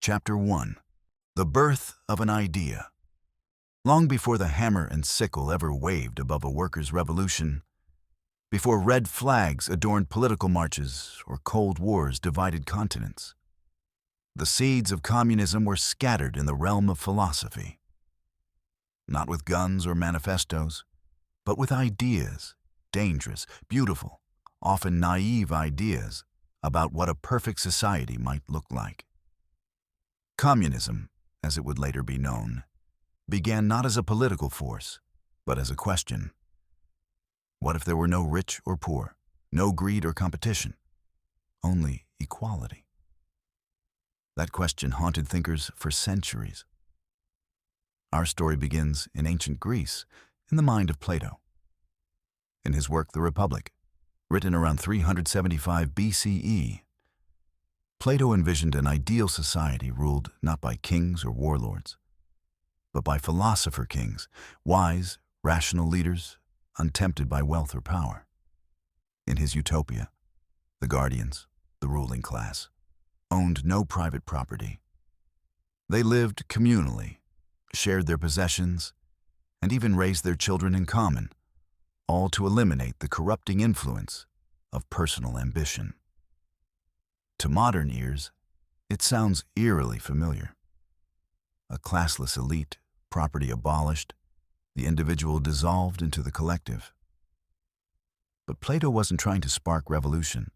Chapter 1. The Birth of an Idea. Long before the hammer and sickle ever waved above a workers' revolution, before red flags adorned political marches or cold wars divided continents, the seeds of communism were scattered in the realm of philosophy. Not with guns or manifestos, but with ideas, dangerous, beautiful, often naive ideas about what a perfect society might look like. Communism, as it would later be known, began not as a political force, but as a question. What if there were no rich or poor, no greed or competition, only equality? That question haunted thinkers for centuries. Our story begins in ancient Greece, in the mind of Plato. In his work, The Republic, written around 375 BCE, Plato envisioned an ideal society ruled not by kings or warlords, but by philosopher kings, wise, rational leaders, untempted by wealth or power. In his Utopia, the guardians, the ruling class, owned no private property. They lived communally, shared their possessions, and even raised their children in common, all to eliminate the corrupting influence of personal ambition. To modern ears, it sounds eerily familiar. A classless elite, property abolished, the individual dissolved into the collective. But Plato wasn't trying to spark revolution.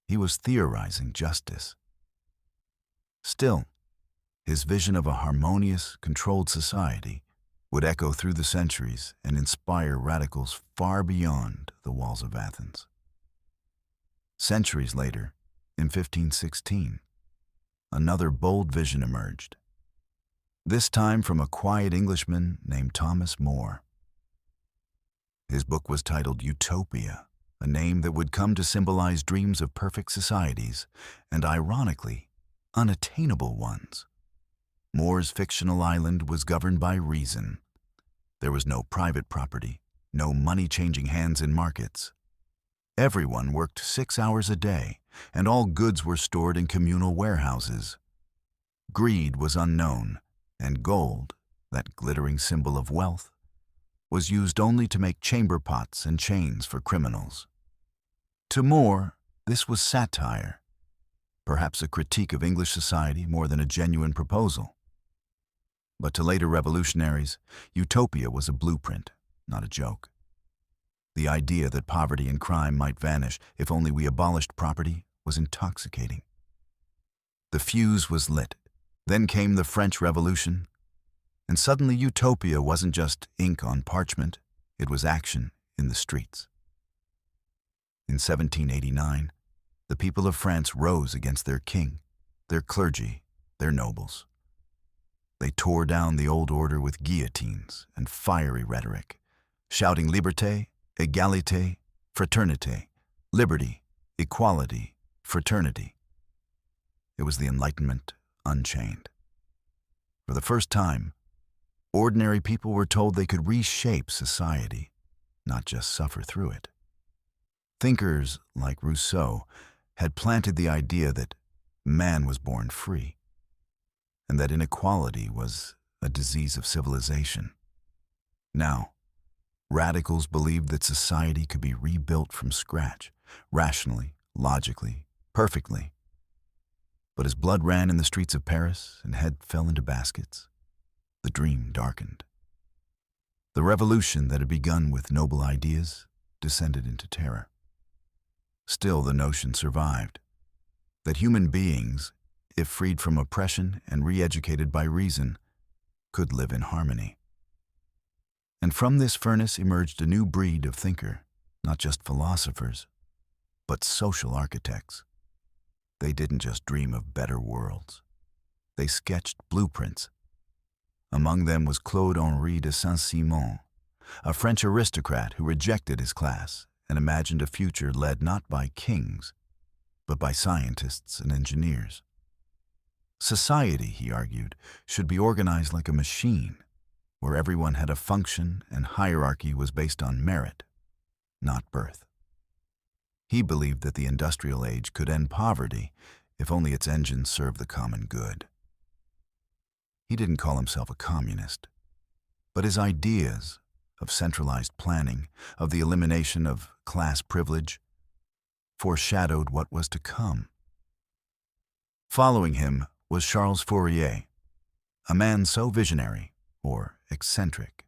He was theorizing justice. Still, his vision of a harmonious, controlled society would echo through the centuries and inspire radicals far beyond the walls of Athens. Centuries later, in 1516, another bold vision emerged, this time from a quiet Englishman named Thomas More. His book was titled Utopia, a name that would come to symbolize dreams of perfect societies, and ironically, unattainable ones. More's fictional island was governed by reason. There was no private property, no money-changing hands in markets. Everyone worked 6 hours a day, and all goods were stored in communal warehouses. Greed was unknown, and gold, that glittering symbol of wealth, was used only to make chamber pots and chains for criminals. To More, this was satire, perhaps a critique of English society more than a genuine proposal. But to later revolutionaries, Utopia was a blueprint, not a joke. The idea that poverty and crime might vanish if only we abolished property was intoxicating. The fuse was lit. Then came the French Revolution, and suddenly Utopia wasn't just ink on parchment, it was action in the streets. In 1789, the people of France rose against their king, their clergy, their nobles. They tore down the old order with guillotines and fiery rhetoric, shouting liberté, égalité, fraternité, liberty, equality, fraternity. It was the Enlightenment unchained. For the first time, ordinary people were told they could reshape society, not just suffer through it. Thinkers like Rousseau had planted the idea that man was born free, and that inequality was a disease of civilization. Now, radicals believed that society could be rebuilt from scratch, rationally, logically, perfectly. But as blood ran in the streets of Paris and head fell into baskets, the dream darkened. The revolution that had begun with noble ideas descended into terror. Still, the notion survived, that human beings, if freed from oppression and re-educated by reason, could live in harmony. And from this furnace emerged a new breed of thinker, not just philosophers, but social architects. They didn't just dream of better worlds. They sketched blueprints. Among them was Claude-Henri de Saint-Simon, a French aristocrat who rejected his class and imagined a future led not by kings, but by scientists and engineers. Society, he argued, should be organized like a machine, where everyone had a function and hierarchy was based on merit, not birth. He believed that the industrial age could end poverty if only its engines served the common good. He didn't call himself a communist, but his ideas of centralized planning, of the elimination of class privilege, foreshadowed what was to come. Following him was Charles Fourier, a man so visionary, or eccentric,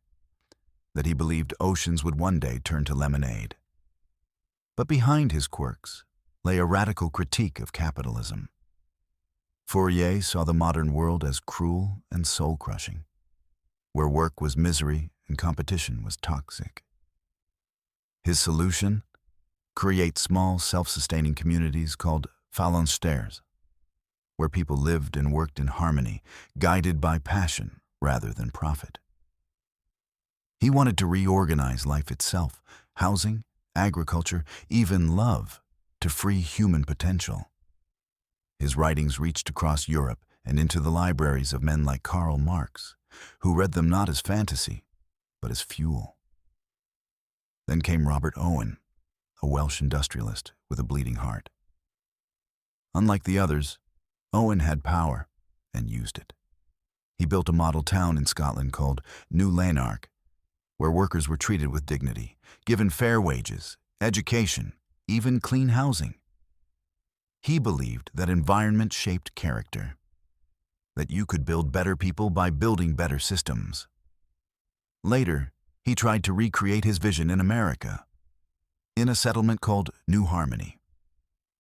that he believed oceans would one day turn to lemonade. But behind his quirks lay a radical critique of capitalism. Fourier saw the modern world as cruel and soul-crushing, where work was misery and competition was toxic. His solution? Create small, self-sustaining communities called phalanstères, where people lived and worked in harmony, guided by passion rather than profit. He wanted to reorganize life itself, housing, agriculture, even love, to free human potential. His writings reached across Europe and into the libraries of men like Karl Marx, who read them not as fantasy, but as fuel. Then came Robert Owen, a Welsh industrialist with a bleeding heart. Unlike the others, Owen had power and used it. He built a model town in Scotland called New Lanark, where workers were treated with dignity, given fair wages, education, even clean housing. He believed that environment shaped character, that you could build better people by building better systems. Later, he tried to recreate his vision in America, in a settlement called New Harmony.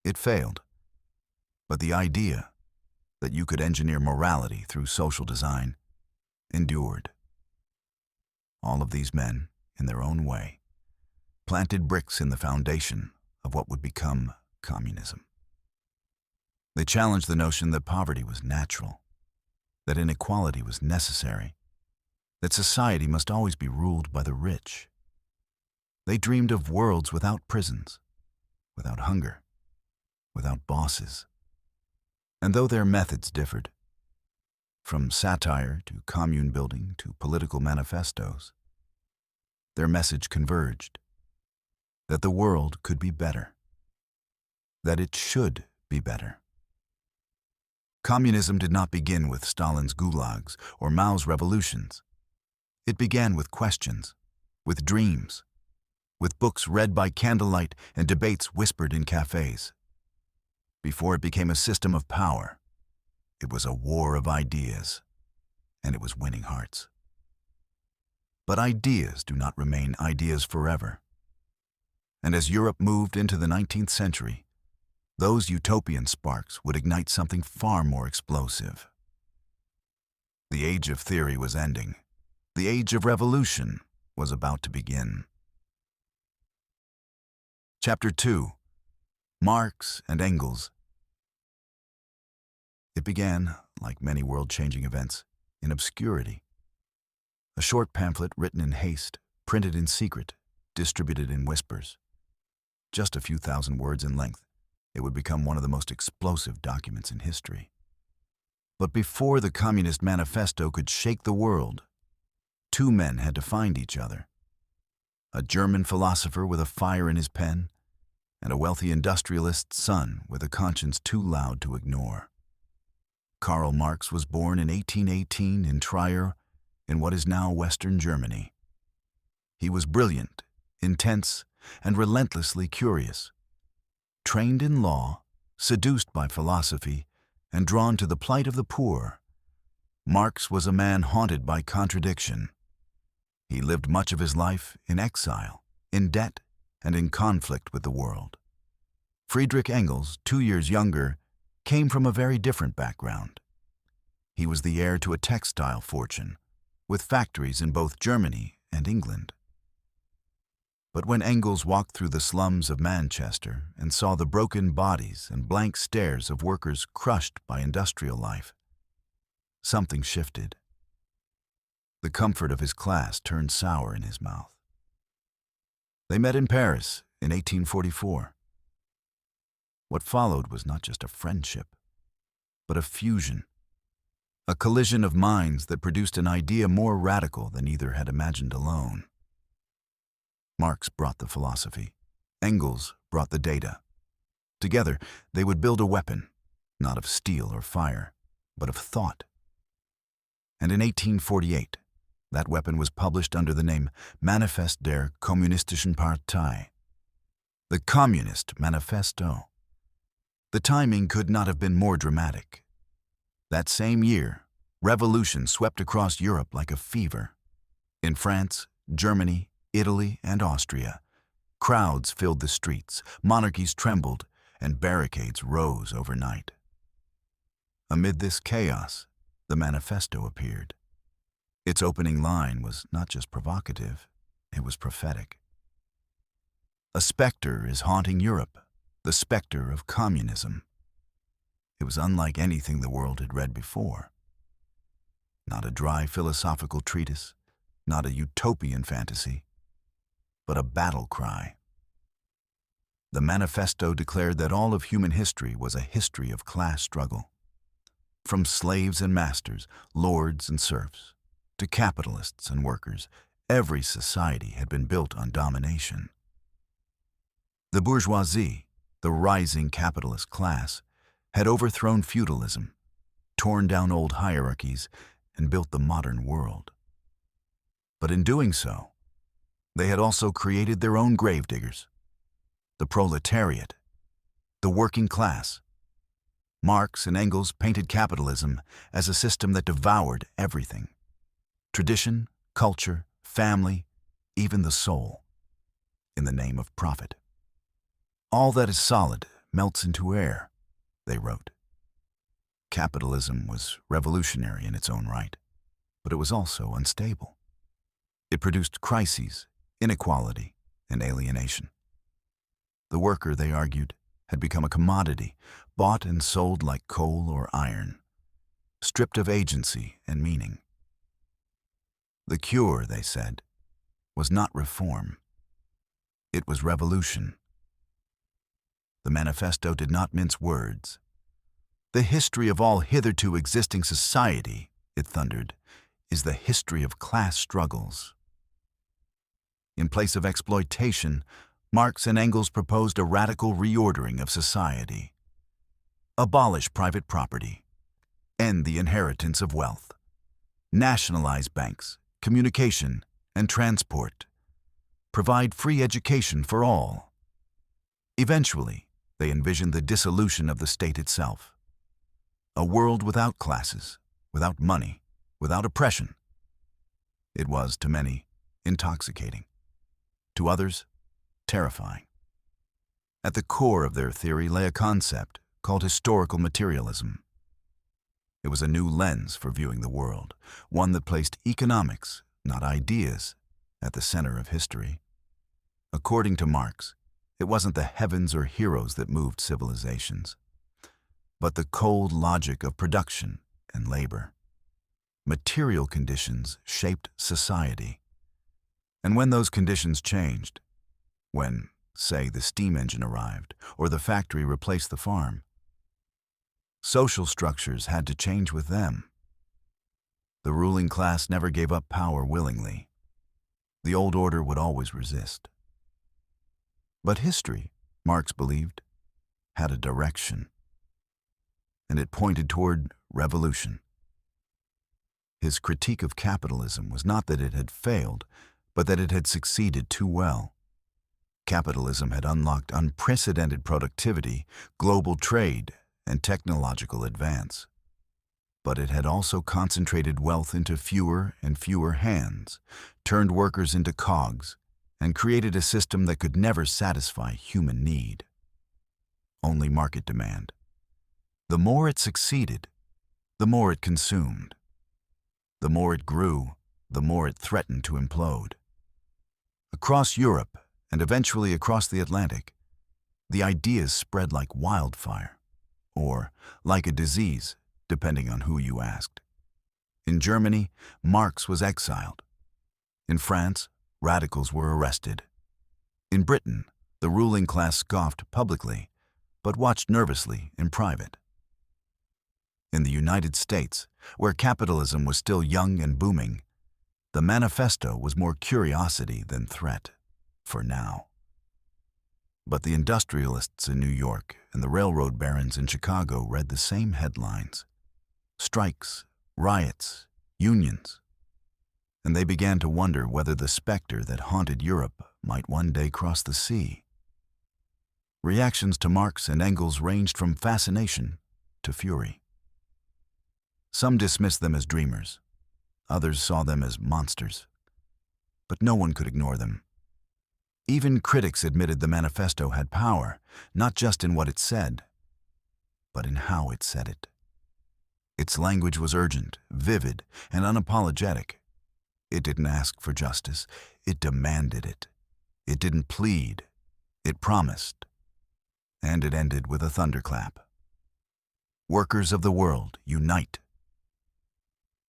It failed, but the idea that you could engineer morality through social design endured. All of these men, in their own way, planted bricks in the foundation of what would become communism. They challenged the notion that poverty was natural, that inequality was necessary, that society must always be ruled by the rich. They dreamed of worlds without prisons, without hunger, without bosses. And though their methods differed, from satire to commune building to political manifestos, their message converged, that the world could be better, that it should be better. Communism did not begin with Stalin's Gulags or Mao's revolutions. It began with questions, with dreams, with books read by candlelight and debates whispered in cafes. Before it became a system of power, it was a war of ideas, and it was winning hearts. But ideas do not remain ideas forever. And as Europe moved into the 19th century, those utopian sparks would ignite something far more explosive. The age of theory was ending. The age of revolution was about to begin. Chapter 2. Marx and Engels. It began, like many world-changing events, in obscurity. A short pamphlet written in haste, printed in secret, distributed in whispers. Just a few thousand words in length, it would become one of the most explosive documents in history. But before the Communist Manifesto could shake the world, two men had to find each other. A German philosopher with a fire in his pen, and a wealthy industrialist's son with a conscience too loud to ignore. Karl Marx was born in 1818 in Trier, in what is now Western Germany. He was brilliant, intense, and relentlessly curious. Trained in law, seduced by philosophy, and drawn to the plight of the poor, Marx was a man haunted by contradiction. He lived much of his life in exile, in debt, and in conflict with the world. Friedrich Engels, 2 years younger, came from a very different background. He was the heir to a textile fortune, with factories in both Germany and England. But when Engels walked through the slums of Manchester and saw the broken bodies and blank stares of workers crushed by industrial life, something shifted. The comfort of his class turned sour in his mouth. They met in Paris in 1844. What followed was not just a friendship, but a fusion, a collision of minds that produced an idea more radical than either had imagined alone. Marx brought the philosophy. Engels brought the data. Together, they would build a weapon, not of steel or fire, but of thought. And in 1848, that weapon was published under the name Manifest der Kommunistischen Partei, the Communist Manifesto. The timing could not have been more dramatic. That same year, revolution swept across Europe like a fever. In France, Germany, Italy, and Austria, crowds filled the streets, monarchies trembled, and barricades rose overnight. Amid this chaos, the manifesto appeared. Its opening line was not just provocative, it was prophetic. A specter is haunting Europe, the specter of communism. It was unlike anything the world had read before. Not a dry philosophical treatise, not a utopian fantasy, but a battle cry. The manifesto declared that all of human history was a history of class struggle. From slaves and masters, lords and serfs, to capitalists and workers, every society had been built on domination. The bourgeoisie, the rising capitalist class, had overthrown feudalism, torn down old hierarchies, and built the modern world. But in doing so, they had also created their own gravediggers, the proletariat, the working class. Marx and Engels painted capitalism as a system that devoured everything: tradition, culture, family, even the soul, in the name of profit. All that is solid melts into air, they wrote. Capitalism was revolutionary in its own right, but it was also unstable. It produced crises, inequality, and alienation. The worker, they argued, had become a commodity, bought and sold like coal or iron, stripped of agency and meaning. The cure, they said, was not reform. It was revolution. The manifesto did not mince words. The history of all hitherto existing society, it thundered, is the history of class struggles. In place of exploitation, Marx and Engels proposed a radical reordering of society. Abolish private property. End the inheritance of wealth. Nationalize banks, communication, and transport. Provide free education for all. Eventually, they envisioned the dissolution of the state itself. A world without classes, without money, without oppression. It was, to many, intoxicating. To others, terrifying. At the core of their theory lay a concept called historical materialism. It was a new lens for viewing the world, one that placed economics, not ideas, at the center of history. According to Marx, it wasn't the heavens or heroes that moved civilizations, but the cold logic of production and labor. Material conditions shaped society. And when those conditions changed, when, say, the steam engine arrived or the factory replaced the farm, social structures had to change with them. The ruling class never gave up power willingly. The old order would always resist. But history, Marx believed, had a direction, and it pointed toward revolution. His critique of capitalism was not that it had failed, but that it had succeeded too well. Capitalism had unlocked unprecedented productivity, global trade, and technological advance. But it had also concentrated wealth into fewer and fewer hands, turned workers into cogs, and created a system that could never satisfy human need. Only market demand. The more it succeeded, the more it consumed. The more it grew, the more it threatened to implode. Across Europe, and eventually across the Atlantic, the ideas spread like wildfire, or like a disease, depending on who you asked. In Germany, Marx was exiled. In France, radicals were arrested. In Britain, the ruling class scoffed publicly, but watched nervously in private. In the United States, where capitalism was still young and booming, the manifesto was more curiosity than threat, for now. But the industrialists in New York and the railroad barons in Chicago read the same headlines: strikes, riots, unions, and they began to wonder whether the specter that haunted Europe might one day cross the sea. Reactions to Marx and Engels ranged from fascination to fury. Some dismissed them as dreamers, others saw them as monsters, but no one could ignore them. Even critics admitted the manifesto had power, not just in what it said, but in how it said it. Its language was urgent, vivid, and unapologetic. It didn't ask for justice, it demanded it. It didn't plead, it promised. And it ended with a thunderclap. Workers of the world, unite.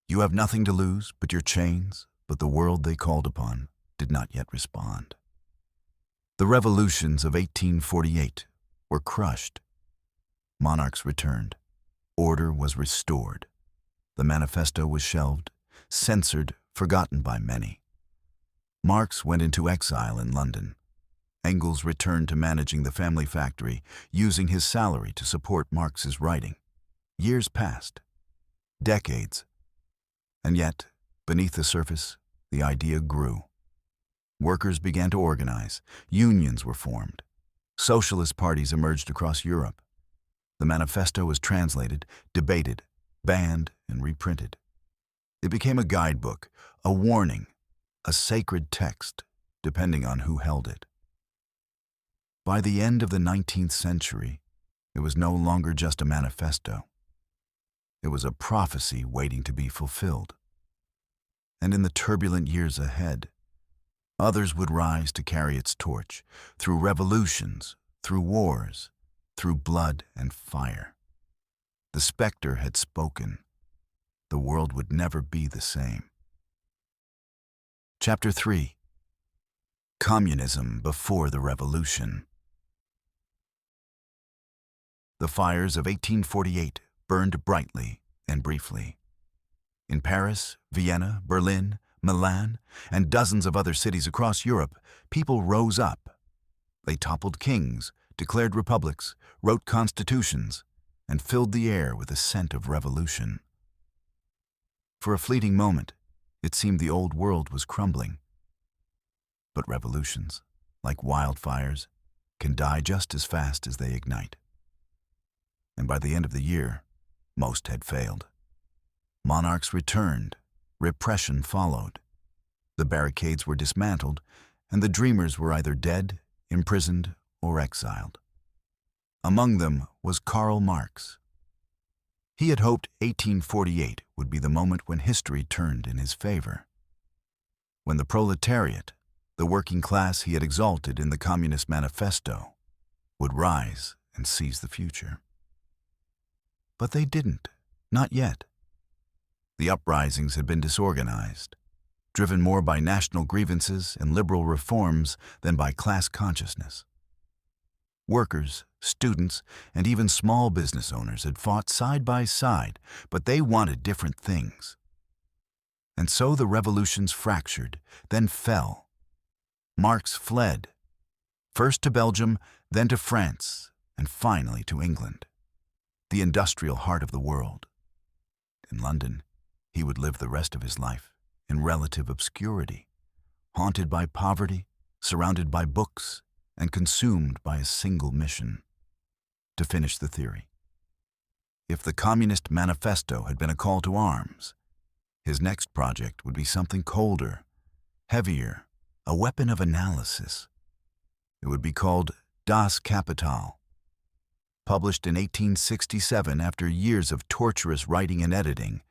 You have nothing to lose but your chains, but the world they called upon did not yet respond. The revolutions of 1848 were crushed. Monarchs returned. Order was restored. The manifesto was shelved, censored, forgotten by many. Marx went into exile in London. Engels returned to managing the family factory, using his salary to support Marx's writing. Years passed. Decades. And yet, beneath the surface, the idea grew. Workers began to organize. Unions were formed. Socialist parties emerged across Europe. The manifesto was translated, debated, banned, and reprinted. It became a guidebook, a warning, a sacred text, depending on who held it. By the end of the 19th century, it was no longer just a manifesto. It was a prophecy waiting to be fulfilled. And in the turbulent years ahead, others would rise to carry its torch, through revolutions, through wars, through blood and fire. The specter had spoken. The world would never be the same. Chapter 3. Communism before the Revolution. The fires of 1848 burned brightly and briefly. In Paris, Vienna, Berlin, Milan, and dozens of other cities across Europe, people rose up. They toppled kings, declared republics, wrote constitutions, and filled the air with a scent of revolution. For a fleeting moment, it seemed the old world was crumbling. But revolutions, like wildfires, can die just as fast as they ignite. And by the end of the year, most had failed. Monarchs returned, repression followed. The barricades were dismantled, and the dreamers were either dead, imprisoned, or exiled. Among them was Karl Marx. He had hoped 1848 would be the moment when history turned in his favor, when the proletariat, the working class he had exalted in the Communist Manifesto, would rise and seize the future. But they didn't, not yet. The uprisings had been disorganized, driven more by national grievances and liberal reforms than by class consciousness. Workers, students, and even small business owners had fought side by side, but they wanted different things. And so the revolutions fractured, then fell. Marx fled, first to Belgium, then to France, and finally to England, the industrial heart of the world. In London, he would live the rest of his life in relative obscurity, haunted by poverty, surrounded by books, and consumed by a single mission: to finish the theory. If the Communist Manifesto had been a call to arms, his next project would be something colder, heavier, a weapon of analysis. It would be called Das Kapital. Published in 1867 after years of torturous writing and editing,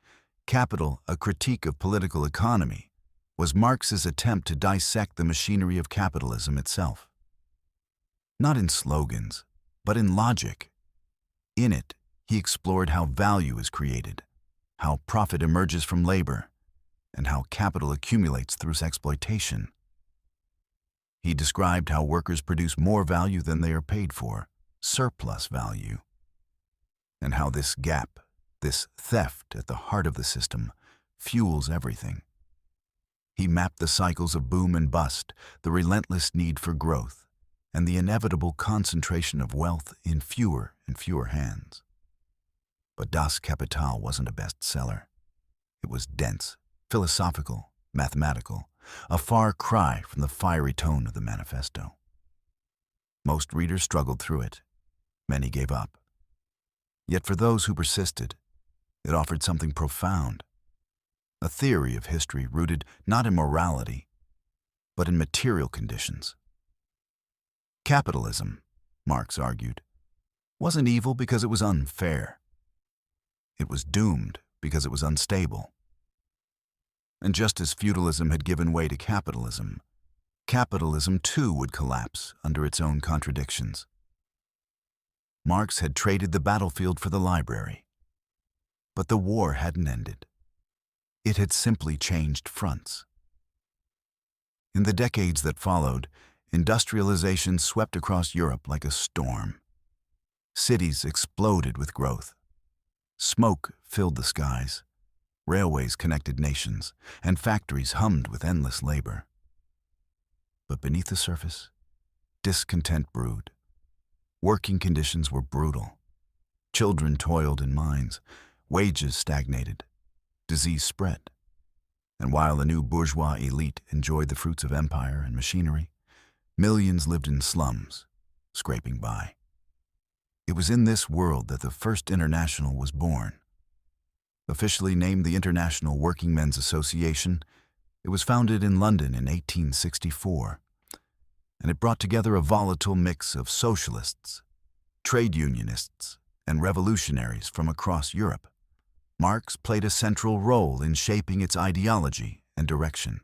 Capital, a critique of political economy, was Marx's attempt to dissect the machinery of capitalism itself. Not in slogans, but in logic. In it, he explored how value is created, how profit emerges from labor, and how capital accumulates through exploitation. He described how workers produce more value than they are paid for, surplus value, and how this gap, this theft at the heart of the system, fuels everything. He mapped the cycles of boom and bust, the relentless need for growth, and the inevitable concentration of wealth in fewer and fewer hands. But Das Kapital wasn't a bestseller. It was dense, philosophical, mathematical, a far cry from the fiery tone of the manifesto. Most readers struggled through it. Many gave up. Yet for those who persisted, it offered something profound, a theory of history rooted not in morality, but in material conditions. Capitalism, Marx argued, wasn't evil because it was unfair. It was doomed because it was unstable. And just as feudalism had given way to capitalism, capitalism too would collapse under its own contradictions. Marx had traded the battlefield for the library. But the war hadn't ended. It had simply changed fronts. In the decades that followed, industrialization swept across Europe like a storm. Cities exploded with growth. Smoke filled the skies. Railways connected nations, and factories hummed with endless labor. But beneath the surface, discontent brewed. Working conditions were brutal. Children toiled in mines. Wages stagnated. Disease spread. And while the new bourgeois elite enjoyed the fruits of empire and machinery, millions lived in slums, scraping by. It was in this world that the First International was born. Officially named the International Working Men's Association, it was founded in London in 1864, and it brought together a volatile mix of socialists, trade unionists, and revolutionaries from across Europe. Marx played a central role in shaping its ideology and direction.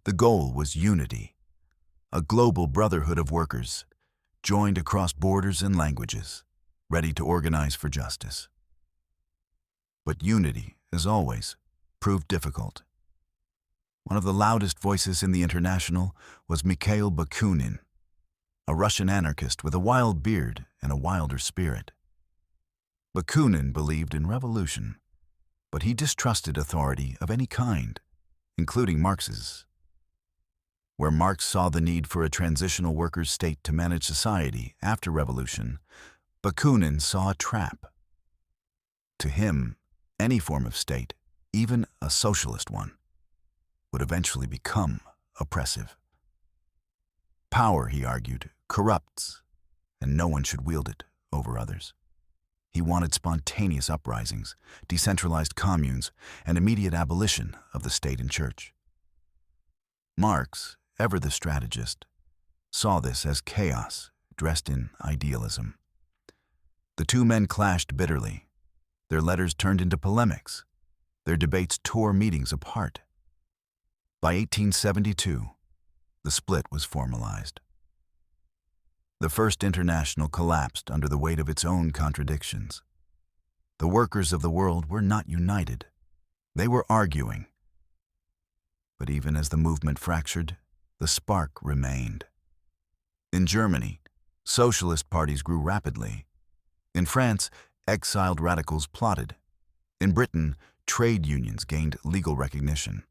The goal was unity, a global brotherhood of workers, joined across borders and languages, ready to organize for justice. But unity, as always, proved difficult. One of the loudest voices in the International was Mikhail Bakunin, a Russian anarchist with a wild beard and a wilder spirit. Bakunin believed in revolution, but he distrusted authority of any kind, including Marx's. Where Marx saw the need for a transitional workers' state to manage society after revolution, Bakunin saw a trap. To him, any form of state, even a socialist one, would eventually become oppressive. Power, he argued, corrupts, and no one should wield it over others. He wanted spontaneous uprisings, decentralized communes, and immediate abolition of the state and church. Marx, ever the strategist, saw this as chaos dressed in idealism. The two men clashed bitterly. Their letters turned into polemics. Their debates tore meetings apart. By 1872, the split was formalized. The First International collapsed under the weight of its own contradictions. The workers of the world were not united. They were arguing. But even as the movement fractured, the spark remained. In Germany, socialist parties grew rapidly. In France, exiled radicals plotted. In Britain, trade unions gained legal recognition.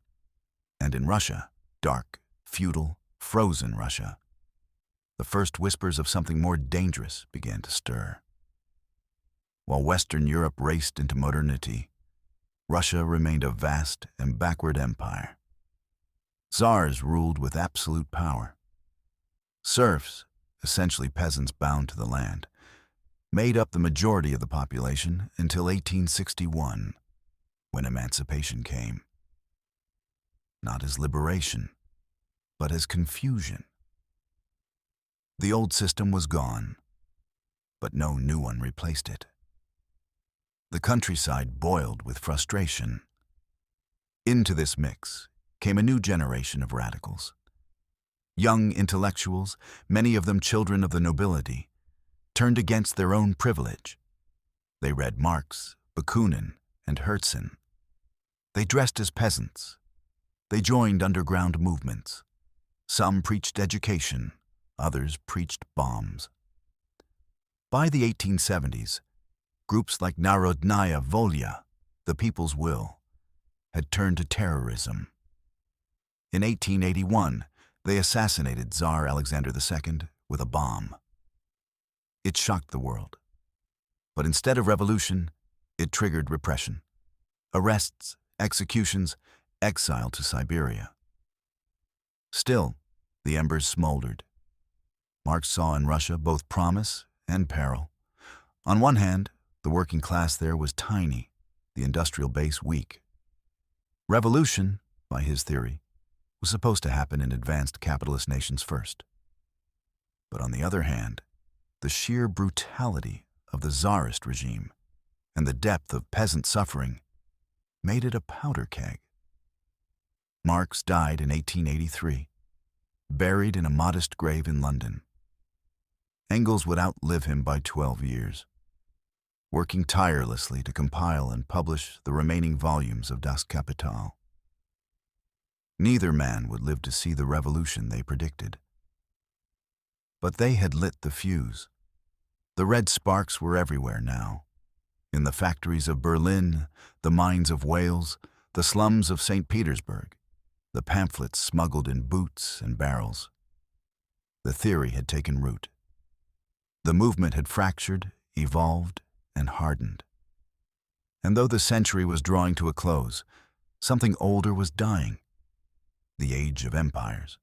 And in Russia, dark, feudal, frozen Russia, the first whispers of something more dangerous began to stir. While Western Europe raced into modernity, Russia remained a vast and backward empire. Tsars ruled with absolute power. Serfs, essentially peasants bound to the land, made up the majority of the population until 1861, when emancipation came. Not as liberation, but as confusion. The old system was gone, but no new one replaced it. The countryside boiled with frustration. Into this mix came a new generation of radicals. Young intellectuals, many of them children of the nobility, turned against their own privilege. They read Marx, Bakunin, and Herzen. They dressed as peasants. They joined underground movements. Some preached education, others preached bombs. By the 1870s, groups like Narodnaya Volya, the People's Will, had turned to terrorism. In 1881, they assassinated Tsar Alexander II with a bomb. It shocked the world. But instead of revolution, it triggered repression. Arrests, executions, exile to Siberia. Still, the embers smoldered. Marx saw in Russia both promise and peril. On one hand, the working class there was tiny, the industrial base weak. Revolution, by his theory, was supposed to happen in advanced capitalist nations first. But on the other hand, the sheer brutality of the Tsarist regime and the depth of peasant suffering made it a powder keg. Marx died in 1883, buried in a modest grave in London. Engels would outlive him by 12 years, working tirelessly to compile and publish the remaining volumes of Das Kapital. Neither man would live to see the revolution they predicted. But they had lit the fuse. The red sparks were everywhere now. In the factories of Berlin, the mines of Wales, the slums of St. Petersburg, the pamphlets smuggled in boots and barrels. The theory had taken root. The movement had fractured, evolved, and hardened. And though the century was drawing to a close, something older was dying. The age of empires,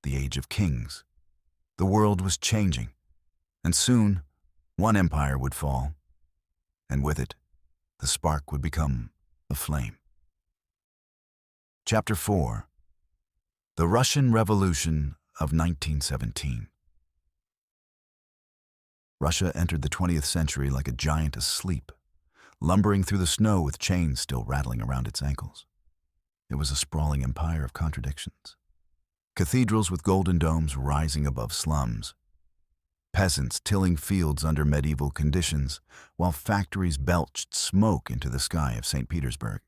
the age of kings. The world was changing, and soon one empire would fall, and with it, the spark would become a flame. Chapter 4. The Russian Revolution of 1917. Russia entered the 20th century like a giant asleep, lumbering through the snow with chains still rattling around its ankles. It was a sprawling empire of contradictions. Cathedrals with golden domes rising above slums. Peasants tilling fields under medieval conditions, while factories belched smoke into the sky of St. Petersburg.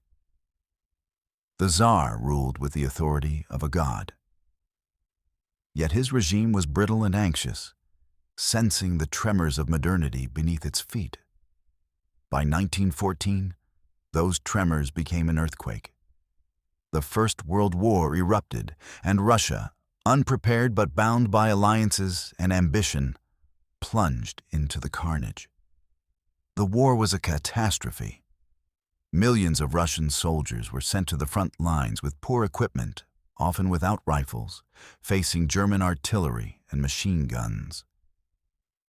The Tsar ruled with the authority of a god. Yet his regime was brittle and anxious, sensing the tremors of modernity beneath its feet. By 1914, those tremors became an earthquake. The First World War erupted, and Russia, unprepared but bound by alliances and ambition, plunged into the carnage. The war was a catastrophe. Millions of Russian soldiers were sent to the front lines with poor equipment, often without rifles, facing German artillery and machine guns.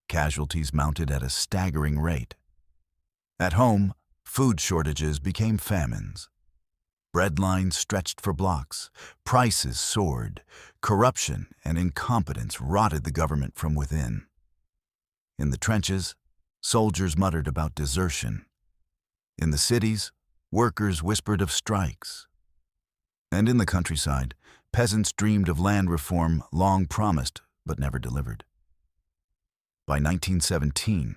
Casualties mounted at a staggering rate. At home, food shortages became famines. Bread lines stretched for blocks, prices soared, corruption and incompetence rotted the government from within. In the trenches, soldiers muttered about desertion. In the cities, workers whispered of strikes. And in the countryside, peasants dreamed of land reform long promised but never delivered. By 1917,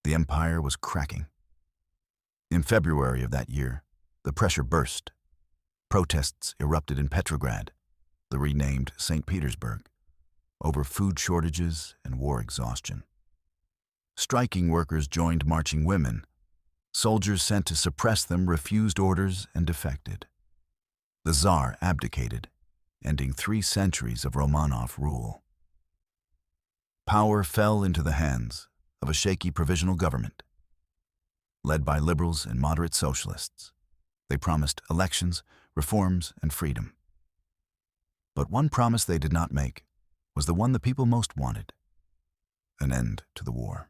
the empire was cracking. In February of that year, the pressure burst. Protests erupted in Petrograd, the renamed St. Petersburg, over food shortages and war exhaustion. Striking workers joined marching women. Soldiers sent to suppress them refused orders and defected. The Tsar abdicated, ending 3 centuries of Romanov rule. Power fell into the hands of a shaky provisional government. Led by liberals and moderate socialists, they promised elections, reforms, and freedom. But one promise they did not make was the one the people most wanted: an end to the war.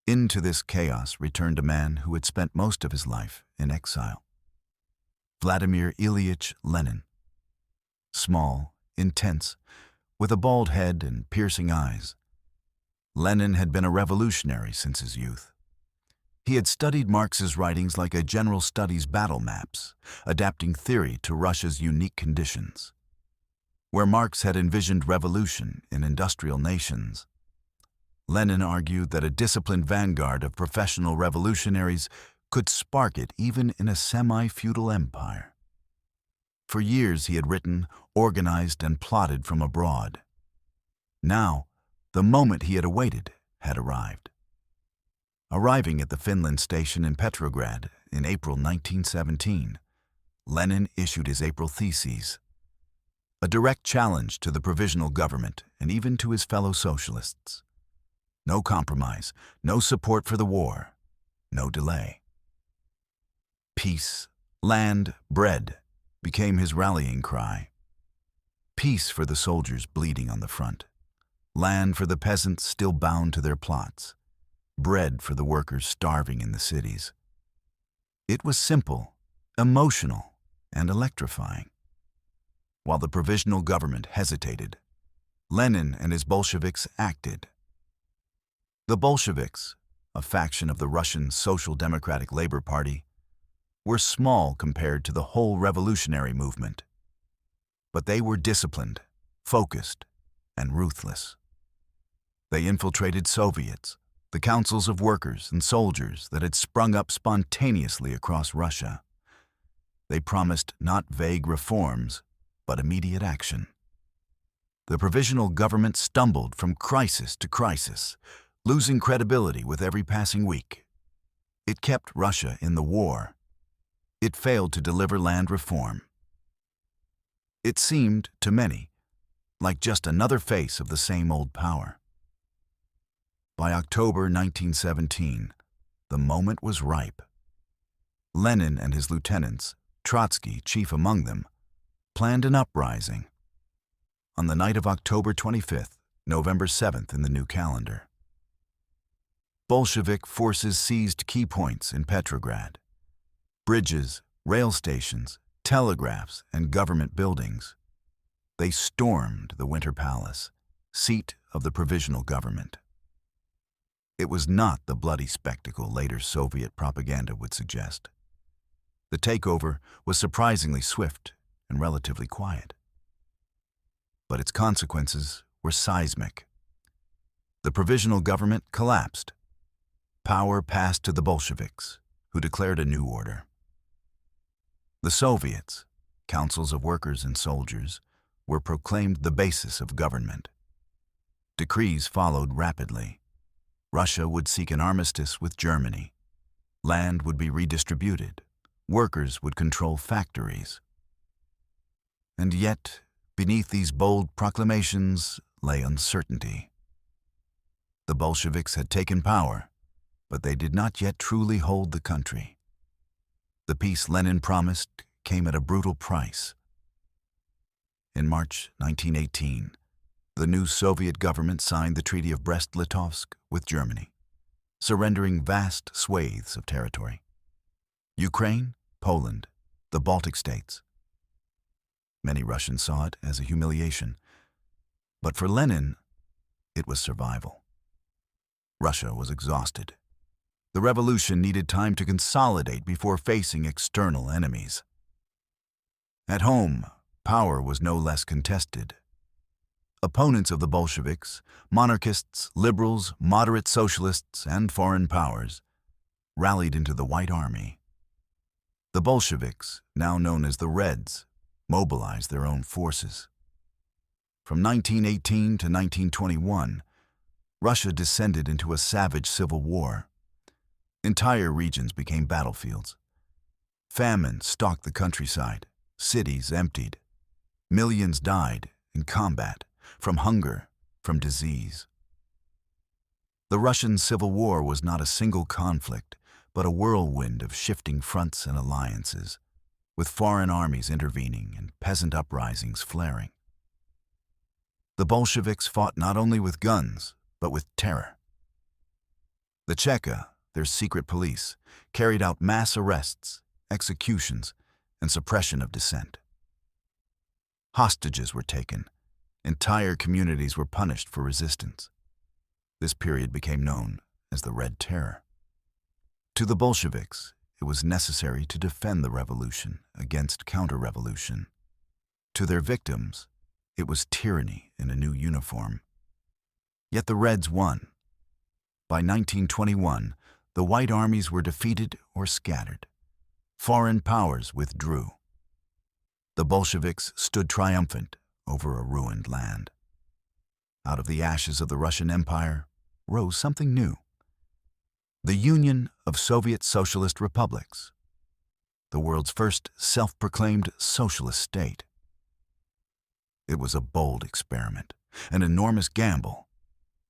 Into this chaos returned a man who had spent most of his life in exile. Vladimir Ilyich Lenin. Small, intense, with a bald head and piercing eyes, Lenin had been a revolutionary since his youth. He had studied Marx's writings like a general studies battle maps, adapting theory to Russia's unique conditions. Where Marx had envisioned revolution in industrial nations, Lenin argued that a disciplined vanguard of professional revolutionaries could spark it even in a semi-feudal empire. For years he had written, organized, and plotted from abroad. Now, the moment he had awaited had arrived. Arriving at the Finland station in Petrograd in April 1917, Lenin issued his April Theses, a direct challenge to the provisional government and even to his fellow socialists. No compromise, no support for the war, no delay. Peace, Land, bread, became his rallying cry. Peace for the soldiers bleeding on the front. Land for the peasants still bound to their plots. Bread for the workers starving in the cities. It was simple, emotional, and electrifying. While the provisional government hesitated, Lenin and his Bolsheviks acted. The Bolsheviks, a faction of the Russian Social Democratic Labor Party, were small compared to the whole revolutionary movement. But they were disciplined, focused, and ruthless. They infiltrated Soviets, the councils of workers and soldiers that had sprung up spontaneously across Russia. They promised not vague reforms, but immediate action. The provisional government stumbled from crisis to crisis, losing credibility with every passing week. It kept Russia in the war. It failed to deliver land reform. It seemed, to many, like just another face of the same old power. By October 1917, the moment was ripe. Lenin and his lieutenants, Trotsky chief among them, planned an uprising. On the night of October 25th, November 7th in the new calendar, Bolshevik forces seized key points in Petrograd. Bridges, rail stations, telegraphs, and government buildings. They stormed the Winter Palace, seat of the provisional government. It was not the bloody spectacle later Soviet propaganda would suggest. The takeover was surprisingly swift and relatively quiet. But its consequences were seismic. The provisional government collapsed. Power passed to the Bolsheviks, who declared a new order. The Soviets, councils of workers and soldiers, were proclaimed the basis of government. Decrees followed rapidly. Russia would seek an armistice with Germany. Land would be redistributed. Workers would control factories. And yet, beneath these bold proclamations lay uncertainty. The Bolsheviks had taken power, but they did not yet truly hold the country. The peace Lenin promised came at a brutal price. In March 1918, the new Soviet government signed the Treaty of Brest-Litovsk with Germany, surrendering vast swathes of territory. Ukraine, Poland, the Baltic states. Many Russians saw it as a humiliation, but for Lenin, it was survival. Russia was exhausted. The revolution needed time to consolidate before facing external enemies. At home, power was no less contested. Opponents of the Bolsheviks, monarchists, liberals, moderate socialists, and foreign powers, rallied into the White Army. The Bolsheviks, now known as the Reds, mobilized their own forces. From 1918 to 1921, Russia descended into a savage civil war. Entire regions became battlefields. Famine stalked the countryside, cities emptied. Millions died in combat, from hunger, from disease. The Russian Civil War was not a single conflict, but a whirlwind of shifting fronts and alliances, with foreign armies intervening and peasant uprisings flaring. The Bolsheviks fought not only with guns, but with terror. The Cheka, their secret police, carried out mass arrests, executions, and suppression of dissent. Hostages were taken. Entire communities were punished for resistance. This period became known as the Red Terror. To the Bolsheviks, it was necessary to defend the revolution against counter-revolution. To their victims, it was tyranny in a new uniform. Yet the Reds won. By 1921, the White armies were defeated or scattered. Foreign powers withdrew. The Bolsheviks stood triumphant over a ruined land. Out of the ashes of the Russian Empire rose something new. The Union of Soviet Socialist Republics, the world's first self-proclaimed socialist state. It was a bold experiment, an enormous gamble,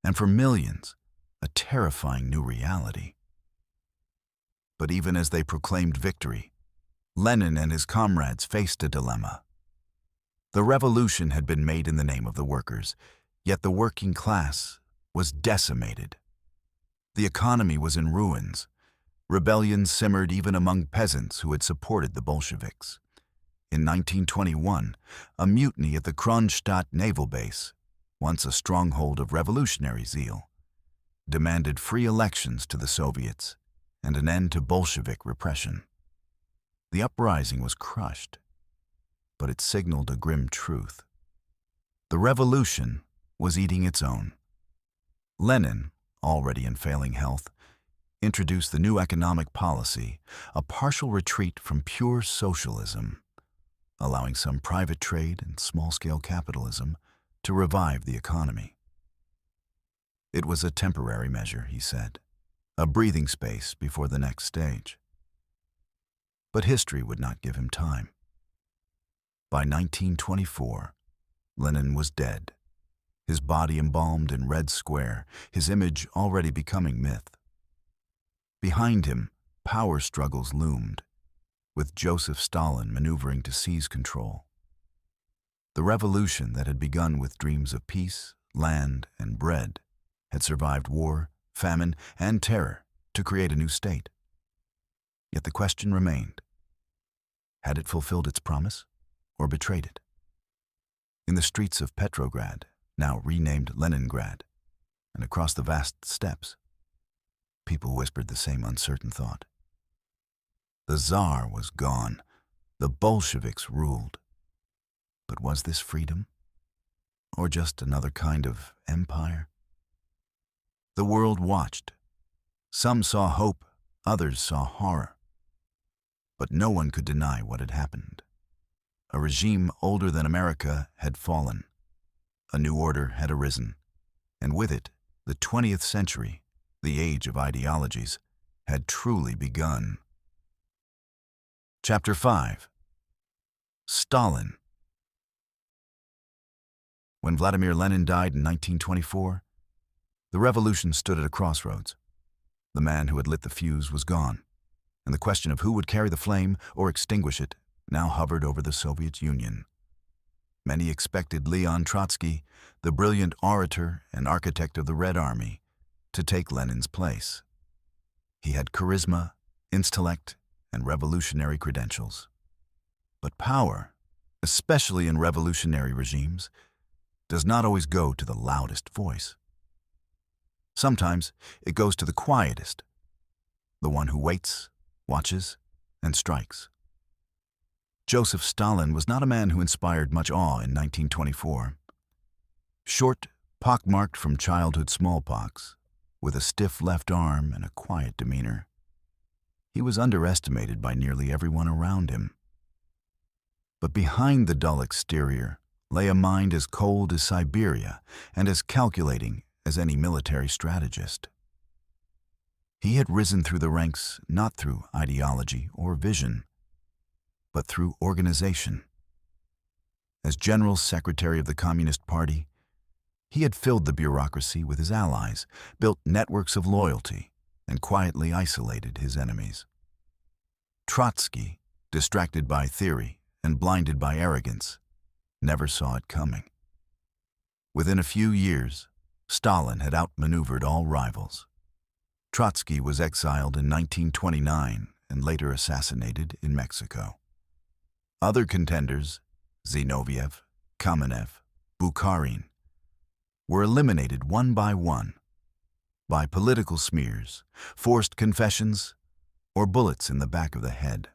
and for millions, a terrifying new reality. But even as they proclaimed victory, Lenin and his comrades faced a dilemma. The revolution had been made in the name of the workers, yet the working class was decimated. The economy was in ruins. Rebellion simmered even among peasants who had supported the Bolsheviks. In 1921, a mutiny at the Kronstadt naval base, once a stronghold of revolutionary zeal, demanded free elections to the Soviets and an end to Bolshevik repression. The uprising was crushed, but it signaled a grim truth. The revolution was eating its own. Lenin, already in failing health, introduced the new economic policy, a partial retreat from pure socialism, allowing some private trade and small-scale capitalism to revive the economy. It was a temporary measure, he said, a breathing space before the next stage. But history would not give him time. By 1924, Lenin was dead, his body embalmed in Red Square, his image already becoming myth. Behind him, power struggles loomed, with Joseph Stalin maneuvering to seize control. The revolution that had begun with dreams of peace, land, and bread had survived war, famine, and terror to create a new state. Yet the question remained: had it fulfilled its promise or betrayed it? In the streets of Petrograd, now renamed Leningrad, and across the vast steppes, people whispered the same uncertain thought. The Tsar was gone. The Bolsheviks ruled. But was this freedom? Or just another kind of empire? The world watched. Some saw hope, others saw horror. But no one could deny what had happened. A regime older than America had fallen. A new order had arisen, and with it, the 20th century, the age of ideologies, had truly begun. Chapter 5. Stalin. When Vladimir Lenin died in 1924, the revolution stood at a crossroads. The man who had lit the fuse was gone, and the question of who would carry the flame or extinguish it now hovered over the Soviet Union. Many expected Leon Trotsky, the brilliant orator and architect of the Red Army, to take Lenin's place. He had charisma, intellect, and revolutionary credentials. But power, especially in revolutionary regimes, does not always go to the loudest voice. Sometimes it goes to the quietest, the one who waits, watches, and strikes. Joseph Stalin was not a man who inspired much awe in 1924. Short, pockmarked from childhood smallpox, with a stiff left arm and a quiet demeanor, he was underestimated by nearly everyone around him. But behind the dull exterior lay a mind as cold as Siberia and as calculating as any military strategist. He had risen through the ranks not through ideology or vision, but through organization. As General Secretary of the Communist Party, he had filled the bureaucracy with his allies, built networks of loyalty, and quietly isolated his enemies. Trotsky, distracted by theory and blinded by arrogance, never saw it coming. Within a few years, Stalin had outmaneuvered all rivals. Trotsky was exiled in 1929 and later assassinated in Mexico. Other contenders, Zinoviev, Kamenev, Bukharin, were eliminated one by political smears, forced confessions, or bullets in the back of the head.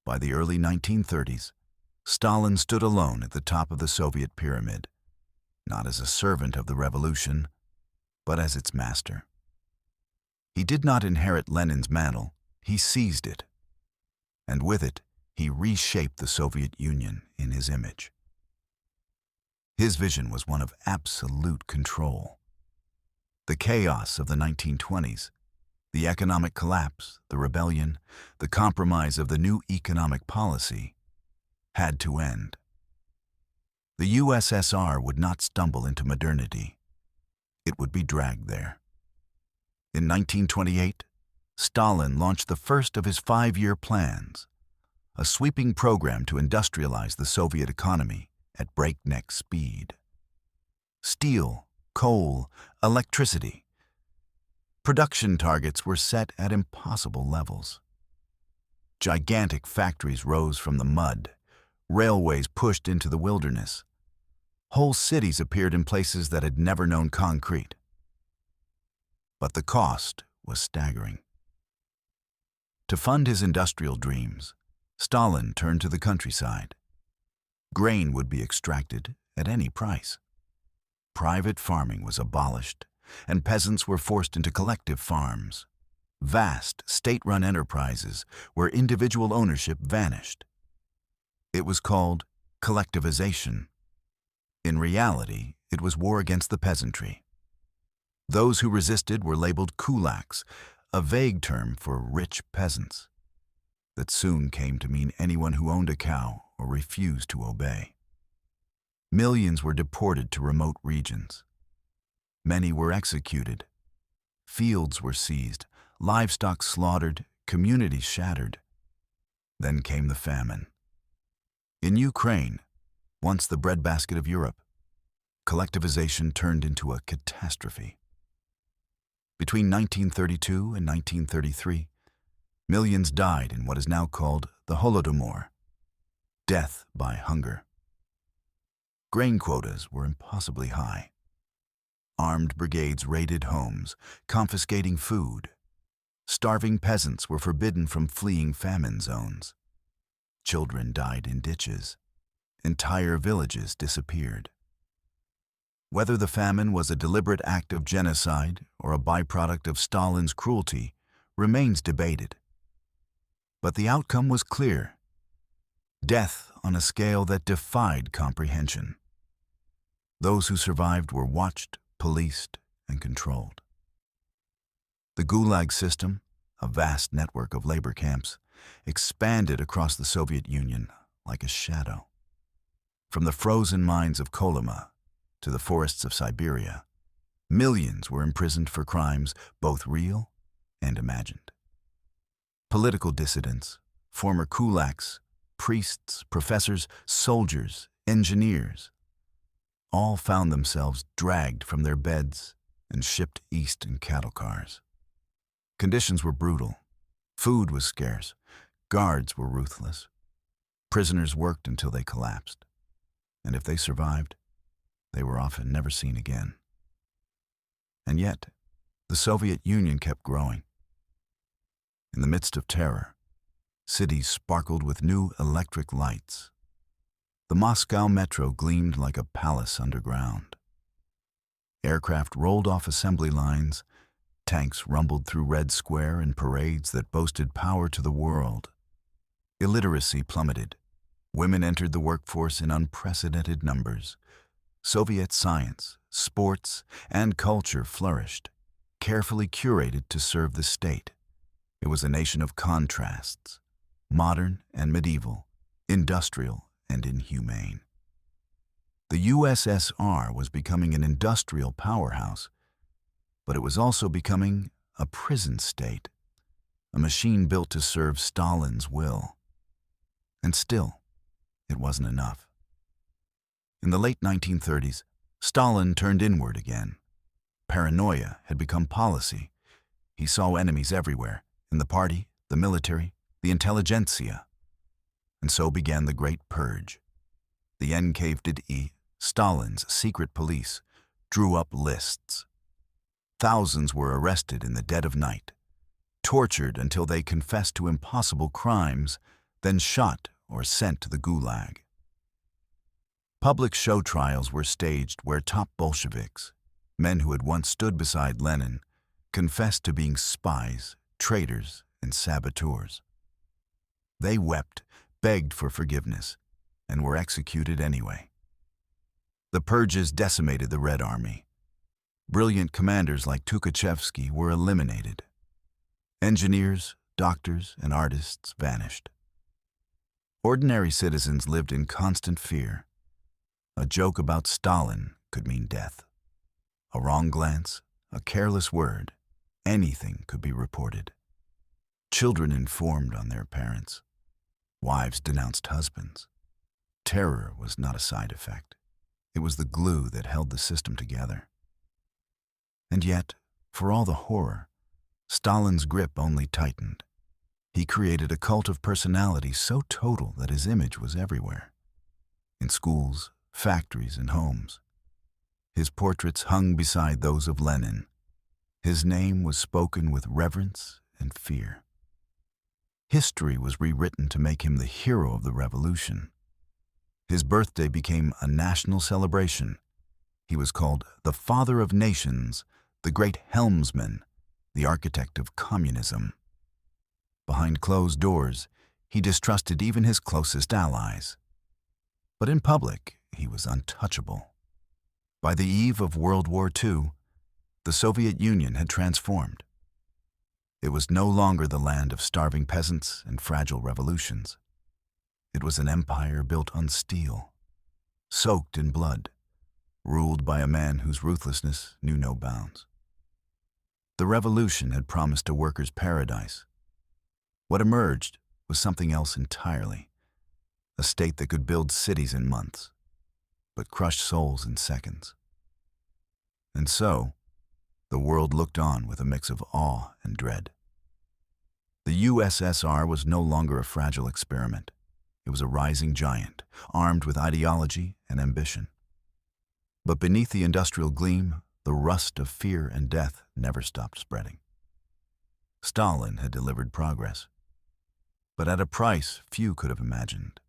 By the early 1930s, Stalin stood alone at the top of the Soviet pyramid, not as a servant of the revolution, but as its master. He did not inherit Lenin's mantle, he seized it, and with it, he reshaped the Soviet Union in his image. His vision was one of absolute control. The chaos of the 1920s, the economic collapse, the rebellion, the compromise of the new economic policy, had to end. The USSR would not stumble into modernity. It would be dragged there. In 1928, Stalin launched the first of his 5-year plans, a sweeping program to industrialize the Soviet economy at breakneck speed. Steel, coal, electricity. Production targets were set at impossible levels. Gigantic factories rose from the mud, railways pushed into the wilderness. Whole cities appeared in places that had never known concrete. But the cost was staggering. To fund his industrial dreams, Stalin turned to the countryside. Grain would be extracted at any price. Private farming was abolished, and peasants were forced into collective farms, vast state-run enterprises where individual ownership vanished. It was called collectivization. In reality, it was war against the peasantry. Those who resisted were labeled kulaks, a vague term for rich peasants that soon came to mean anyone who owned a cow or refused to obey. Millions were deported to remote regions. Many were executed. Fields were seized, livestock slaughtered, communities shattered. Then came the famine. In Ukraine, once the breadbasket of Europe, collectivization turned into a catastrophe. Between 1932 and 1933, millions died in what is now called the Holodomor, death by hunger. Grain quotas were impossibly high. Armed brigades raided homes, confiscating food. Starving peasants were forbidden from fleeing famine zones. Children died in ditches. Entire villages disappeared. Whether the famine was a deliberate act of genocide or a byproduct of Stalin's cruelty remains debated. But the outcome was clear: death on a scale that defied comprehension. Those who survived were watched, policed, and controlled. The Gulag system, a vast network of labor camps, expanded across the Soviet Union like a shadow. From the frozen mines of Kolyma to the forests of Siberia, millions were imprisoned for crimes both real and imagined. Political dissidents, former kulaks, priests, professors, soldiers, engineers, all found themselves dragged from their beds and shipped east in cattle cars. Conditions were brutal. Food was scarce. Guards were ruthless. Prisoners worked until they collapsed. And if they survived, they were often never seen again. And yet, the Soviet Union kept growing. In the midst of terror, cities sparkled with new electric lights. The Moscow metro gleamed like a palace underground. Aircraft rolled off assembly lines. Tanks rumbled through Red Square in parades that boasted power to the world. Illiteracy plummeted. Women entered the workforce in unprecedented numbers. Soviet science, sports, and culture flourished, carefully curated to serve the state. It was a nation of contrasts, modern and medieval, industrial and inhumane. The USSR was becoming an industrial powerhouse, but it was also becoming a prison state, a machine built to serve Stalin's will. And still, it wasn't enough. In the late 1930s, Stalin turned inward again. Paranoia had become policy. He saw enemies everywhere, in the party, the military, the intelligentsia. And so began the Great Purge. The NKVD, Stalin's secret police, drew up lists. Thousands were arrested in the dead of night, tortured until they confessed to impossible crimes, then shot or sent to the Gulag. Public show trials were staged where top Bolsheviks, men who had once stood beside Lenin, confessed to being spies, traitors, and saboteurs. They wept, begged for forgiveness, and were executed anyway. The purges decimated the Red Army. Brilliant commanders like Tukhachevsky were eliminated. Engineers, doctors, and artists vanished. Ordinary citizens lived in constant fear. A joke about Stalin could mean death. A wrong glance, a careless word, anything could be reported. Children informed on their parents. Wives denounced husbands. Terror was not a side effect. It was the glue that held the system together. And yet, for all the horror, Stalin's grip only tightened. He created a cult of personality so total that his image was everywhere. In schools, factories, and homes. His portraits hung beside those of Lenin. His name was spoken with reverence and fear. History was rewritten to make him the hero of the revolution. His birthday became a national celebration. He was called the Father of Nations, the Great Helmsman, the architect of communism. Behind closed doors, he distrusted even his closest allies. But in public, he was untouchable. By the eve of World War II, the Soviet Union had transformed. It was no longer the land of starving peasants and fragile revolutions. It was an empire built on steel, soaked in blood, ruled by a man whose ruthlessness knew no bounds. The revolution had promised a worker's paradise. What emerged was something else entirely, a state that could build cities in months, but crush souls in seconds. And so, the world looked on with a mix of awe and dread. The USSR was no longer a fragile experiment. It was a rising giant, armed with ideology and ambition. But beneath the industrial gleam, the rust of fear and death never stopped spreading. Stalin had delivered progress, but at a price few could have imagined.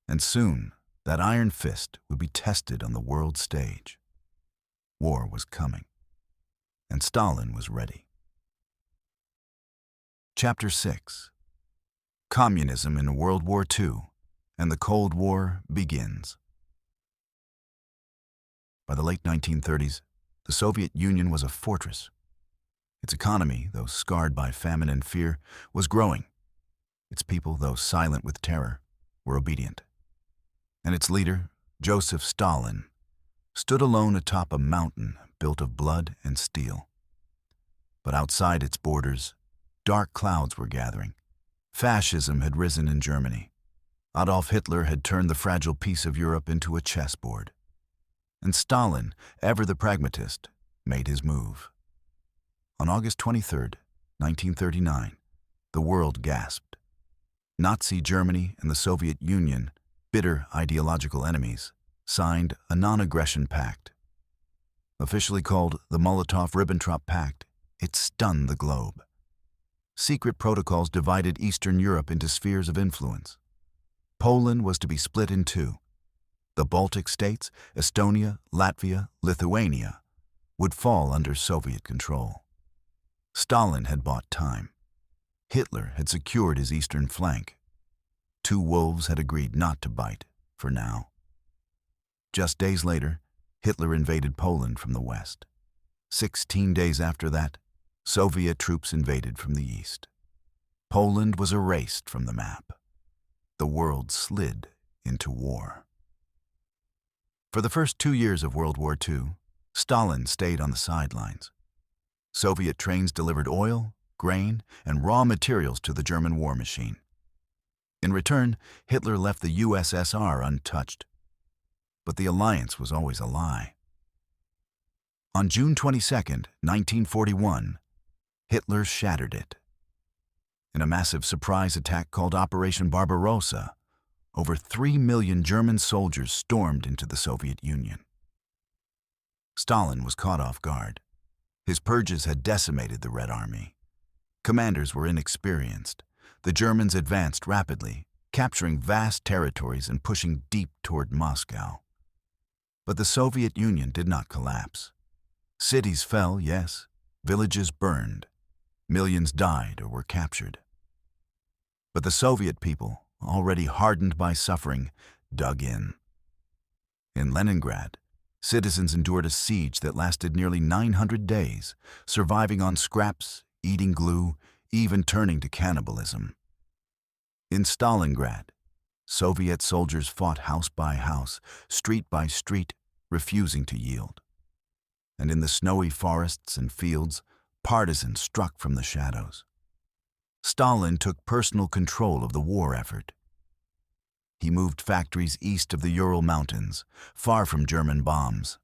And soon, that iron fist would be tested on the world stage. War was coming, and Stalin was ready. Chapter 6. Communism in World War II, and the Cold War begins. By the late 1930s, the Soviet Union was a fortress. Its economy, though scarred by famine and fear, was growing. Its people, though silent with terror, were obedient. And its leader, Joseph Stalin, stood alone atop a mountain built of blood and steel. But outside its borders, dark clouds were gathering. Fascism had risen in Germany. Adolf Hitler had turned the fragile peace of Europe into a chessboard. And Stalin, ever the pragmatist, made his move. On August 23, 1939, the world gasped. Nazi Germany and the Soviet Union, bitter ideological enemies, signed a non-aggression pact. Officially called the Molotov-Ribbentrop Pact, it stunned the globe. Secret protocols divided Eastern Europe into spheres of influence. Poland was to be split in two. The Baltic states, Estonia, Latvia, Lithuania, would fall under Soviet control. Stalin had bought time. Hitler had secured his eastern flank. Two wolves had agreed not to bite, for now. Just days later, Hitler invaded Poland from the west. 16 days after that, Soviet troops invaded from the east. Poland was erased from the map. The world slid into war. For the first 2 years of World War II, Stalin stayed on the sidelines. Soviet trains delivered oil, grain, and raw materials to the German war machine. In return, Hitler left the USSR untouched. But the alliance was always a lie. On June 22, 1941, Hitler shattered it. In a massive surprise attack called Operation Barbarossa, over 3 million German soldiers stormed into the Soviet Union. Stalin was caught off guard. His purges had decimated the Red Army. Commanders were inexperienced. The Germans advanced rapidly, capturing vast territories and pushing deep toward Moscow. But the Soviet Union did not collapse. Cities fell, yes. Villages burned. Millions died or were captured. But the Soviet people, already hardened by suffering, dug in. In Leningrad, citizens endured a siege that lasted nearly 900 days, surviving on scraps, eating glue, even turning to cannibalism. In Stalingrad, Soviet soldiers fought house by house, street by street, refusing to yield. And in the snowy forests and fields, partisans struck from the shadows. Stalin took personal control of the war effort. He moved factories east of the Ural Mountains, far from German bombs.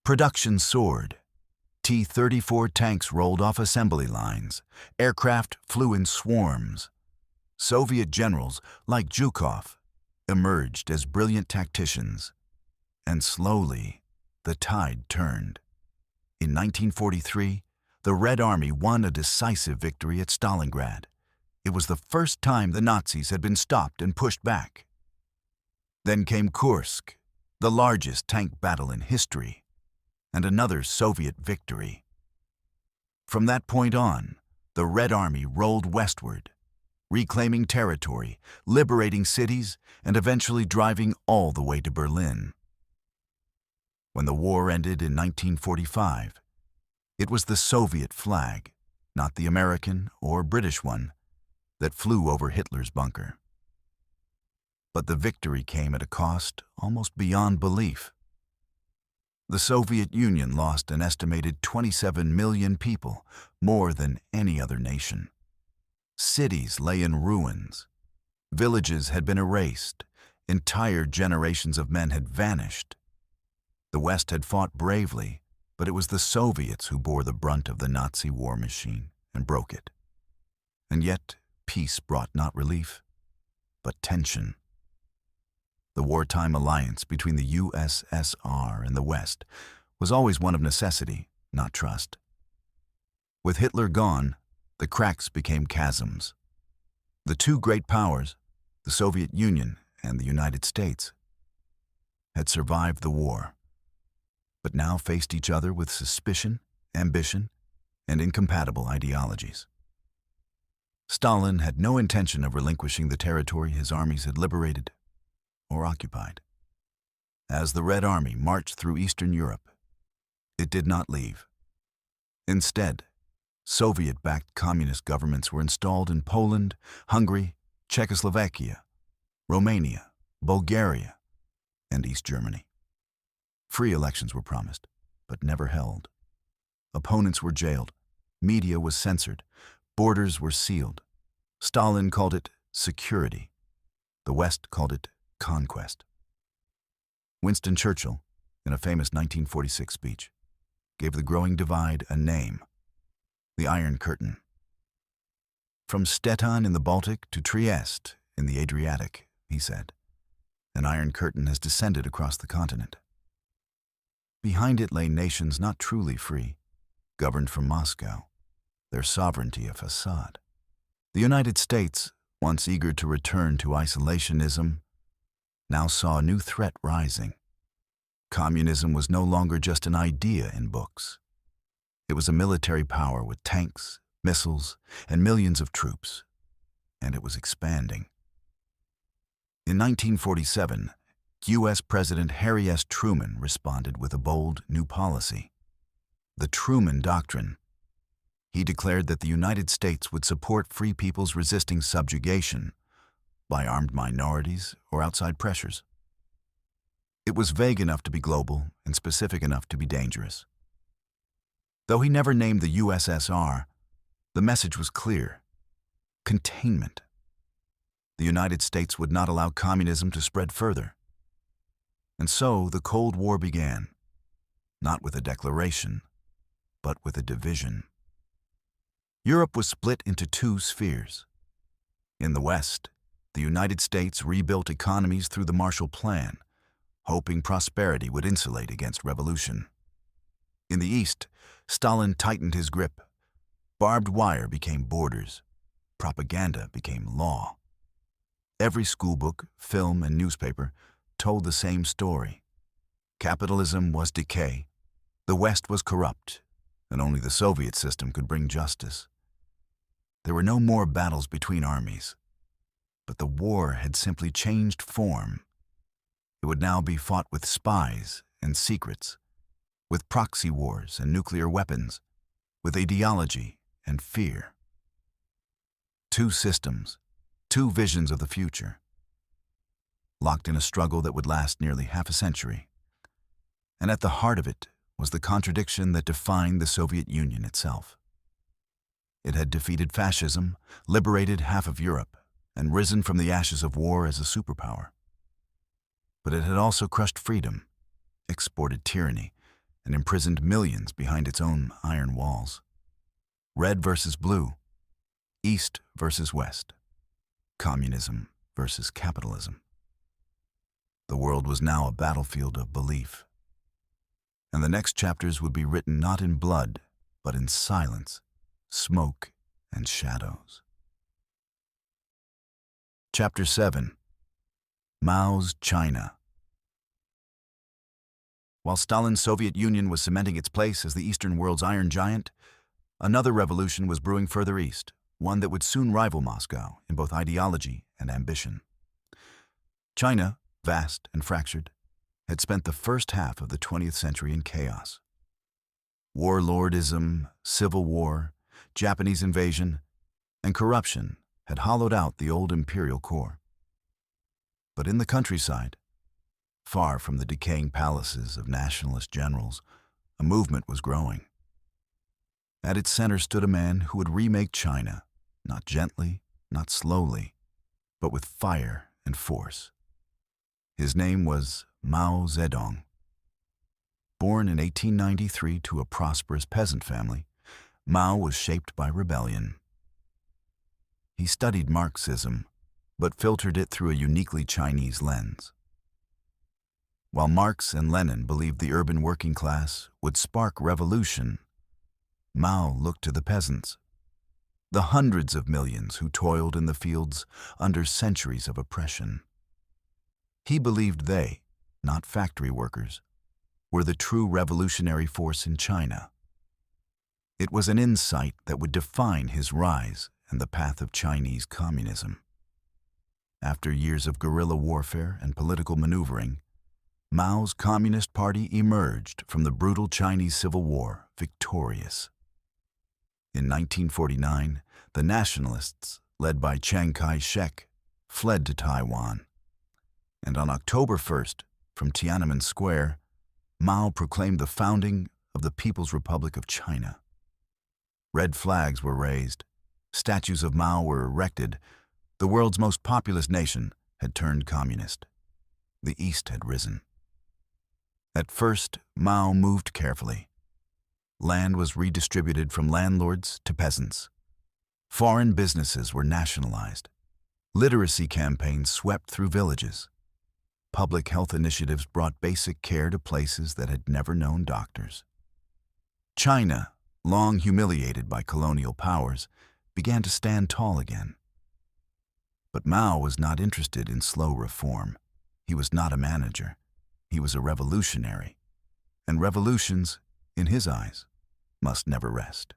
Production soared. T-34 tanks rolled off assembly lines. Aircraft flew in swarms. Soviet generals, like Zhukov, emerged as brilliant tacticians. And slowly, the tide turned. In 1943, the Red Army won a decisive victory at Stalingrad. It was the first time the Nazis had been stopped and pushed back. Then came Kursk, the largest tank battle in history, and another Soviet victory. From that point on, the Red Army rolled westward, reclaiming territory, liberating cities, and eventually driving all the way to Berlin. When the war ended in 1945, it was the Soviet flag, not the American or British one, that flew over Hitler's bunker. But the victory came at a cost almost beyond belief. The Soviet Union lost an estimated 27 million people, more than any other nation. Cities lay in ruins. Villages had been erased. Entire generations of men had vanished. The West had fought bravely, but it was the Soviets who bore the brunt of the Nazi war machine and broke it. And yet, peace brought not relief, but tension. The wartime alliance between the USSR and the West was always one of necessity, not trust. With Hitler gone, the cracks became chasms. The two great powers, the Soviet Union and the United States, had survived the war, but now faced each other with suspicion, ambition, and incompatible ideologies. Stalin had no intention of relinquishing the territory his armies had liberated or occupied. As the Red Army marched through Eastern Europe, it did not leave. Instead, Soviet-backed communist governments were installed in Poland, Hungary, Czechoslovakia, Romania, Bulgaria, and East Germany. Free elections were promised, but never held. Opponents were jailed, media was censored, borders were sealed. Stalin called it security. The West called it conquest. Winston Churchill, in a famous 1946 speech, gave the growing divide a name: the Iron Curtain. From Stettin in the Baltic to Trieste in the Adriatic, he said, an iron curtain has descended across the continent. Behind it lay nations not truly free, governed from Moscow, their sovereignty a facade. The United States, once eager to return to isolationism, now saw a new threat rising. Communism was no longer just an idea in books. It was a military power with tanks, missiles, and millions of troops, and it was expanding. In 1947, U.S. President Harry S. Truman responded with a bold new policy: the Truman Doctrine. He declared that the United States would support free peoples resisting subjugation by armed minorities or outside pressures. It was vague enough to be global and specific enough to be dangerous. Though he never named the USSR, the message was clear: containment. The United States would not allow communism to spread further. And so the Cold War began, not with a declaration, but with a division. Europe was split into two spheres. In the West, the United States rebuilt economies through the Marshall Plan, hoping prosperity would insulate against revolution. In the East, Stalin tightened his grip. Barbed wire became borders. Propaganda became law. Every schoolbook, film, and newspaper told the same story. Capitalism was decay. The West was corrupt, and only the Soviet system could bring justice. There were no more battles between armies, but the war had simply changed form. It would now be fought with spies and secrets, with proxy wars and nuclear weapons, with ideology and fear. Two systems, two visions of the future, locked in a struggle that would last nearly half a century. And at the heart of it was the contradiction that defined the Soviet Union itself. It had defeated fascism, liberated half of Europe, and risen from the ashes of war as a superpower. But it had also crushed freedom, exported tyranny, and imprisoned millions behind its own iron walls. Red versus blue, East versus West, communism versus capitalism. The world was now a battlefield of belief. And the next chapters would be written not in blood, but in silence, smoke, and shadows. Chapter 7. Mao's China. While Stalin's Soviet Union was cementing its place as the Eastern world's iron giant, another revolution was brewing further east, one that would soon rival Moscow in both ideology and ambition. China, vast and fractured, had spent the first half of the 20th century in chaos. Warlordism, civil war, Japanese invasion, and corruption had hollowed out the old imperial core. But in the countryside, far from the decaying palaces of nationalist generals, a movement was growing. At its center stood a man who would remake China, not gently, not slowly, but with fire and force. His name was Mao Zedong. Born in 1893 to a prosperous peasant family, Mao was shaped by rebellion. He studied Marxism, but filtered it through a uniquely Chinese lens. While Marx and Lenin believed the urban working class would spark revolution, Mao looked to the peasants, the hundreds of millions who toiled in the fields under centuries of oppression. He believed they, not factory workers, were the true revolutionary force in China. It was an insight that would define his rise and the path of Chinese communism. After years of guerrilla warfare and political maneuvering, Mao's Communist Party emerged from the brutal Chinese Civil War victorious. In 1949, the nationalists, led by Chiang Kai-shek, fled to Taiwan. And on October 1st, from Tiananmen Square, Mao proclaimed the founding of the People's Republic of China. Red flags were raised, statues of Mao were erected. The world's most populous nation had turned communist. The East had risen. At first, Mao moved carefully. Land was redistributed from landlords to peasants. Foreign businesses were nationalized. Literacy campaigns swept through villages. Public health initiatives brought basic care to places that had never known doctors. China, long humiliated by colonial powers, began to stand tall again. But Mao was not interested in slow reform. He was not a manager. He was a revolutionary. And revolutions, in his eyes, must never rest.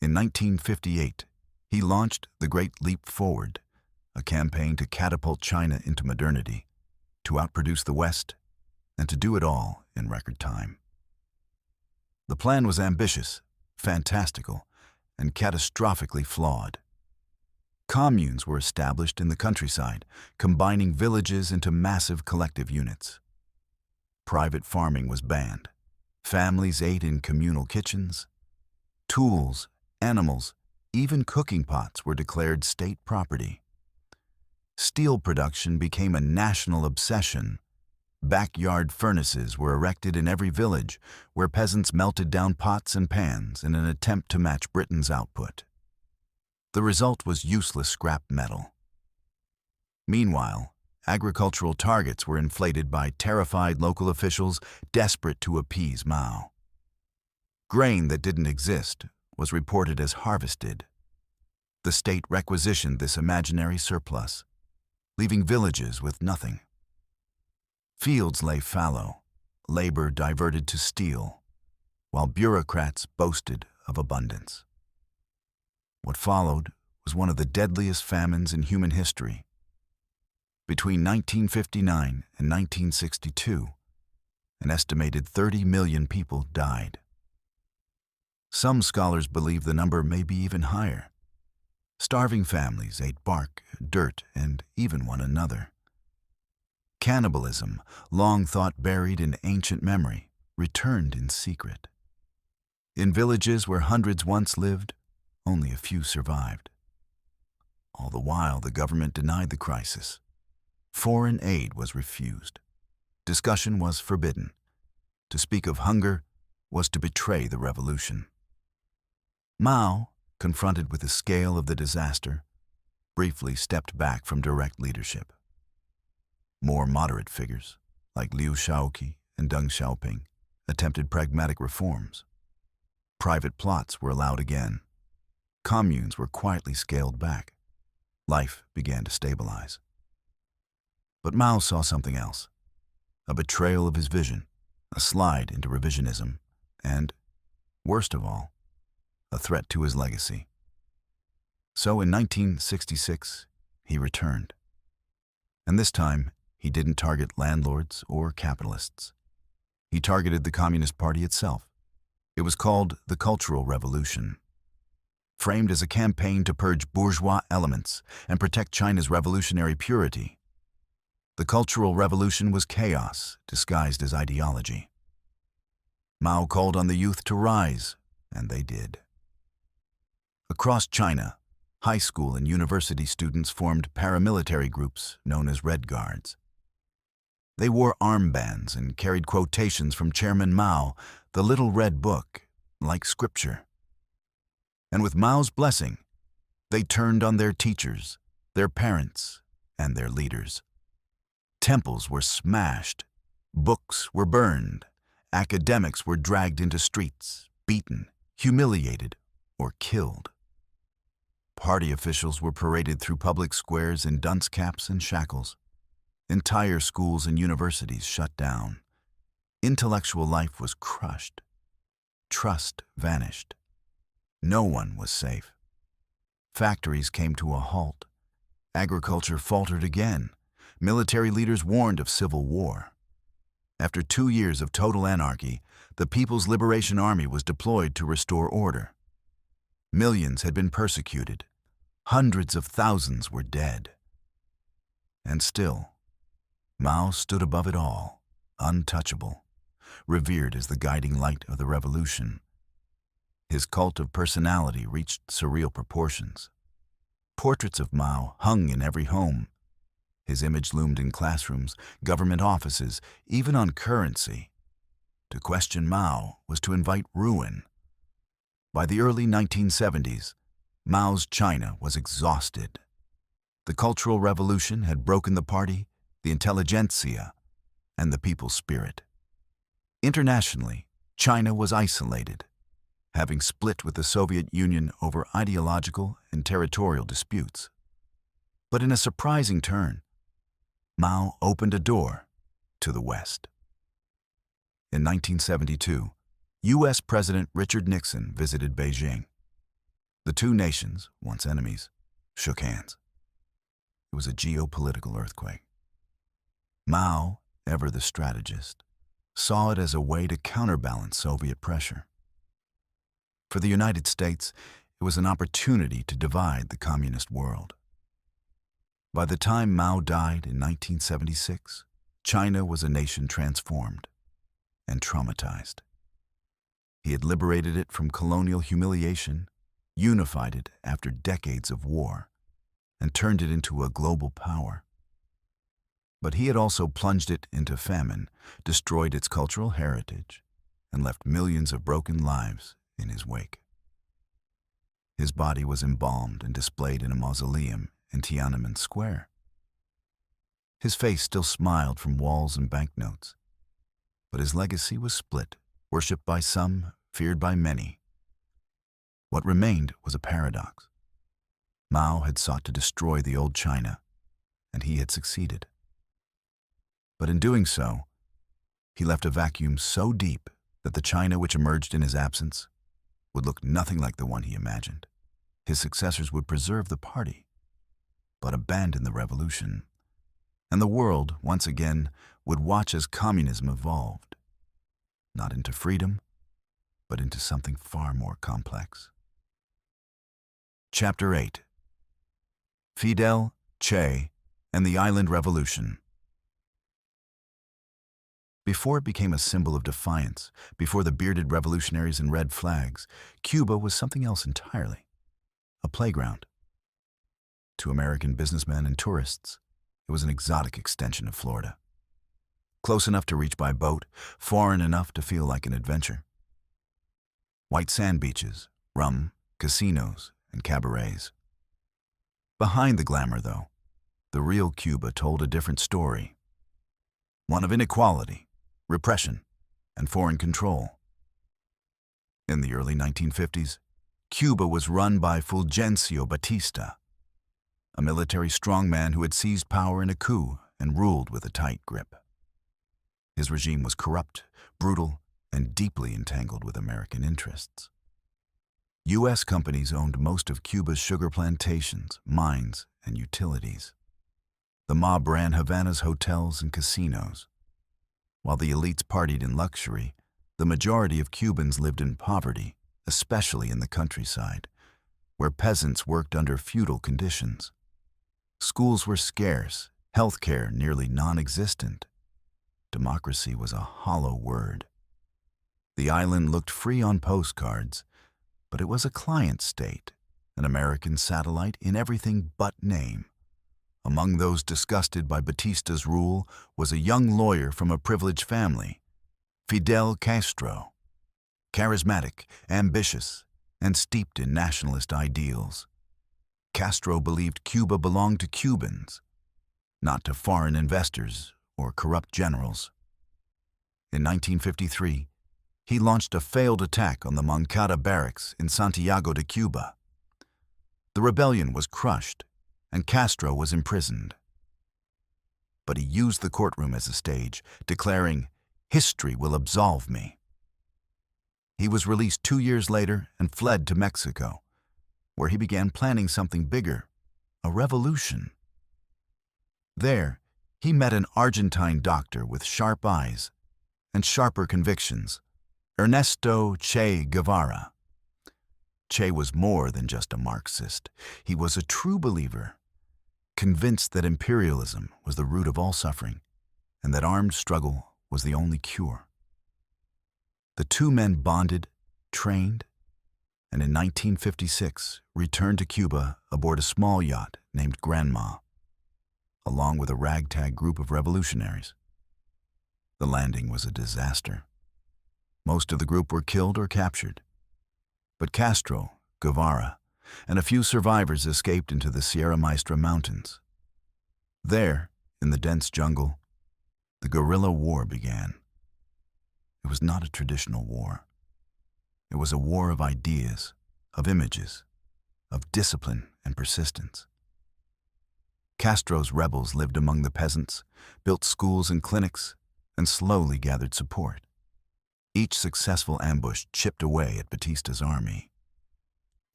In 1958, he launched the Great Leap Forward, a campaign to catapult China into modernity, to outproduce the West, and to do it all in record time. The plan was ambitious, fantastical, and catastrophically flawed. Communes were established in the countryside, combining villages into massive collective units. Private farming was banned. Families ate in communal kitchens. Tools, animals, even cooking pots were declared state property. Steel production became a national obsession. Backyard furnaces were erected in every village, where peasants melted down pots and pans in an attempt to match Britain's output. The result was useless scrap metal. Meanwhile, agricultural targets were inflated by terrified local officials desperate to appease Mao. Grain that didn't exist was reported as harvested. The state requisitioned this imaginary surplus, leaving villages with nothing. Fields lay fallow, labor diverted to steel, while bureaucrats boasted of abundance. What followed was one of the deadliest famines in human history. Between 1959 and 1962, an estimated 30 million people died. Some scholars believe the number may be even higher. Starving families ate bark, dirt, and even one another. Cannibalism, long thought buried in ancient memory, returned in secret. In villages where hundreds once lived, only a few survived. All the while, the government denied the crisis. Foreign aid was refused. Discussion was forbidden. To speak of hunger was to betray the revolution. Mao, confronted with the scale of the disaster, briefly stepped back from direct leadership. More moderate figures, like Liu Shaoqi and Deng Xiaoping, attempted pragmatic reforms. Private plots were allowed again. Communes were quietly scaled back. Life began to stabilize. But Mao saw something else, a betrayal of his vision, a slide into revisionism, and, worst of all, a threat to his legacy. So in 1966, he returned. And this time, he didn't target landlords or capitalists. He targeted the Communist Party itself. It was called the Cultural Revolution. Framed as a campaign to purge bourgeois elements and protect China's revolutionary purity, the Cultural Revolution was chaos disguised as ideology. Mao called on the youth to rise, and they did. Across China, high school and university students formed paramilitary groups known as Red Guards. They wore armbands and carried quotations from Chairman Mao, the Little Red Book, like scripture. And with Mao's blessing, they turned on their teachers, their parents, and their leaders. Temples were smashed, books were burned, academics were dragged into streets, beaten, humiliated, or killed. Party officials were paraded through public squares in dunce caps and shackles. Entire schools and universities shut down. Intellectual life was crushed. Trust vanished. No one was safe. Factories came to a halt. Agriculture faltered again. Military leaders warned of civil war. After 2 years of total anarchy, the People's Liberation Army was deployed to restore order. Millions had been persecuted. Hundreds of thousands were dead. And still, Mao stood above it all, untouchable, revered as the guiding light of the revolution. His cult of personality reached surreal proportions. Portraits of Mao hung in every home. His image loomed in classrooms, government offices, even on currency. To question Mao was to invite ruin. By the early 1970s, Mao's China was exhausted. The Cultural Revolution had broken the party, the intelligentsia, and the people's spirit. Internationally, China was isolated, having split with the Soviet Union over ideological and territorial disputes. But in a surprising turn, Mao opened a door to the West. In 1972, U.S. President Richard Nixon visited Beijing. The two nations, once enemies, shook hands. It was a geopolitical earthquake. Mao, ever the strategist, saw it as a way to counterbalance Soviet pressure. For the United States, it was an opportunity to divide the communist world. By the time Mao died in 1976, China was a nation transformed and traumatized. He had liberated it from colonial humiliation, unified it after decades of war, and turned it into a global power. But he had also plunged it into famine, destroyed its cultural heritage, and left millions of broken lives in his wake. His body was embalmed and displayed in a mausoleum in Tiananmen Square. His face still smiled from walls and banknotes, but his legacy was split, worshipped by some, feared by many. What remained was a paradox. Mao had sought to destroy the old China, and he had succeeded. But in doing so, he left a vacuum so deep that the China which emerged in his absence would look nothing like the one he imagined. His successors would preserve the party, but abandon the revolution, and the world, once again, would watch as communism evolved, not into freedom, but into something far more complex. Chapter 8. Fidel, Che, and the Island Revolution. Before it became a symbol of defiance, before the bearded revolutionaries and red flags, Cuba was something else entirely. A playground. To American businessmen and tourists, it was an exotic extension of Florida. Close enough to reach by boat, foreign enough to feel like an adventure. White sand beaches, rum, casinos, and cabarets. Behind the glamour, though, the real Cuba told a different story. One of inequality, repression, and foreign control. In the early 1950s, Cuba was run by Fulgencio Batista, a military strongman who had seized power in a coup and ruled with a tight grip. His regime was corrupt, brutal, and deeply entangled with American interests. U.S. companies owned most of Cuba's sugar plantations, mines, and utilities. The mob ran Havana's hotels and casinos. While the elites partied in luxury, the majority of Cubans lived in poverty, especially in the countryside, where peasants worked under feudal conditions. Schools were scarce, healthcare nearly non-existent. Democracy was a hollow word. The island looked free on postcards, but it was a client state, an American satellite in everything but name. Among those disgusted by Batista's rule was a young lawyer from a privileged family, Fidel Castro. Charismatic, ambitious, and steeped in nationalist ideals, Castro believed Cuba belonged to Cubans, not to foreign investors or corrupt generals. In 1953, he launched a failed attack on the Moncada barracks in Santiago de Cuba. The rebellion was crushed, and Castro was imprisoned. But he used the courtroom as a stage, declaring, "History will absolve me." He was released 2 years later and fled to Mexico, where he began planning something bigger, a revolution. There, he met an Argentine doctor with sharp eyes and sharper convictions, Ernesto Che Guevara. Che was more than just a Marxist. He was a true believer, convinced that imperialism was the root of all suffering and that armed struggle was the only cure. The two men bonded, trained, and in 1956 returned to Cuba aboard a small yacht named Grandma, along with a ragtag group of revolutionaries. The landing was a disaster. Most of the group were killed or captured. But Castro, Guevara, and a few survivors escaped into the Sierra Maestra Mountains. There, in the dense jungle, the guerrilla war began. It was not a traditional war. It was a war of ideas, of images, of discipline and persistence. Castro's rebels lived among the peasants, built schools and clinics, and slowly gathered support. Each successful ambush chipped away at Batista's army.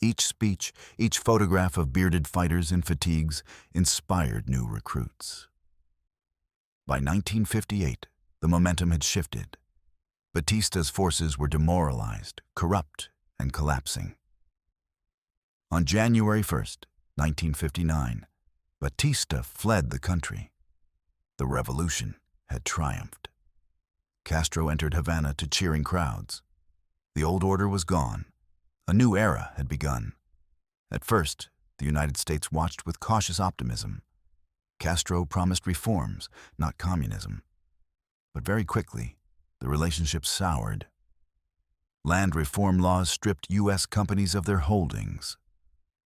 Each speech, each photograph of bearded fighters in fatigues inspired new recruits. By 1958, the momentum had shifted. Batista's forces were demoralized, corrupt, and collapsing. On January 1st, 1959, Batista fled the country. The revolution had triumphed. Castro entered Havana to cheering crowds. The old order was gone. A new era had begun. At first, the United States watched with cautious optimism. Castro promised reforms, not communism. But very quickly, the relationship soured. Land reform laws stripped U.S. companies of their holdings.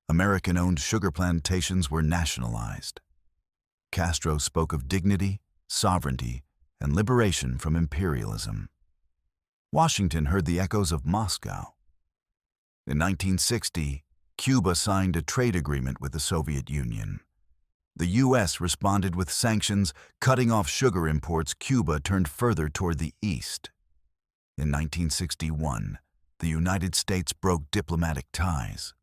American-owned sugar plantations were nationalized. Castro spoke of dignity, sovereignty, and liberation from imperialism. Washington heard the echoes of Moscow. In 1960, Cuba signed a trade agreement with the Soviet Union. The U.S. responded with sanctions, cutting off sugar imports. Cuba turned further toward the east. In 1961, the United States broke diplomatic ties.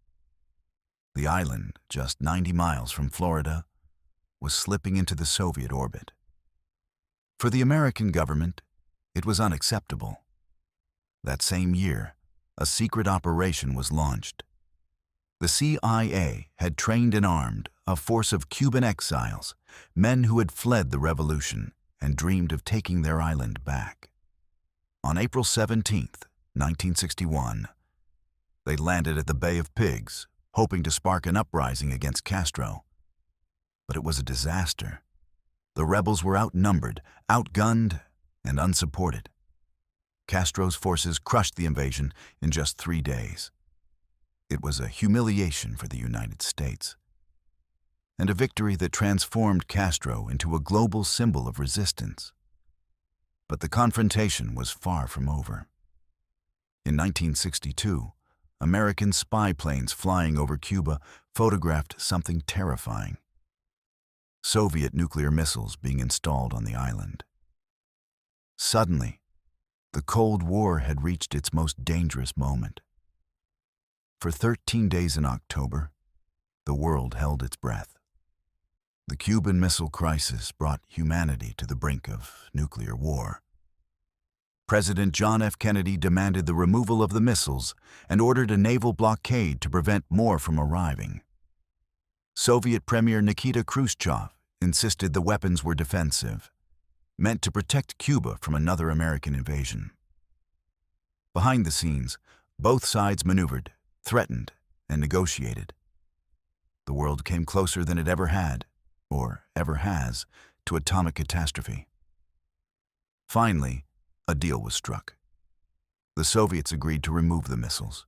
The island, just 90 miles from Florida, was slipping into the Soviet orbit. For the American government, it was unacceptable. That same year, a secret operation was launched. The CIA had trained and armed a force of Cuban exiles, men who had fled the revolution and dreamed of taking their island back. On April 17, 1961, they landed at the Bay of Pigs, hoping to spark an uprising against Castro. But it was a disaster. The rebels were outnumbered, outgunned, and unsupported. Castro's forces crushed the invasion in just 3 days. It was a humiliation for the United States, and a victory that transformed Castro into a global symbol of resistance. But the confrontation was far from over. In 1962, American spy planes flying over Cuba photographed something terrifying: Soviet nuclear missiles being installed on the island. Suddenly, the Cold War had reached its most dangerous moment. For 13 days in October, the world held its breath. The Cuban Missile Crisis brought humanity to the brink of nuclear war. President John F. Kennedy demanded the removal of the missiles and ordered a naval blockade to prevent more from arriving. Soviet Premier Nikita Khrushchev insisted the weapons were defensive, meant to protect Cuba from another American invasion. Behind the scenes, both sides maneuvered, threatened, and negotiated. The world came closer than it ever had, or ever has, to atomic catastrophe. Finally, a deal was struck. The Soviets agreed to remove the missiles.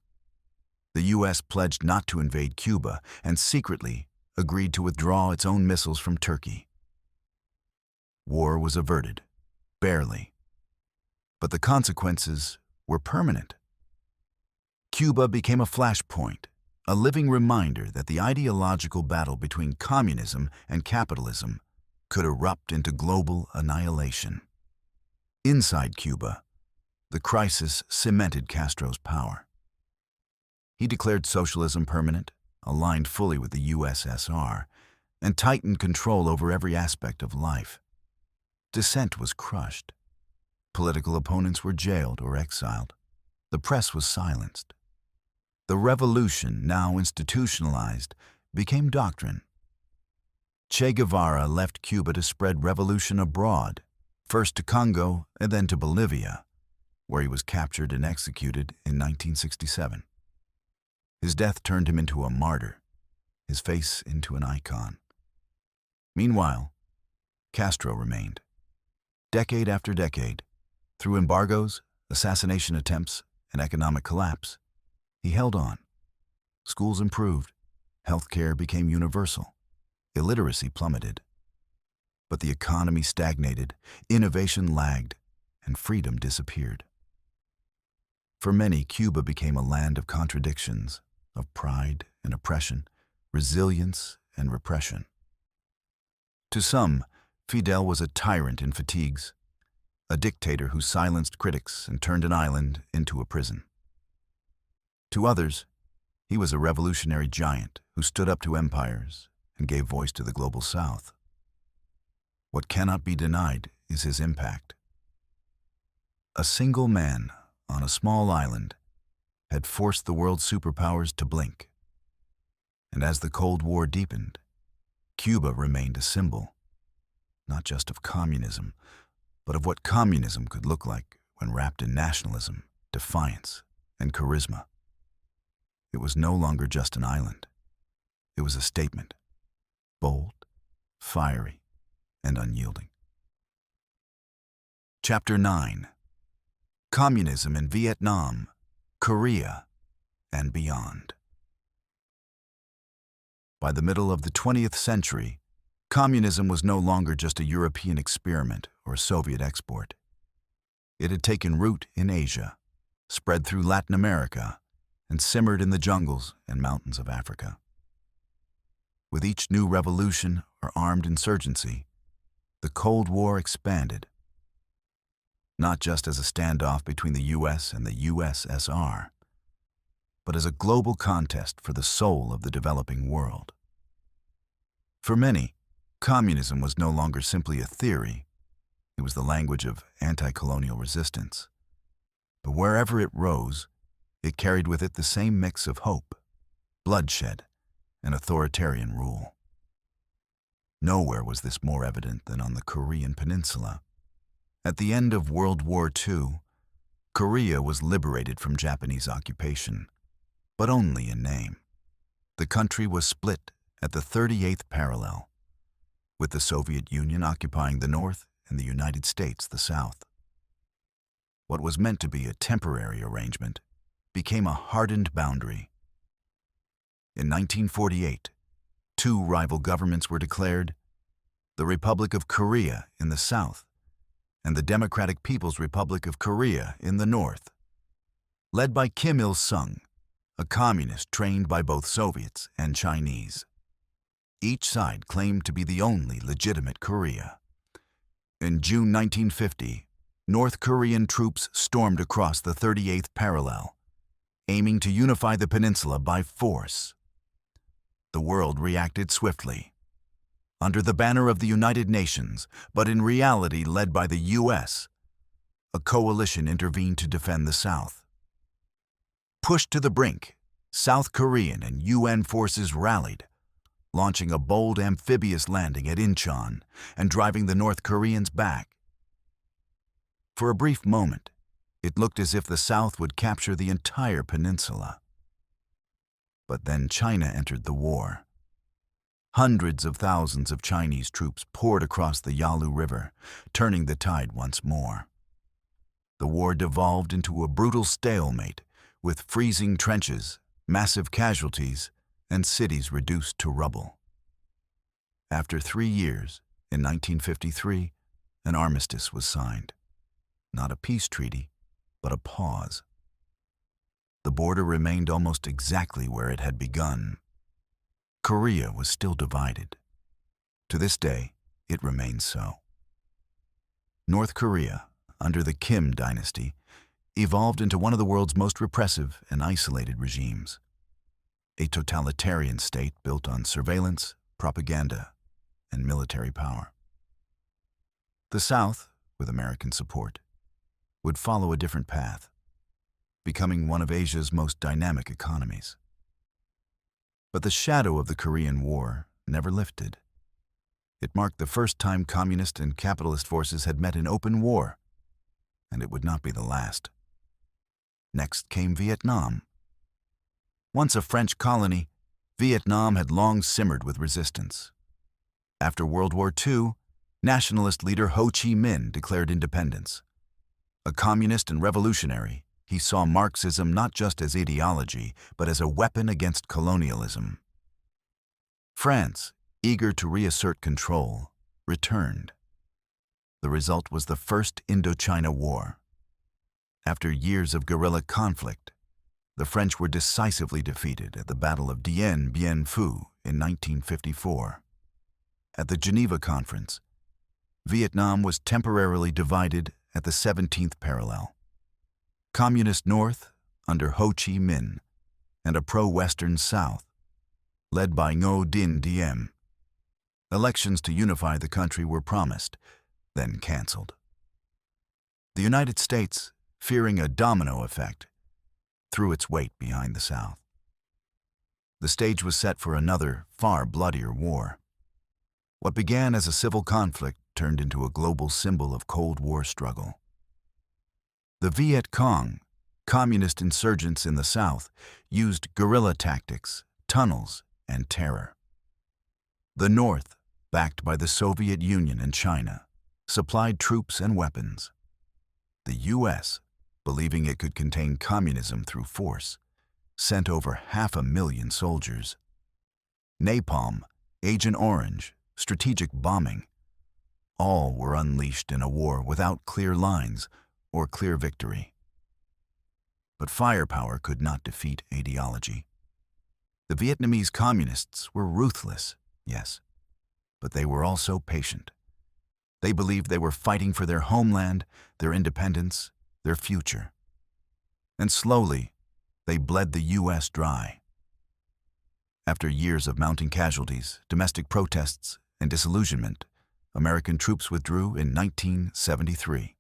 The U.S. pledged not to invade Cuba and secretly agreed to withdraw its own missiles from Turkey. War was averted, barely. But the consequences were permanent. Cuba became a flashpoint, a living reminder that the ideological battle between communism and capitalism could erupt into global annihilation. Inside Cuba, the crisis cemented Castro's power. He declared socialism permanent, aligned fully with the USSR, and tightened control over every aspect of life. Dissent was crushed. Political opponents were jailed or exiled. The press was silenced. The revolution, now institutionalized, became doctrine. Che Guevara left Cuba to spread revolution abroad, first to Congo and then to Bolivia, where he was captured and executed in 1967. His death turned him into a martyr, his face into an icon. Meanwhile, Castro remained. Decade after decade, through embargoes, assassination attempts, and economic collapse, he held on. Schools improved, healthcare became universal, illiteracy plummeted. But the economy stagnated, innovation lagged, and freedom disappeared. For many, Cuba became a land of contradictions, of pride and oppression, resilience and repression. To some, Fidel was a tyrant in fatigues, a dictator who silenced critics and turned an island into a prison. To others, he was a revolutionary giant who stood up to empires and gave voice to the global South. What cannot be denied is his impact. A single man on a small island had forced the world's superpowers to blink. And as the Cold War deepened, Cuba remained a symbol, not just of communism, but of what communism could look like when wrapped in nationalism, defiance, and charisma. It was no longer just an island. It was a statement, bold, fiery, and unyielding. Chapter 9. Communism in Vietnam, Korea, and beyond. By the middle of the 20th century, communism was no longer just a European experiment or Soviet export. It had taken root in Asia, spread through Latin America, and simmered in the jungles and mountains of Africa. With each new revolution or armed insurgency, the Cold War expanded, not just as a standoff between the U.S. and the USSR, but as a global contest for the soul of the developing world. For many, communism was no longer simply a theory. It was the language of anti-colonial resistance. But wherever it rose, it carried with it the same mix of hope, bloodshed, and authoritarian rule. Nowhere was this more evident than on the Korean Peninsula. At the end of World War II, Korea was liberated from Japanese occupation, but only in name. The country was split at the 38th parallel, with the Soviet Union occupying the north and the United States the south. What was meant to be a temporary arrangement became a hardened boundary. In 1948, two rival governments were declared: the Republic of Korea in the south and the Democratic People's Republic of Korea in the north. Led by Kim Il-sung, a communist trained by both Soviets and Chinese. Each side claimed to be the only legitimate Korea. In June 1950, North Korean troops stormed across the 38th parallel, aiming to unify the peninsula by force. The world reacted swiftly. Under the banner of the United Nations, but in reality led by the U.S., a coalition intervened to defend the South. Pushed to the brink, South Korean and UN forces rallied, launching a bold amphibious landing at Incheon and driving the North Koreans back. For a brief moment, it looked as if the South would capture the entire peninsula. But then China entered the war. Hundreds of thousands of Chinese troops poured across the Yalu River, turning the tide once more. The war devolved into a brutal stalemate, with freezing trenches, massive casualties, and cities reduced to rubble. After 3 years, in 1953, an armistice was signed. Not a peace treaty, but a pause. The border remained almost exactly where it had begun. Korea was still divided. To this day, it remains so. North Korea, under the Kim dynasty, evolved into one of the world's most repressive and isolated regimes. A totalitarian state built on surveillance, propaganda, and military power. The South, with American support, would follow a different path, becoming one of Asia's most dynamic economies. But the shadow of the Korean War never lifted. It marked the first time communist and capitalist forces had met in open war, and it would not be the last. Next came Vietnam. Once a French colony, Vietnam had long simmered with resistance. After World War II, nationalist leader Ho Chi Minh declared independence. A communist and revolutionary, he saw Marxism not just as ideology, but as a weapon against colonialism. France, eager to reassert control, returned. The result was the First Indochina War. After years of guerrilla conflict, the French were decisively defeated at the Battle of Dien Bien Phu in 1954. At the Geneva Conference, Vietnam was temporarily divided at the 17th parallel. Communist North, under Ho Chi Minh, and a pro-Western South, led by Ngo Dinh Diem. Elections to unify the country were promised, then canceled. The United States, fearing a domino effect, threw its weight behind the South. The stage was set for another, far bloodier war. What began as a civil conflict turned into a global symbol of Cold War struggle. The Viet Cong, communist insurgents in the South, used guerrilla tactics, tunnels, and terror. The North, backed by the Soviet Union and China, supplied troops and weapons. The U.S., believing it could contain communism through force, sent over 500,000 soldiers. Napalm, Agent Orange, strategic bombing, all were unleashed in a war without clear lines or clear victory. But firepower could not defeat ideology. The Vietnamese communists were ruthless, yes, but they were also patient. They believed they were fighting for their homeland, their independence, their future. And slowly, they bled the U.S. dry. After years of mounting casualties, domestic protests, and disillusionment, American troops withdrew in 1973.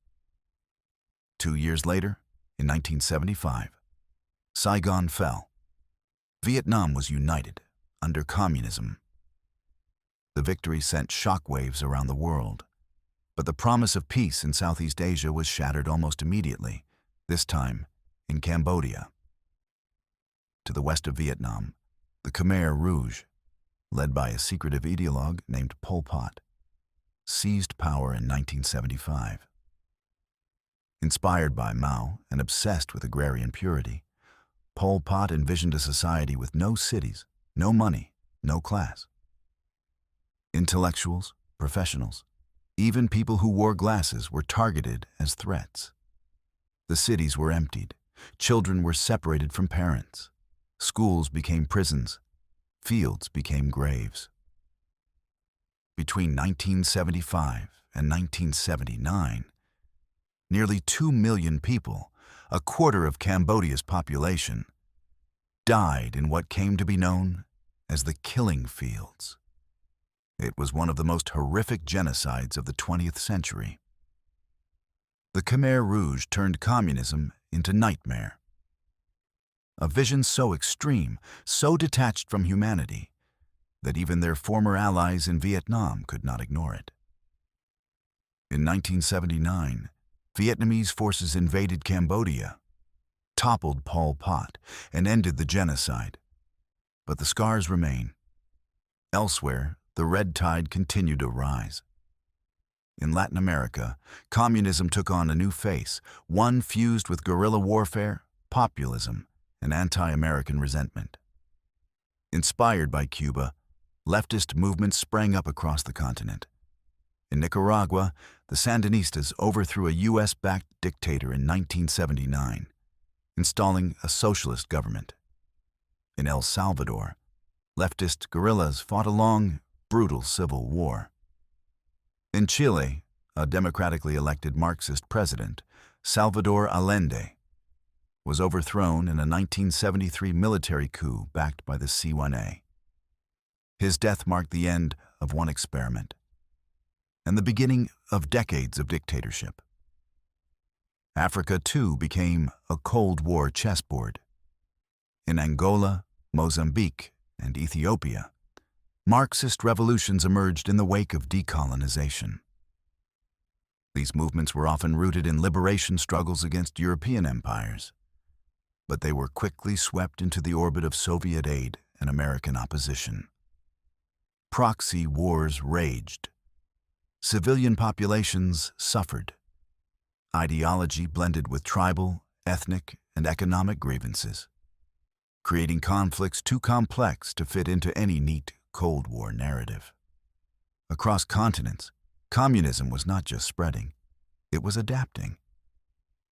2 years later, in 1975, Saigon fell. Vietnam was united under communism. The victory sent shockwaves around the world. But the promise of peace in Southeast Asia was shattered almost immediately, this time in Cambodia. To the west of Vietnam, the Khmer Rouge, led by a secretive ideologue named Pol Pot, seized power in 1975. Inspired by Mao and obsessed with agrarian purity, Pol Pot envisioned a society with no cities, no money, no class. Intellectuals, professionals, even people who wore glasses were targeted as threats. The cities were emptied, children were separated from parents, schools became prisons, fields became graves. Between 1975 and 1979, nearly 2 million people, a quarter of Cambodia's population, died in what came to be known as the killing fields. It was one of the most horrific genocides of the 20th century. The Khmer Rouge turned communism into nightmare. A vision so extreme, so detached from humanity, that even their former allies in Vietnam could not ignore it. In 1979, Vietnamese forces invaded Cambodia, toppled Pol Pot, and ended the genocide. But the scars remain. Elsewhere, the red tide continued to rise. In Latin America, communism took on a new face, one fused with guerrilla warfare, populism, and anti-American resentment. Inspired by Cuba, leftist movements sprang up across the continent. In Nicaragua, the Sandinistas overthrew a U.S.-backed dictator in 1979, installing a socialist government. In El Salvador, leftist guerrillas fought a long, brutal civil war. In Chile, a democratically elected Marxist president, Salvador Allende, was overthrown in a 1973 military coup backed by the C1A. His death marked the end of one experiment and the beginning of decades of dictatorship. Africa, too, became a Cold War chessboard. In Angola, Mozambique, and Ethiopia, Marxist revolutions emerged in the wake of decolonization. These movements were often rooted in liberation struggles against European empires, but they were quickly swept into the orbit of Soviet aid and American opposition. Proxy wars raged. Civilian populations suffered. Ideology blended with tribal, ethnic, and economic grievances, creating conflicts too complex to fit into any neat Cold War narrative. Across continents, communism was not just spreading, it was adapting.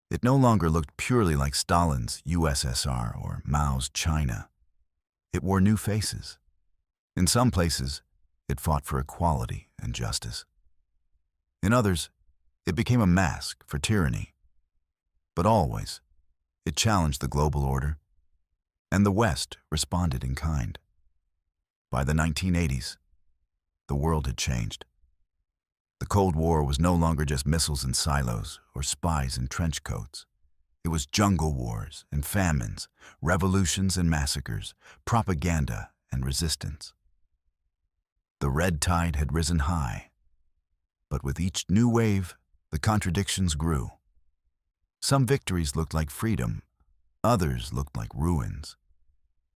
It no longer looked purely like Stalin's USSR or Mao's China. It wore new faces. In some places, it fought for equality and justice. In others, it became a mask for tyranny. But always, it challenged the global order, and the West responded in kind. By the 1980s, the world had changed. The Cold War was no longer just missiles in silos or spies in trench coats. It was jungle wars and famines, revolutions and massacres, propaganda and resistance. The red tide had risen high, but with each new wave, the contradictions grew. Some victories looked like freedom, others looked like ruins.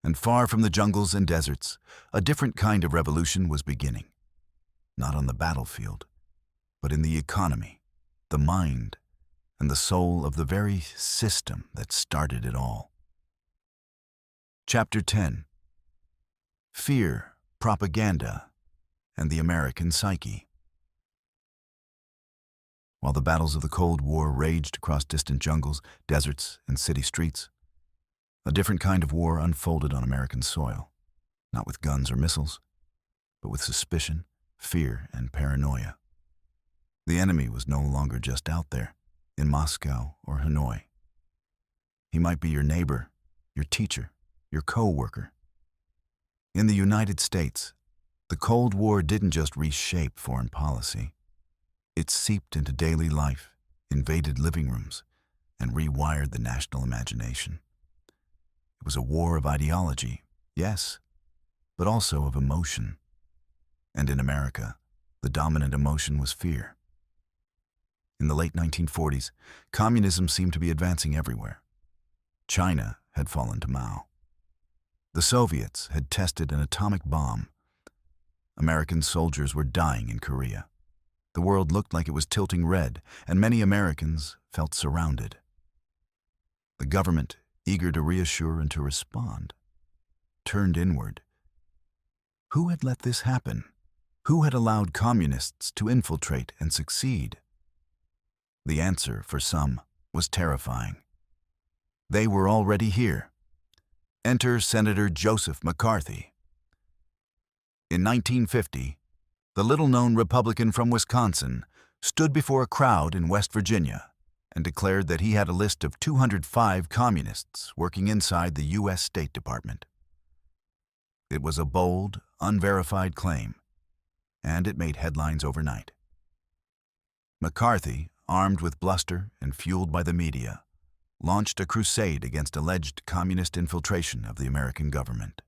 And far from the jungles and deserts, a different kind of revolution was beginning. Not on the battlefield, but in the economy, the mind, and the soul of the very system that started it all. Chapter 10. Fear, Propaganda, and the American Psyche. While the battles of the Cold War raged across distant jungles, deserts, and city streets, a different kind of war unfolded on American soil, not with guns or missiles, but with suspicion, fear, and paranoia. The enemy was no longer just out there, in Moscow or Hanoi. He might be your neighbor, your teacher, your co-worker. In the United States, the Cold War didn't just reshape foreign policy. It seeped into daily life, invaded living rooms, and rewired the national imagination. It was a war of ideology, yes, but also of emotion. And in America, the dominant emotion was fear. In the late 1940s, communism seemed to be advancing everywhere. China had fallen to Mao. The Soviets had tested an atomic bomb. American soldiers were dying in Korea. The world looked like it was tilting red, and many Americans felt surrounded. The government, eager to reassure and to respond, turned inward. Who had let this happen? Who had allowed communists to infiltrate and succeed? The answer, for some, was terrifying. They were already here. Enter Senator Joseph McCarthy. In 1950, the little-known Republican from Wisconsin stood before a crowd in West Virginia and declared that he had a list of 205 communists working inside the U.S. State Department. It was a bold, unverified claim, and it made headlines overnight. McCarthy, armed with bluster and fueled by the media, launched a crusade against alleged communist infiltration of the American government.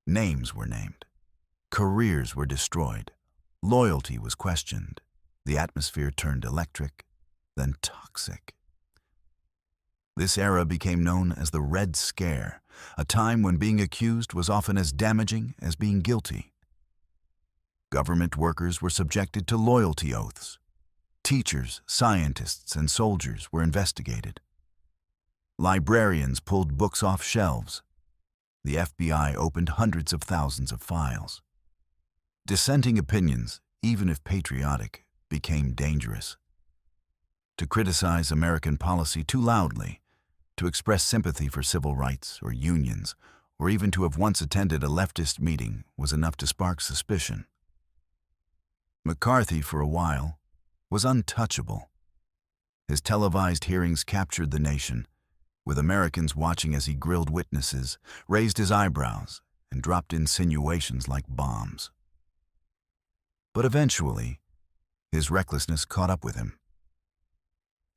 Names were named. Careers were destroyed. Loyalty was questioned. The atmosphere turned electric, then toxic. This era became known as the Red Scare, a time when being accused was often as damaging as being guilty. Government workers were subjected to loyalty oaths. Teachers, scientists, and soldiers were investigated. Librarians pulled books off shelves. The FBI opened hundreds of thousands of files. Dissenting opinions, even if patriotic, became dangerous. To criticize American policy too loudly, to express sympathy for civil rights or unions, or even to have once attended a leftist meeting was enough to spark suspicion. McCarthy, for a while, was untouchable. His televised hearings captured the nation, with Americans watching as he grilled witnesses, raised his eyebrows, and dropped insinuations like bombs. But eventually, his recklessness caught up with him.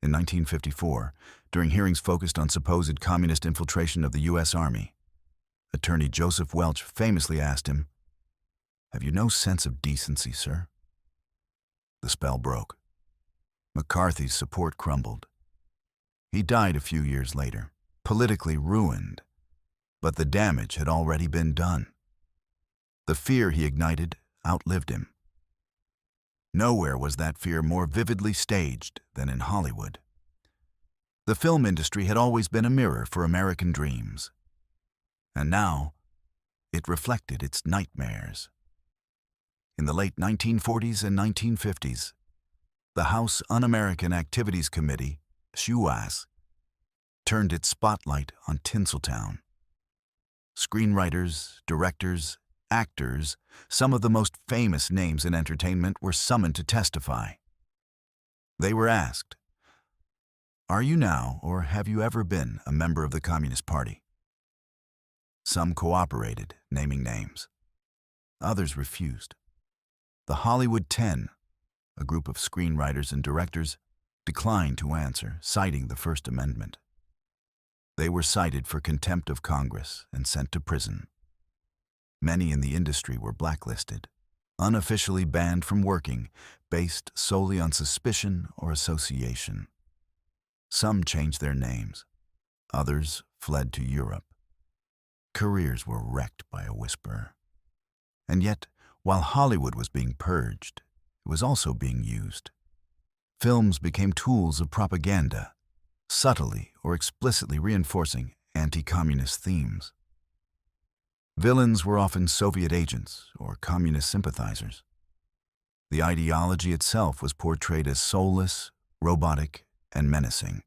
In 1954, during hearings focused on supposed communist infiltration of the U.S. Army, Attorney Joseph Welch famously asked him, "Have you no sense of decency, sir?" The spell broke. McCarthy's support crumbled. He died a few years later, politically ruined, but the damage had already been done. The fear he ignited outlived him. Nowhere was that fear more vividly staged than in Hollywood. The film industry had always been a mirror for American dreams, and now it reflected its nightmares. In the late 1940s and 1950s, the House Un-American Activities Committee, SUAS, turned its spotlight on Tinseltown. Screenwriters, directors, actors, some of the most famous names in entertainment were summoned to testify. They were asked, "Are you now, or have you ever been, a member of the Communist Party?" Some cooperated, naming names. Others refused. The Hollywood 10, a group of screenwriters and directors, declined to answer, citing the First Amendment. They were cited for contempt of Congress and sent to prison. Many in the industry were blacklisted, unofficially banned from working, based solely on suspicion or association. Some changed their names. Others fled to Europe. Careers were wrecked by a whisper. And yet, while Hollywood was being purged, it was also being used. Films became tools of propaganda, subtly or explicitly reinforcing anti-communist themes. Villains were often Soviet agents or communist sympathizers. The ideology itself was portrayed as soulless, robotic, and menacing,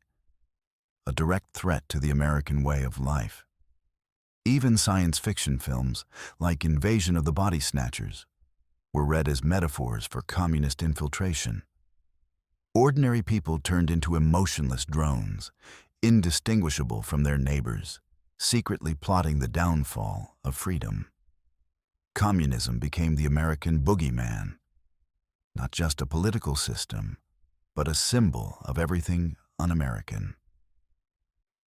a direct threat to the American way of life. Even science fiction films, like Invasion of the Body Snatchers, were read as metaphors for communist infiltration. Ordinary people turned into emotionless drones, indistinguishable from their neighbors, secretly plotting the downfall of freedom. Communism became the American boogeyman, not just a political system, but a symbol of everything un-American.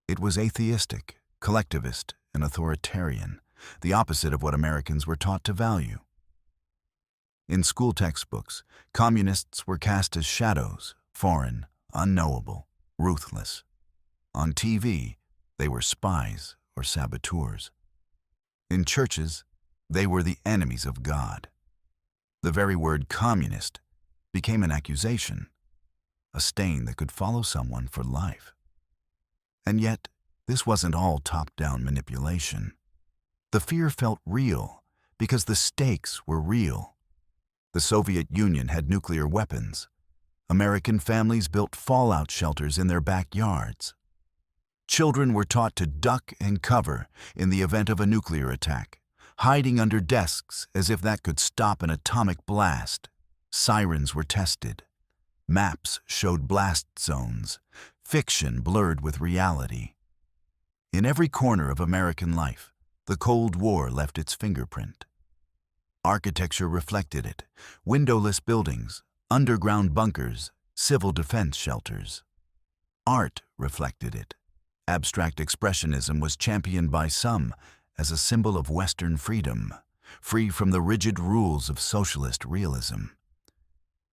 It was atheistic, collectivist, and authoritarian, the opposite of what Americans were taught to value. In school textbooks, communists were cast as shadows, foreign, unknowable, ruthless. On TV, they were spies or saboteurs. In churches, they were the enemies of God. The very word communist became an accusation, a stain that could follow someone for life. And yet, this wasn't all top-down manipulation. The fear felt real because the stakes were real. The Soviet Union had nuclear weapons. American families built fallout shelters in their backyards. Children were taught to duck and cover in the event of a nuclear attack, hiding under desks as if that could stop an atomic blast. Sirens were tested. Maps showed blast zones. Fiction blurred with reality. In every corner of American life, the Cold War left its fingerprint. Architecture reflected it: windowless buildings, underground bunkers, civil defense shelters. Art reflected it. Abstract expressionism was championed by some as a symbol of Western freedom, free from the rigid rules of socialist realism.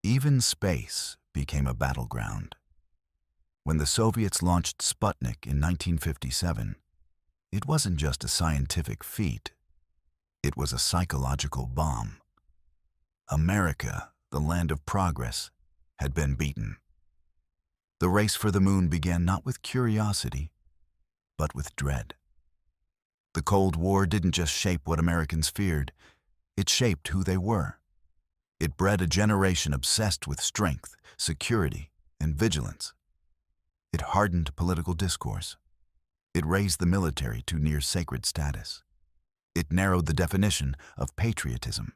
Even space became a battleground. When the Soviets launched Sputnik in 1957, it wasn't just a scientific feat. It was a psychological bomb. America, the land of progress, had been beaten. The race for the moon began not with curiosity, but with dread. The Cold War didn't just shape what Americans feared, it shaped who they were. It bred a generation obsessed with strength, security, and vigilance. It hardened political discourse. It raised the military to near sacred status. It narrowed the definition of patriotism.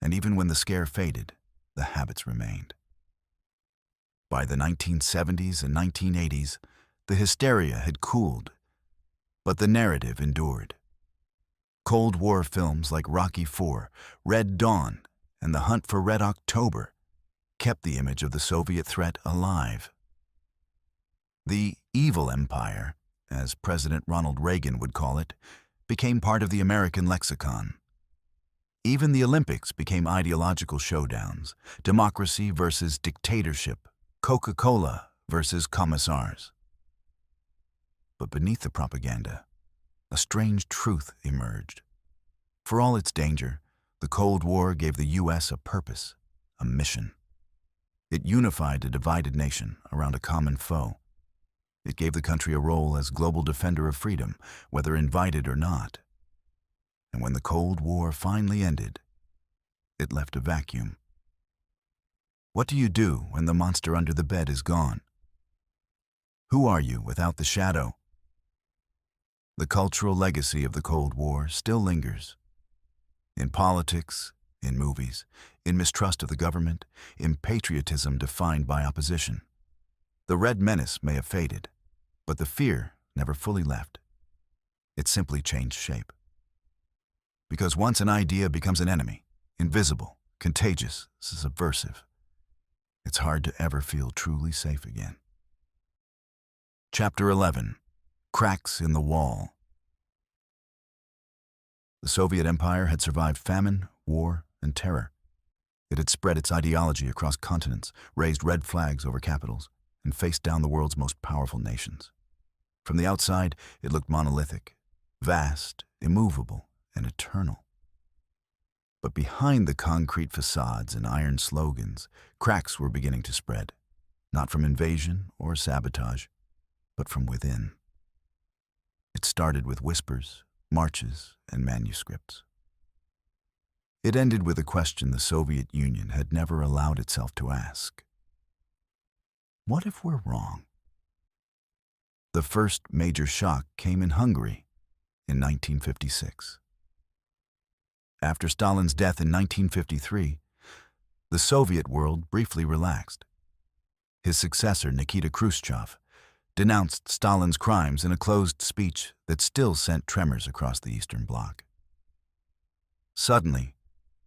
And even when the scare faded, the habits remained. By the 1970s and 1980s, the hysteria had cooled, but the narrative endured. Cold War films like Rocky IV, Red Dawn, and The Hunt for Red October kept the image of the Soviet threat alive. The evil empire, as President Ronald Reagan would call it, became part of the American lexicon. Even the Olympics became ideological showdowns: democracy versus dictatorship, Coca-Cola versus commissars. But beneath the propaganda, a strange truth emerged. For all its danger, the Cold War gave the U.S. a purpose, a mission. It unified a divided nation around a common foe. It gave the country a role as global defender of freedom, whether invited or not. And when the Cold War finally ended, it left a vacuum. What do you do when the monster under the bed is gone? Who are you without the shadow? The cultural legacy of the Cold War still lingers. In politics, in movies, in mistrust of the government, in patriotism defined by opposition. The red menace may have faded, but the fear never fully left. It simply changed shape. Because once an idea becomes an enemy, invisible, contagious, subversive, it's hard to ever feel truly safe again. Chapter 11. Cracks in the Wall. The Soviet Empire had survived famine, war, and terror. It had spread its ideology across continents, raised red flags over capitals, and faced down the world's most powerful nations. From the outside, it looked monolithic, vast, immovable, and eternal. But behind the concrete facades and iron slogans, cracks were beginning to spread, not from invasion or sabotage, but from within. It started with whispers, marches, and manuscripts. It ended with a question the Soviet Union had never allowed itself to ask. What if we're wrong? The first major shock came in Hungary in 1956. After Stalin's death in 1953, the Soviet world briefly relaxed. His successor, Nikita Khrushchev, denounced Stalin's crimes in a closed speech that still sent tremors across the Eastern Bloc. Suddenly,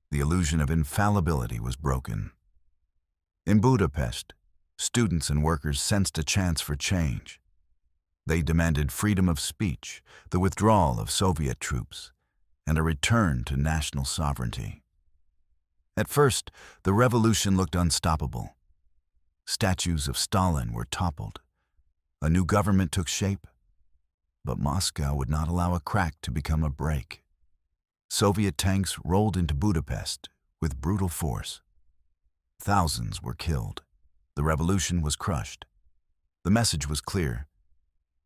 the illusion of infallibility was broken. In Budapest, students and workers sensed a chance for change. They demanded freedom of speech, the withdrawal of Soviet troops, and a return to national sovereignty. At first, the revolution looked unstoppable. Statues of Stalin were toppled. A new government took shape, but Moscow would not allow a crack to become a break. Soviet tanks rolled into Budapest with brutal force. Thousands were killed. The revolution was crushed. The message was clear.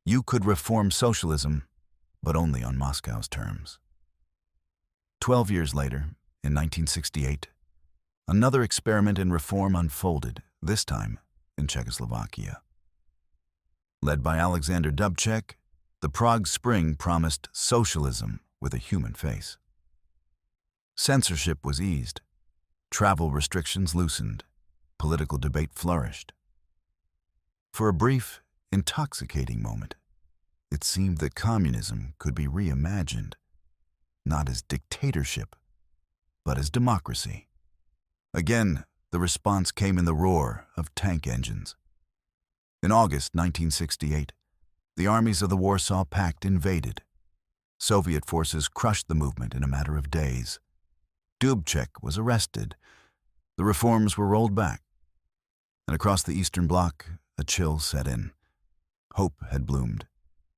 You could reform socialism, but only on Moscow's terms. 12 years later, in 1968, another experiment in reform unfolded, this time in Czechoslovakia. Led by Alexander Dubček, the Prague Spring promised socialism with a human face. Censorship was eased, travel restrictions loosened, political debate flourished. For a brief, intoxicating moment, it seemed that communism could be reimagined, not as dictatorship, but as democracy. Again, the response came in the roar of tank engines. In August 1968, the armies of the Warsaw Pact invaded. Soviet forces crushed the movement in a matter of days. Dubček was arrested. The reforms were rolled back. And across the Eastern Bloc, a chill set in. Hope had bloomed,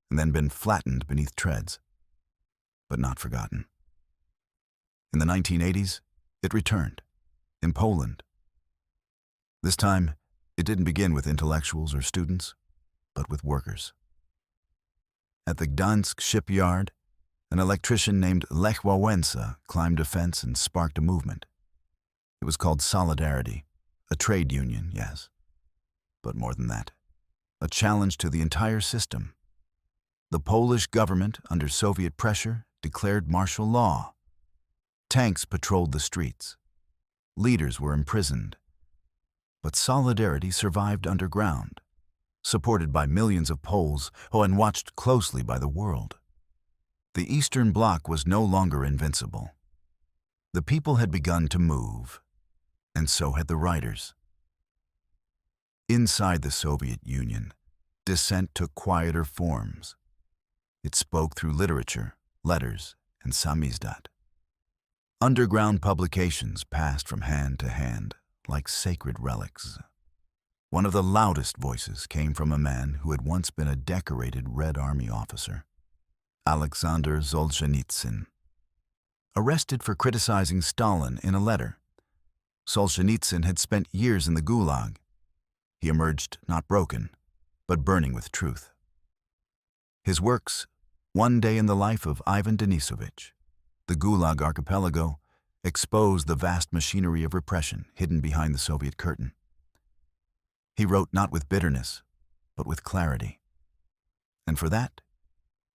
and then been flattened beneath treads, but not forgotten. In the 1980s, it returned, in Poland. This time, it didn't begin with intellectuals or students, but with workers. At the Gdansk shipyard, an electrician named Lech Wałęsa climbed a fence and sparked a movement. It was called Solidarity, a trade union, yes, but more than that, a challenge to the entire system. The Polish government, under Soviet pressure, declared martial law. Tanks patrolled the streets. Leaders were imprisoned. But Solidarity survived underground, supported by millions of Poles and watched closely by the world. The Eastern Bloc was no longer invincible. The people had begun to move, and so had the writers. Inside the Soviet Union, dissent took quieter forms. It spoke through literature, letters, and samizdat. Underground publications passed from hand to hand like sacred relics. One of the loudest voices came from a man who had once been a decorated Red Army officer, Alexander Solzhenitsyn. Arrested for criticizing Stalin in a letter, Solzhenitsyn had spent years in the Gulag. He emerged not broken, but burning with truth. His works, One Day in the Life of Ivan Denisovich, The Gulag Archipelago, exposed the vast machinery of repression hidden behind the Soviet curtain. He wrote not with bitterness, but with clarity. And for that,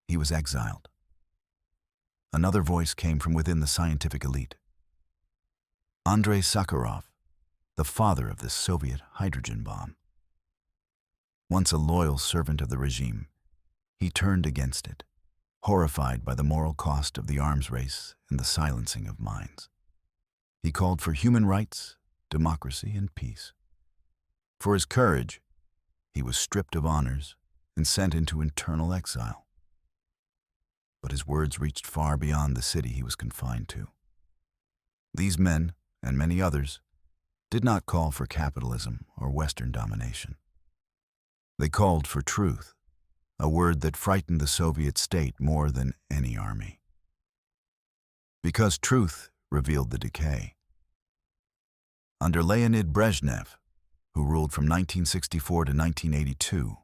he was exiled. Another voice came from within the scientific elite. Andrei Sakharov, the father of the Soviet hydrogen bomb. Once a loyal servant of the regime, he turned against it, horrified by the moral cost of the arms race and the silencing of minds. He called for human rights, democracy, and peace. For his courage, he was stripped of honors and sent into internal exile. But his words reached far beyond the city he was confined to. These men, and many others, did not call for capitalism or Western domination. They called for truth, a word that frightened the Soviet state more than any army. Because truth revealed the decay. Under Leonid Brezhnev, who ruled from 1964 to 1982,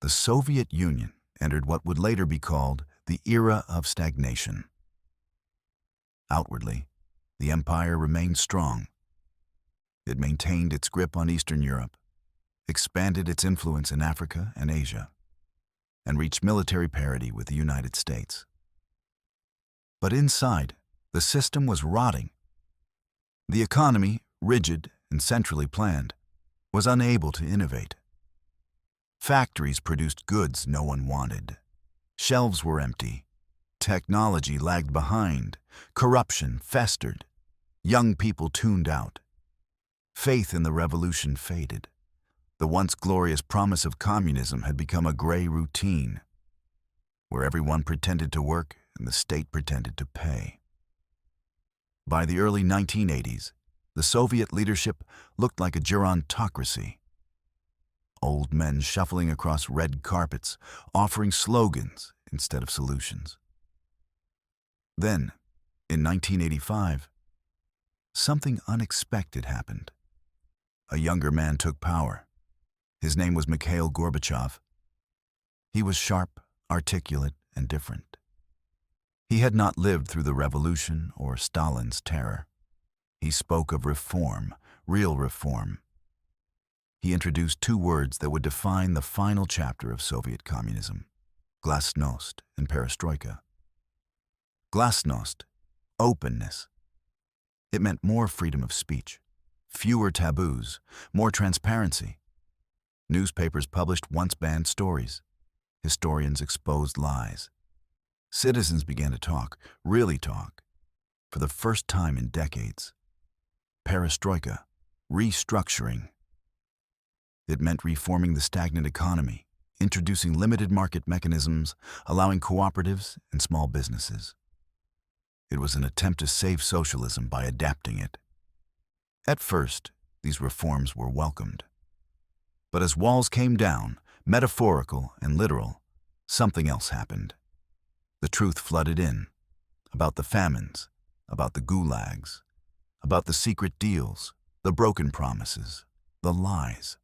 the Soviet Union entered what would later be called the era of stagnation. Outwardly, the empire remained strong. It maintained its grip on Eastern Europe, expanded its influence in Africa and Asia, and reached military parity with the United States. But inside, the system was rotting. The economy, rigid and centrally planned, was unable to innovate. Factories produced goods no one wanted. Shelves were empty. Technology lagged behind. Corruption festered. Young people tuned out. Faith in the revolution faded. The once glorious promise of communism had become a gray routine, where everyone pretended to work and the state pretended to pay. By the early 1980s, the Soviet leadership looked like a gerontocracy. Old men shuffling across red carpets, offering slogans instead of solutions. Then, in 1985, something unexpected happened. A younger man took power. His name was Mikhail Gorbachev. He was sharp, articulate, and different. He had not lived through the revolution or Stalin's terror. He spoke of reform, real reform. He introduced two words that would define the final chapter of Soviet communism: glasnost and perestroika. Glasnost, openness. It meant more freedom of speech, fewer taboos, more transparency. Newspapers published once-banned stories. Historians exposed lies. Citizens began to talk, really talk, for the first time in decades. Perestroika, restructuring. It meant reforming the stagnant economy, introducing limited market mechanisms, allowing cooperatives and small businesses. It was an attempt to save socialism by adapting it. At first, these reforms were welcomed. But as walls came down, metaphorical and literal, something else happened. The truth flooded in, about the famines, about the Gulags, about the secret deals, the broken promises, the lies.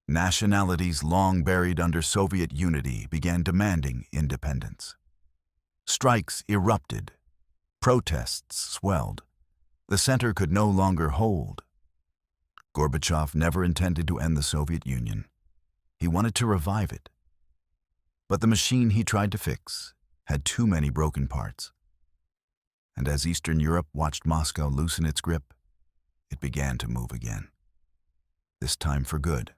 Nationalities long buried under Soviet unity began demanding independence. Strikes erupted. Protests swelled. The center could no longer hold. Gorbachev never intended to end the Soviet Union. He wanted to revive it. But the machine he tried to fix had too many broken parts. And as Eastern Europe watched Moscow loosen its grip, it began to move again. This time for good.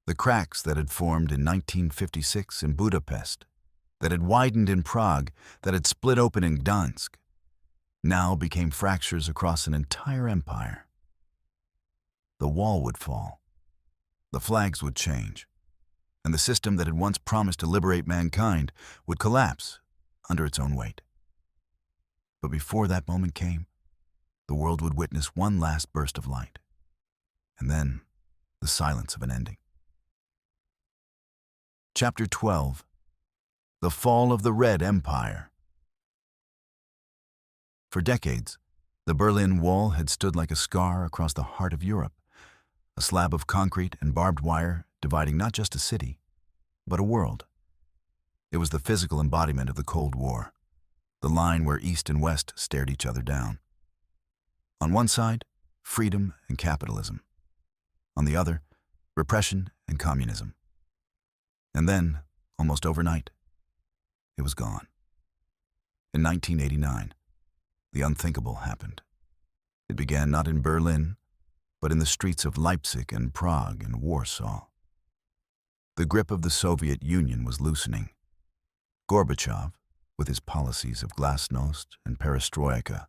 The cracks that had formed in 1956 in Budapest, that had widened in Prague, that had split open in Gdansk, now became fractures across an entire empire. The wall would fall. The flags would change. And the system that had once promised to liberate mankind would collapse under its own weight. But before that moment came, the world would witness one last burst of light, and then the silence of an ending. Chapter 12. The Fall of the Red Empire. For decades, the Berlin Wall had stood like a scar across the heart of Europe, a slab of concrete and barbed wire dividing not just a city, but a world. It was the physical embodiment of the Cold War, the line where East and West stared each other down. On one side, freedom and capitalism. On the other, repression and communism. And then, almost overnight, it was gone. In 1989, the unthinkable happened. It began not in Berlin, but in the streets of Leipzig and Prague and Warsaw. The grip of the Soviet Union was loosening. Gorbachev, with his policies of glasnost and perestroika,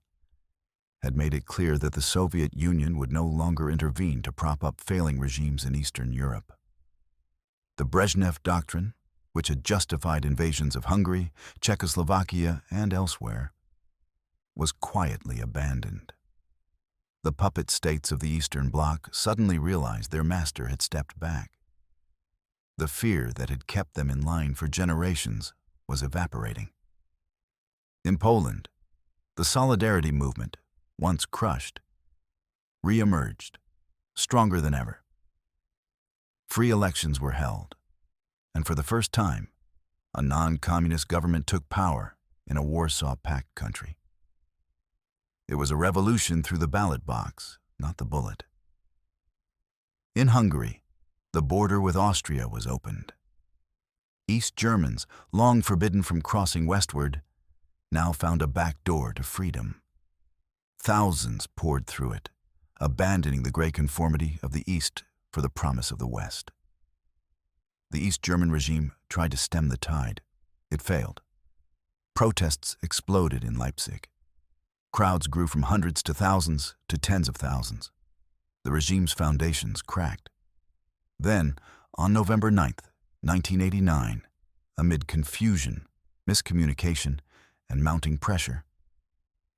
had made it clear that the Soviet Union would no longer intervene to prop up failing regimes in Eastern Europe. The Brezhnev Doctrine, which had justified invasions of Hungary, Czechoslovakia, and elsewhere, was quietly abandoned. The puppet states of the Eastern Bloc suddenly realized their master had stepped back. The fear that had kept them in line for generations was evaporating. In Poland, the Solidarity movement, once crushed, re-emerged, stronger than ever. Free elections were held, and for the first time, a non-communist government took power in a Warsaw Pact country. It was a revolution through the ballot box, not the bullet. In Hungary, the border with Austria was opened. East Germans, long forbidden from crossing westward, now found a back door to freedom. Thousands poured through it, abandoning the gray conformity of the East for the promise of the West. The East German regime tried to stem the tide. It failed. Protests exploded in Leipzig. Crowds grew from hundreds to thousands to tens of thousands. The regime's foundations cracked. Then, on November 9th, 1989, amid confusion, miscommunication, and mounting pressure,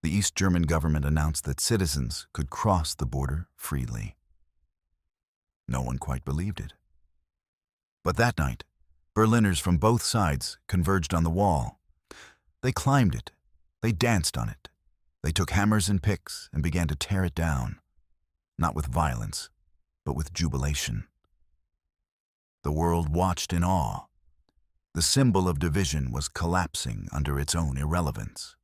the East German government announced that citizens could cross the border freely. No one quite believed it. But that night, Berliners from both sides converged on the wall. They climbed it. They danced on it. They took hammers and picks and began to tear it down, not with violence, but with jubilation. The world watched in awe. The symbol of division was collapsing under its own irrelevance.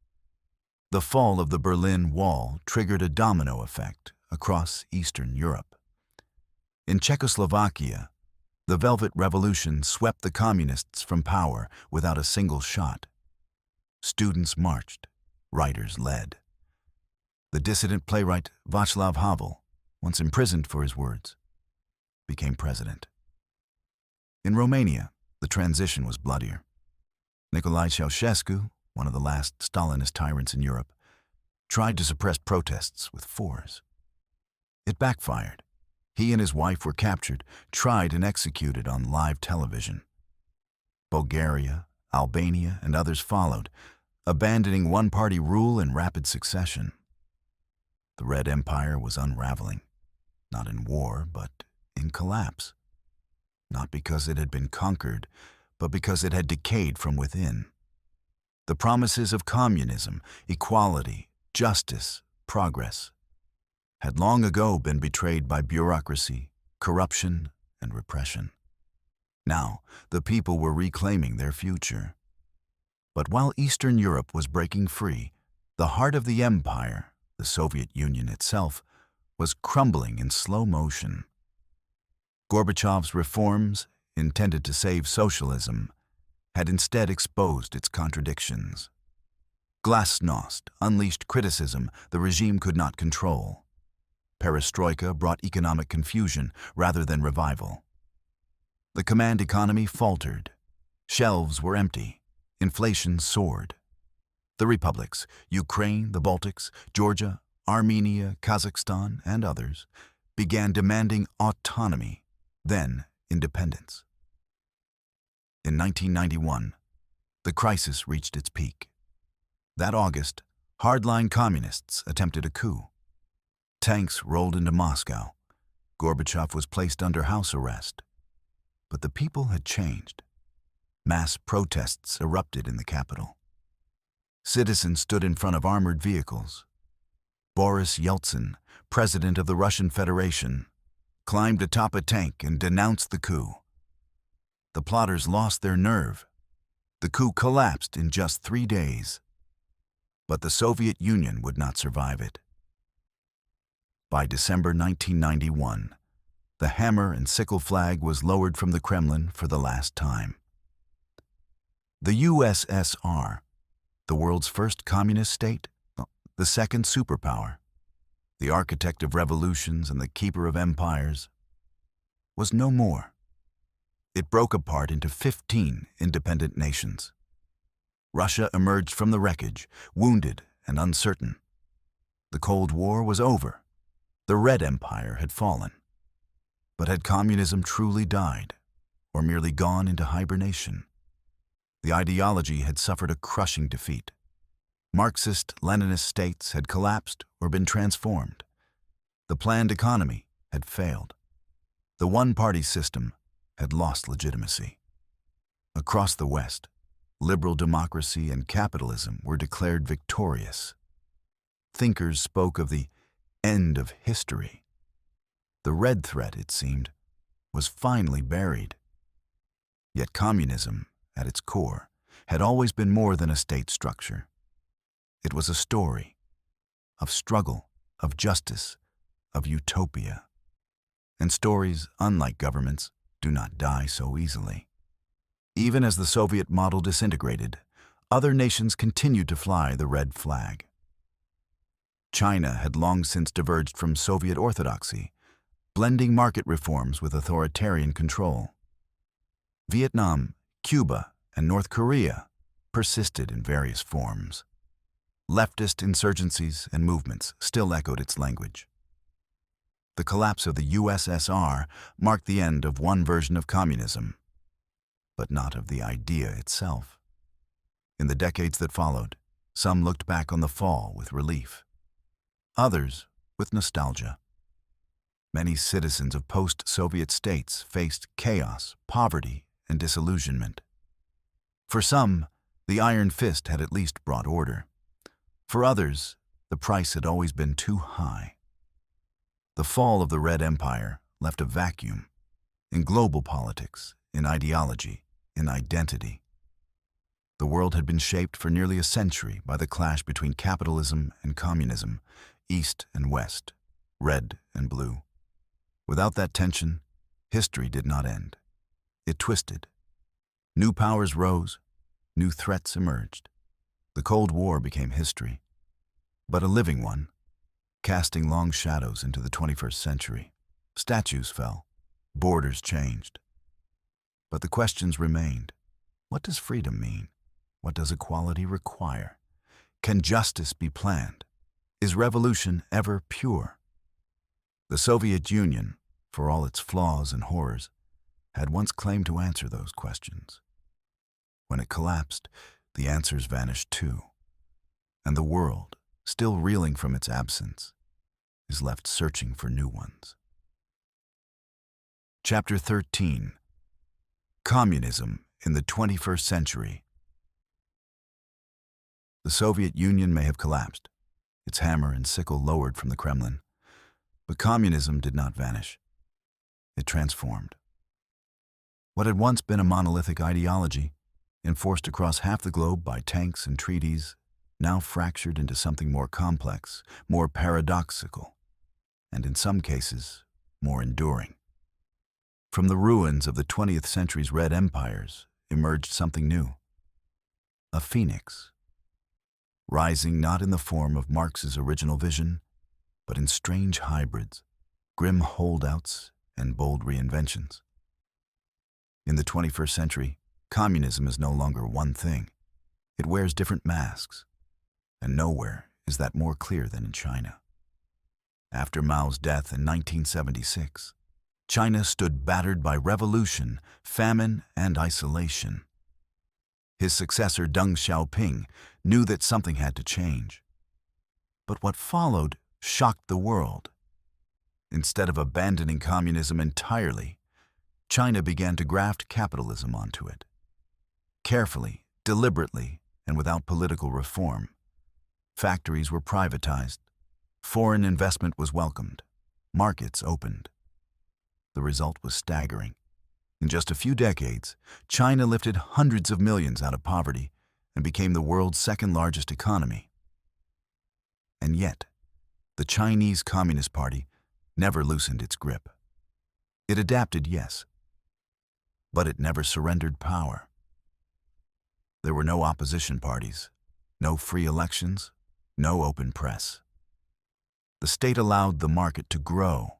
The fall of the Berlin Wall triggered a domino effect across Eastern Europe. In Czechoslovakia, the Velvet Revolution swept the communists from power without a single shot. Students marched, writers led. The dissident playwright Václav Havel, once imprisoned for his words, became president. In Romania, the transition was bloodier. Nicolae Ceausescu, one of the last Stalinist tyrants in Europe, tried to suppress protests with force. It backfired. He and his wife were captured, tried and executed on live television. Bulgaria, Albania, and others followed, abandoning one-party rule in rapid succession. The Red Empire was unraveling, not in war, but in collapse. Not because it had been conquered, but because it had decayed from within. The promises of communism, equality, justice, progress, had long ago been betrayed by bureaucracy, corruption, and repression. Now, the people were reclaiming their future. But while Eastern Europe was breaking free, the heart of the empire, the Soviet Union itself, was crumbling in slow motion. Gorbachev's reforms, intended to save socialism, had instead exposed its contradictions. Glasnost unleashed criticism the regime could not control. Perestroika brought economic confusion rather than revival. The command economy faltered. Shelves were empty. Inflation soared. The republics, Ukraine, the Baltics, Georgia, Armenia, Kazakhstan, and others, began demanding autonomy, then independence. In 1991, the crisis reached its peak. That August, hardline communists attempted a coup. Tanks rolled into Moscow. Gorbachev was placed under house arrest. But the people had changed. Mass protests erupted in the capital. Citizens stood in front of armored vehicles. Boris Yeltsin, president of the Russian Federation, climbed atop a tank and denounced the coup. The plotters lost their nerve. The coup collapsed in just 3 days. But the Soviet Union would not survive it. By December 1991, the hammer and sickle flag was lowered from the Kremlin for the last time. The USSR, the world's first communist state, the second superpower, the architect of revolutions and the keeper of empires, was no more. It broke apart into 15 independent nations. Russia emerged from the wreckage, wounded and uncertain. The Cold War was over. The Red Empire had fallen. But had communism truly died, or merely gone into hibernation? The ideology had suffered a crushing defeat. Marxist-Leninist states had collapsed or been transformed. The planned economy had failed. The one-party system had lost legitimacy. Across the West, liberal democracy and capitalism were declared victorious. Thinkers spoke of the end of history. The red thread, it seemed, was finally buried. Yet communism, at its core, had always been more than a state structure. It was a story of struggle, of justice, of utopia. And stories, unlike governments, do not die so easily. Even as the Soviet model disintegrated, other nations continued to fly the red flag. China had long since diverged from Soviet orthodoxy, blending market reforms with authoritarian control. Vietnam, Cuba, and North Korea persisted in various forms. Leftist insurgencies and movements still echoed its language. The collapse of the USSR marked the end of one version of communism, but not of the idea itself. In the decades that followed, Some looked back on the fall with relief, others with nostalgia. Many citizens of post-Soviet states faced chaos, poverty, and disillusionment. For some, the iron fist had at least brought order. For others, the price had always been too high. The fall of the Red Empire left a vacuum in global politics, in ideology, in identity. The world had been shaped for nearly a century by the clash between capitalism and communism, East and West, red and blue. Without that tension, history did not end. It twisted. New powers rose, new threats emerged. The Cold War became history, but a living one, casting long shadows into the 21st century. Statues fell, borders changed. But the questions remained. What does freedom mean? What does equality require? Can justice be planned? Is revolution ever pure? The Soviet Union, for all its flaws and horrors, had once claimed to answer those questions. When it collapsed, the answers vanished too, and the world, still reeling from its absence, is left searching for new ones. Chapter 13. Communism in the 21st Century. The Soviet Union may have collapsed, its hammer and sickle lowered from the Kremlin, but communism did not vanish. It transformed. What had once been a monolithic ideology, enforced across half the globe by tanks and treaties, now fractured into something more complex, more paradoxical, and in some cases, more enduring. From the ruins of the 20th century's red empires emerged something new. A phoenix, rising not in the form of Marx's original vision, but in strange hybrids, grim holdouts, and bold reinventions. In the 21st century, communism is no longer one thing. It wears different masks, and nowhere is that more clear than in China. After Mao's death in 1976, China stood battered by revolution, famine, and isolation. His successor, Deng Xiaoping, knew that something had to change. But what followed shocked the world. Instead of abandoning communism entirely, China began to graft capitalism onto it. Carefully, deliberately, and without political reform. Factories were privatized. Foreign investment was welcomed. Markets opened. The result was staggering. In just a few decades, China lifted hundreds of millions out of poverty and became the world's second-largest economy. And yet, the Chinese Communist Party never loosened its grip. It adapted, yes, but it never surrendered power. There were no opposition parties, no free elections, no open press. The state allowed the market to grow,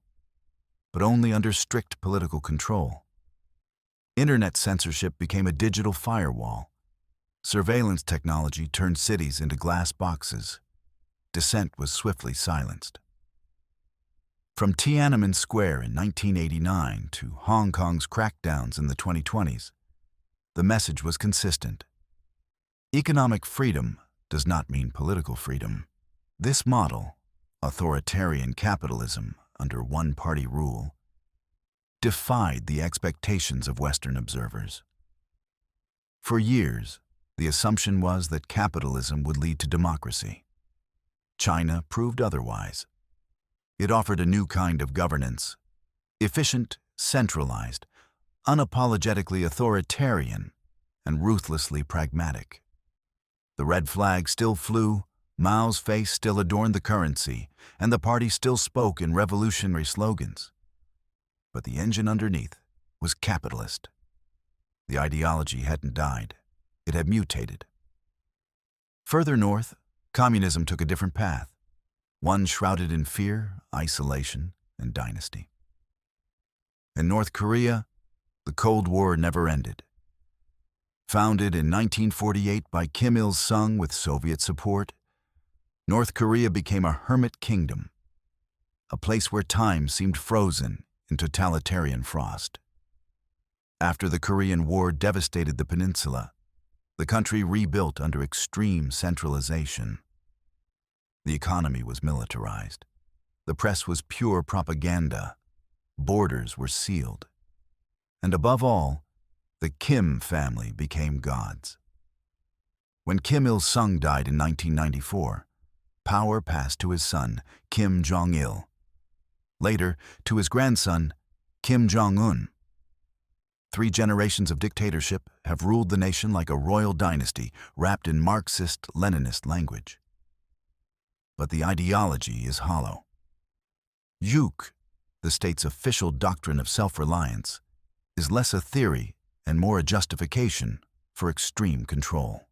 but only under strict political control. Internet censorship became a digital firewall. Surveillance technology turned cities into glass boxes. Dissent was swiftly silenced. From Tiananmen Square in 1989 to Hong Kong's crackdowns in the 2020s, the message was consistent. Economic freedom does not mean political freedom. This model, authoritarian capitalism under one-party rule, defied the expectations of Western observers. For years, the assumption was that capitalism would lead to democracy. China proved otherwise. It offered a new kind of governance, efficient, centralized, unapologetically authoritarian, and ruthlessly pragmatic. The red flag still flew, Mao's face still adorned the currency, and the party still spoke in revolutionary slogans. But the engine underneath was capitalist. The ideology hadn't died. It had mutated. Further north, communism took a different path, one shrouded in fear, isolation, and dynasty. In North Korea, the Cold War never ended. Founded in 1948 by Kim Il-sung with Soviet support, North Korea became a hermit kingdom, a place where time seemed frozen in totalitarian frost. After the Korean War devastated the peninsula, The country rebuilt under extreme centralization. The economy was militarized. The press was pure propaganda. Borders were sealed. And above all, the Kim family became gods. When Kim Il-sung died in 1994, power passed to his son, Kim Jong-il. Later, to his grandson, Kim Jong-un. 3 generations of dictatorship have ruled the nation like a royal dynasty wrapped in Marxist-Leninist language. But the ideology is hollow. Juk, the state's official doctrine of self-reliance, is less a theory and more a justification for extreme control.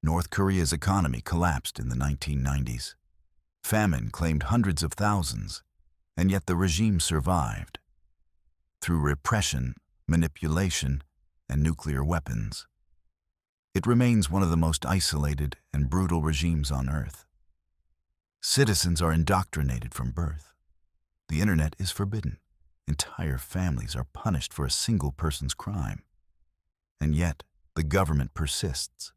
North Korea's economy collapsed in the 1990s. Famine claimed hundreds of thousands, and yet the regime survived. Through repression, manipulation, and nuclear weapons. It remains one of the most isolated and brutal regimes on Earth. Citizens are indoctrinated from birth. The internet is forbidden. Entire families are punished for a single person's crime. And yet, the government persists,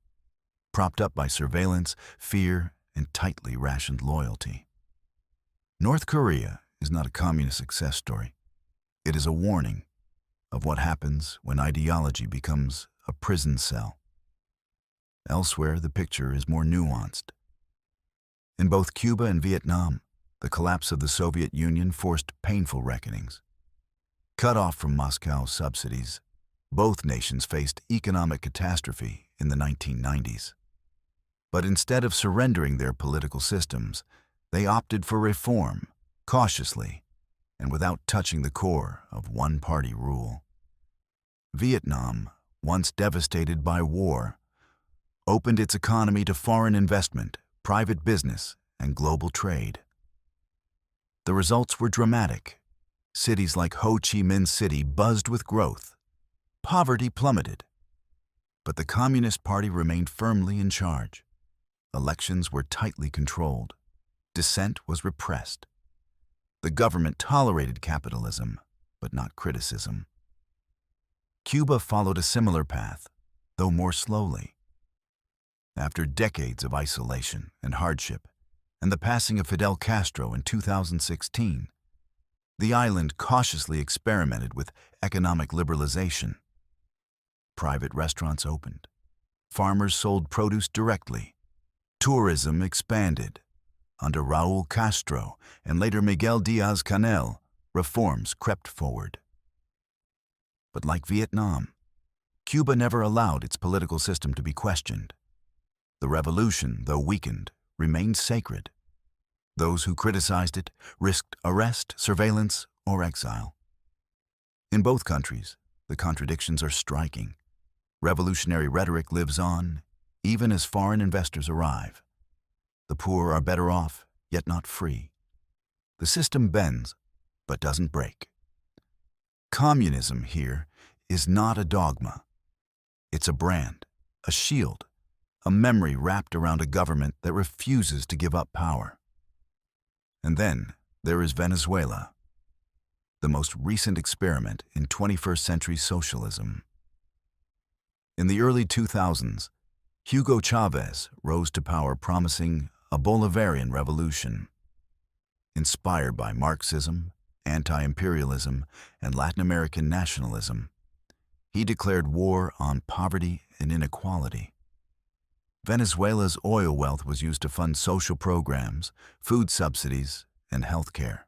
propped up by surveillance, fear, and tightly rationed loyalty. North Korea is not a communist success story. It is a warning of what happens when ideology becomes a prison cell. Elsewhere, the picture is more nuanced. In both Cuba and Vietnam, the collapse of the Soviet Union forced painful reckonings. Cut off from Moscow's subsidies, both nations faced economic catastrophe in the 1990s. But instead of surrendering their political systems, they opted for reform, cautiously, and without touching the core of one-party rule. Vietnam, once devastated by war, opened its economy to foreign investment, private business, and global trade. The results were dramatic. Cities like Ho Chi Minh City buzzed with growth. Poverty plummeted. But the Communist Party remained firmly in charge. Elections were tightly controlled. Dissent was repressed. The government tolerated capitalism, but not criticism. Cuba followed a similar path, though more slowly. After decades of isolation and hardship, and the passing of Fidel Castro in 2016, the island cautiously experimented with economic liberalization. Private restaurants opened. Farmers sold produce directly. Tourism expanded. Under Raúl Castro and later Miguel Díaz-Canel, reforms crept forward. But like Vietnam, Cuba never allowed its political system to be questioned. The revolution, though weakened, remained sacred. Those who criticized it risked arrest, surveillance, or exile. In both countries, the contradictions are striking. Revolutionary rhetoric lives on, even as foreign investors arrive. The poor are better off, yet not free. The system bends, but doesn't break. Communism here is not a dogma. It's a brand, a shield, a memory wrapped around a government that refuses to give up power. And then there is Venezuela, the most recent experiment in 21st century socialism. In the early 2000s, Hugo Chavez rose to power promising a Bolivarian revolution. Inspired by Marxism, anti-imperialism, and Latin American nationalism, he declared war on poverty and inequality. Venezuela's oil wealth was used to fund social programs, food subsidies, and health care.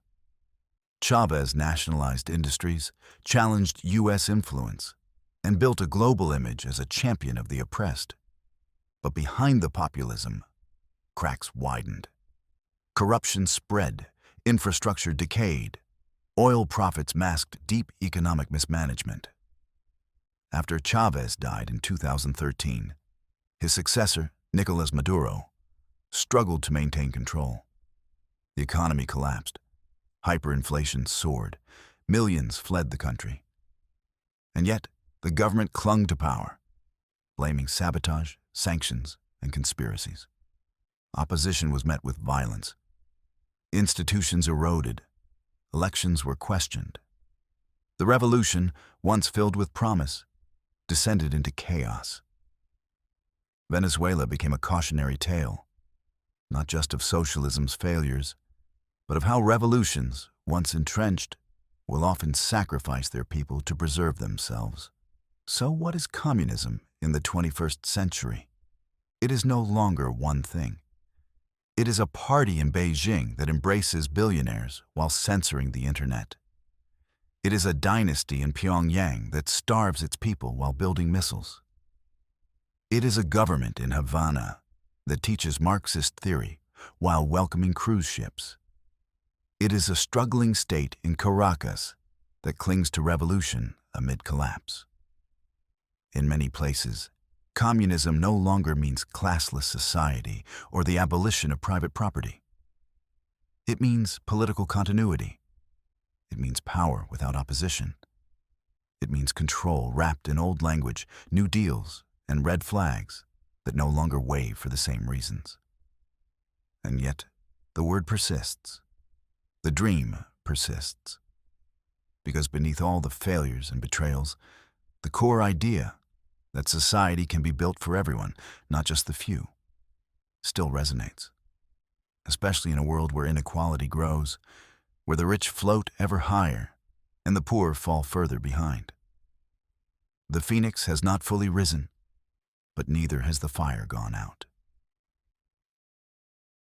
Chavez nationalized industries, challenged U.S. influence, and built a global image as a champion of the oppressed. But behind the populism, cracks widened. Corruption spread, infrastructure decayed, oil profits masked deep economic mismanagement. After Chavez died in 2013, his successor, Nicolas Maduro, struggled to maintain control. The economy collapsed. Hyperinflation soared. Millions fled the country. And yet, the government clung to power, blaming sabotage, sanctions, and conspiracies. Opposition was met with violence. Institutions eroded. Elections were questioned. The revolution, once filled with promise, descended into chaos. Venezuela became a cautionary tale, not just of socialism's failures, but of how revolutions, once entrenched, will often sacrifice their people to preserve themselves. So what is communism in the 21st century? It is no longer one thing. It is a party in Beijing that embraces billionaires while censoring the internet. It is a dynasty in Pyongyang that starves its people while building missiles. It is a government in Havana that teaches Marxist theory while welcoming cruise ships. It is a struggling state in Caracas that clings to revolution amid collapse. In many places, communism no longer means classless society or the abolition of private property. It means political continuity. It means power without opposition. It means control wrapped in old language, new deals, and red flags that no longer wave for the same reasons. And yet, the word persists. The dream persists. Because beneath all the failures and betrayals, the core idea that society can be built for everyone, not just the few, still resonates. Especially in a world where inequality grows, where the rich float ever higher and the poor fall further behind. The phoenix has not fully risen, but neither has the fire gone out.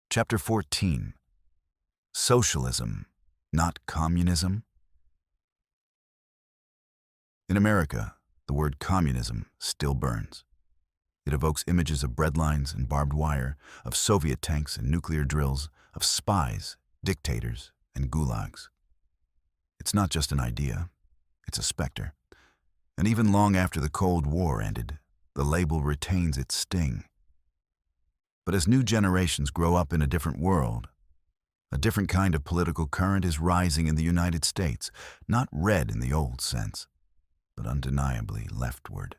Chapter 14. Socialism, not communism. In America, the word communism still burns. It evokes images of breadlines and barbed wire, of Soviet tanks and nuclear drills, of spies, dictators, and gulags. It's not just an idea, it's a specter. And even long after the Cold War ended, the label retains its sting. But as new generations grow up in a different world, a different kind of political current is rising in the United States, not red in the old sense, but undeniably leftward.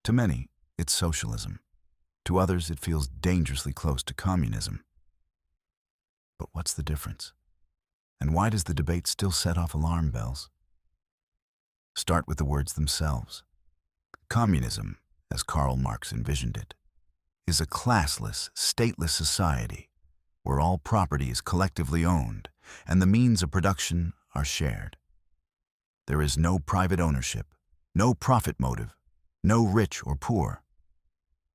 To many, it's socialism. To others, it feels dangerously close to communism. But what's the difference? And why does the debate still set off alarm bells? Start with the words themselves. Communism, as Karl Marx envisioned it, is a classless, stateless society where all property is collectively owned and the means of production are shared. There is no private ownership, no profit motive, no rich or poor,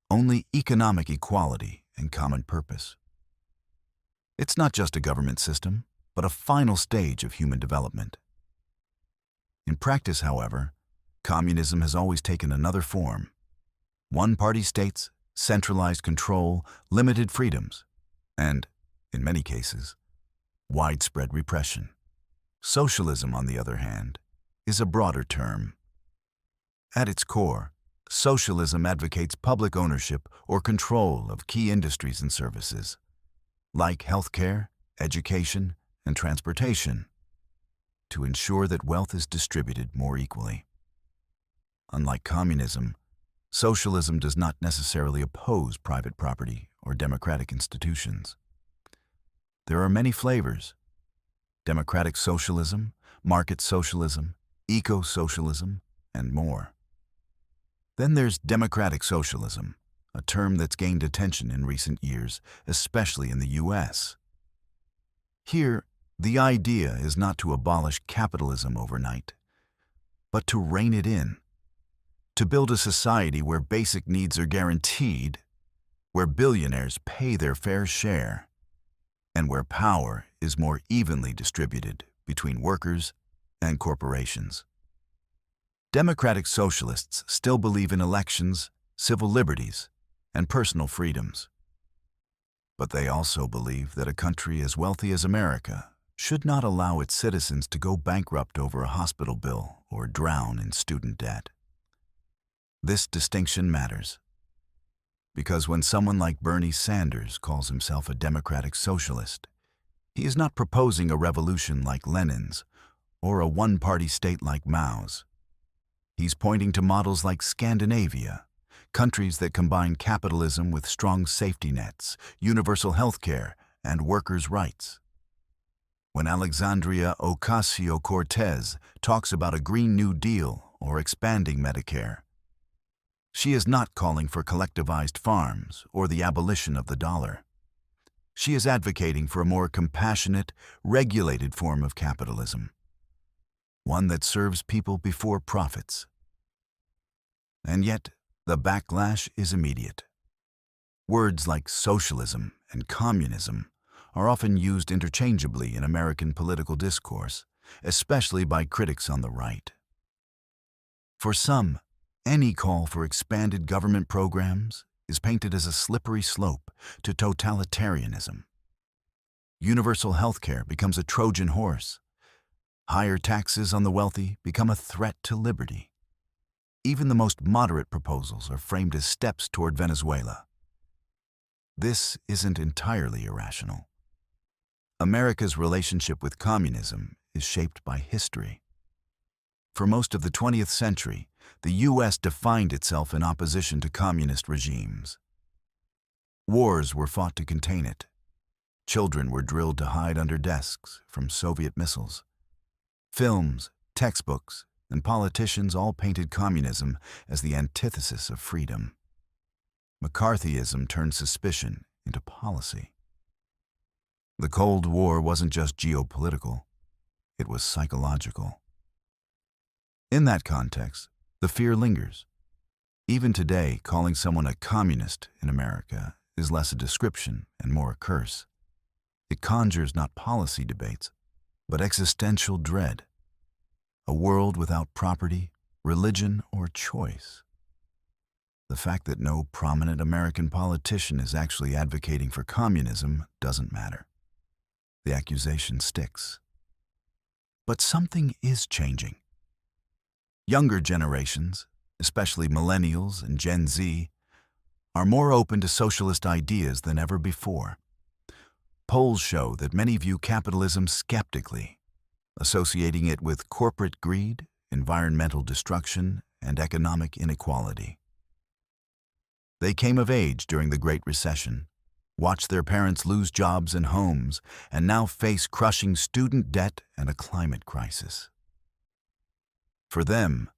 only economic equality and common purpose. It's not just a government system, but a final stage of human development. In practice, however, communism has always taken another form. One-party states, centralized control, limited freedoms, and, in many cases, widespread repression. Socialism, on the other hand, is a broader term. At its core, socialism advocates public ownership or control of key industries and services, like healthcare, education, and transportation, to ensure that wealth is distributed more equally. Unlike communism, socialism does not necessarily oppose private property or democratic institutions. There are many flavors: democratic socialism, market socialism, eco-socialism, and more. Then there's democratic socialism, a term that's gained attention in recent years, especially in the US. Here, the idea is not to abolish capitalism overnight, but to rein it in, to build a society where basic needs are guaranteed, where billionaires pay their fair share, and where power is more evenly distributed between workers and corporations. Democratic socialists still believe in elections, civil liberties, and personal freedoms. But they also believe that a country as wealthy as America should not allow its citizens to go bankrupt over a hospital bill or drown in student debt. This distinction matters, because when someone like Bernie Sanders calls himself a democratic socialist, he is not proposing a revolution like Lenin's or a one-party state like Mao's. He's pointing to models like Scandinavia, countries that combine capitalism with strong safety nets, universal health care, and workers' rights. When Alexandria Ocasio-Cortez talks about a Green New Deal or expanding Medicare, She is not calling for collectivized farms or the abolition of the dollar. She is advocating for a more compassionate, regulated form of capitalism, one that serves people before profits. And yet, the backlash is immediate. Words like socialism and communism are often used interchangeably in American political discourse, especially by critics on the right. For some, any call for expanded government programs is painted as a slippery slope to totalitarianism. Universal health care becomes a Trojan horse. Higher taxes on the wealthy become a threat to liberty. Even the most moderate proposals are framed as steps toward Venezuela. This isn't entirely irrational. America's relationship with communism is shaped by history. For most of the 20th century, the U.S. defined itself in opposition to communist regimes. Wars were fought to contain it. Children were drilled to hide under desks from Soviet missiles. Films, textbooks, and politicians all painted communism as the antithesis of freedom. McCarthyism turned suspicion into policy. The Cold War wasn't just geopolitical, it was psychological. In that context, the fear lingers. Even today, calling someone a communist in America is less a description and more a curse. It conjures not policy debates, but existential dread. A world without property, religion, or choice. The fact that no prominent American politician is actually advocating for communism doesn't matter. The accusation sticks. But something is changing. Younger generations, especially millennials and Gen Z, are more open to socialist ideas than ever before. Polls show that many view capitalism skeptically, associating it with corporate greed, environmental destruction, and economic inequality. They came of age during the Great Recession, watched their parents lose jobs and homes, and now face crushing student debt and a climate crisis. For them,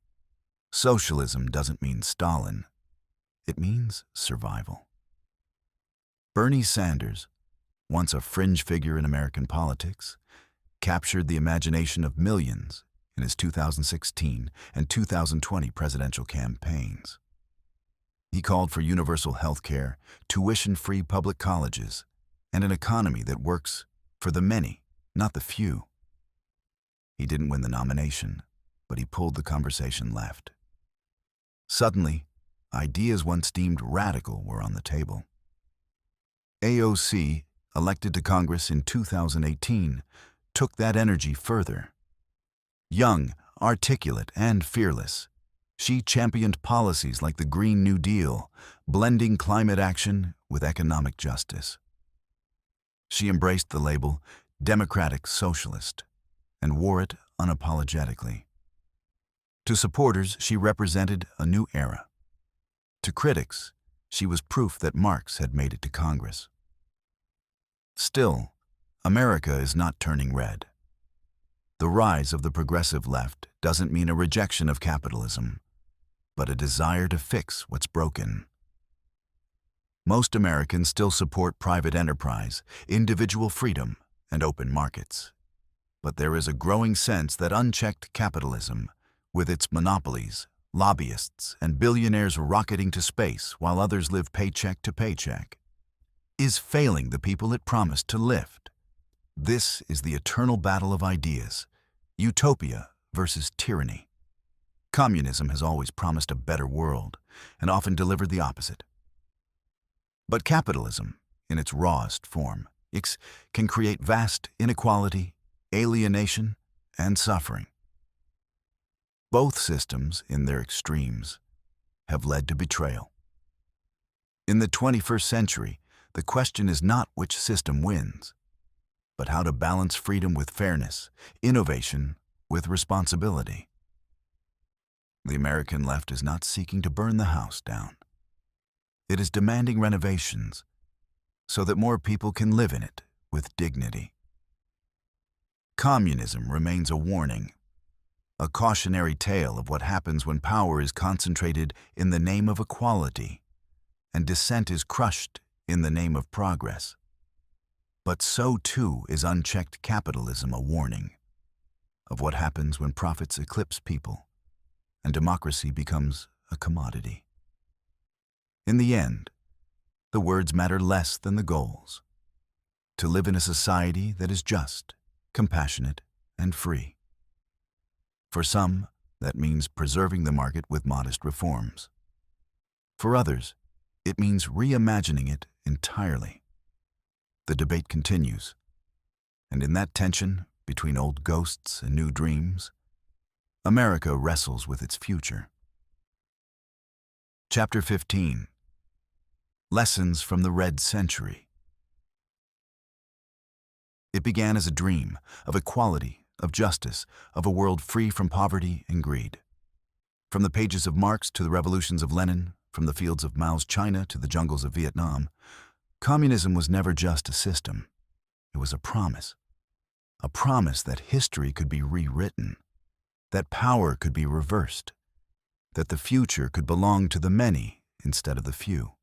socialism doesn't mean Stalin. It means survival. Bernie Sanders, once a fringe figure in American politics, captured the imagination of millions in his 2016 and 2020 presidential campaigns. He called for universal health care, tuition-free public colleges, and an economy that works for the many, not the few. He didn't win the nomination, but he pulled the conversation left. Suddenly, ideas once deemed radical were on the table. AOC, elected to Congress in 2018, took that energy further. Young, articulate, and fearless, she championed policies like the Green New Deal, blending climate action with economic justice. She embraced the label Democratic Socialist and wore it unapologetically. To supporters, she represented a new era. To critics, she was proof that Marx had made it to Congress. Still, America is not turning red. The rise of the progressive left doesn't mean a rejection of capitalism, but a desire to fix what's broken. Most Americans still support private enterprise, individual freedom, and open markets. But there is a growing sense that unchecked capitalism, with its monopolies, lobbyists, and billionaires rocketing to space while others live paycheck to paycheck, is failing the people it promised to lift. This is the eternal battle of ideas, utopia versus tyranny. Communism has always promised a better world and often delivered the opposite. But capitalism, in its rawest form, can create vast inequality, alienation, and suffering. Both systems, in their extremes, have led to betrayal. In the 21st century, the question is not which system wins, but how to balance freedom with fairness, innovation with responsibility. The American left is not seeking to burn the house down. It is demanding renovations so that more people can live in it with dignity. Communism remains a warning, a cautionary tale of what happens when power is concentrated in the name of equality and dissent is crushed in the name of progress. But so too is unchecked capitalism a warning of what happens when profits eclipse people and democracy becomes a commodity. In the end, the words matter less than the goals. To live in a society that is just, compassionate, and free. For some, that means preserving the market with modest reforms. For others, it means reimagining it entirely. The debate continues, and in that tension between old ghosts and new dreams, America wrestles with its future. Chapter 15. Lessons from the Red Century. It began as a dream of equality, of justice, of a world free from poverty and greed. From the pages of Marx to the revolutions of Lenin, from the fields of Mao's China to the jungles of Vietnam, communism was never just a system. It was a promise that history could be rewritten, that power could be reversed, that the future could belong to the many instead of the few.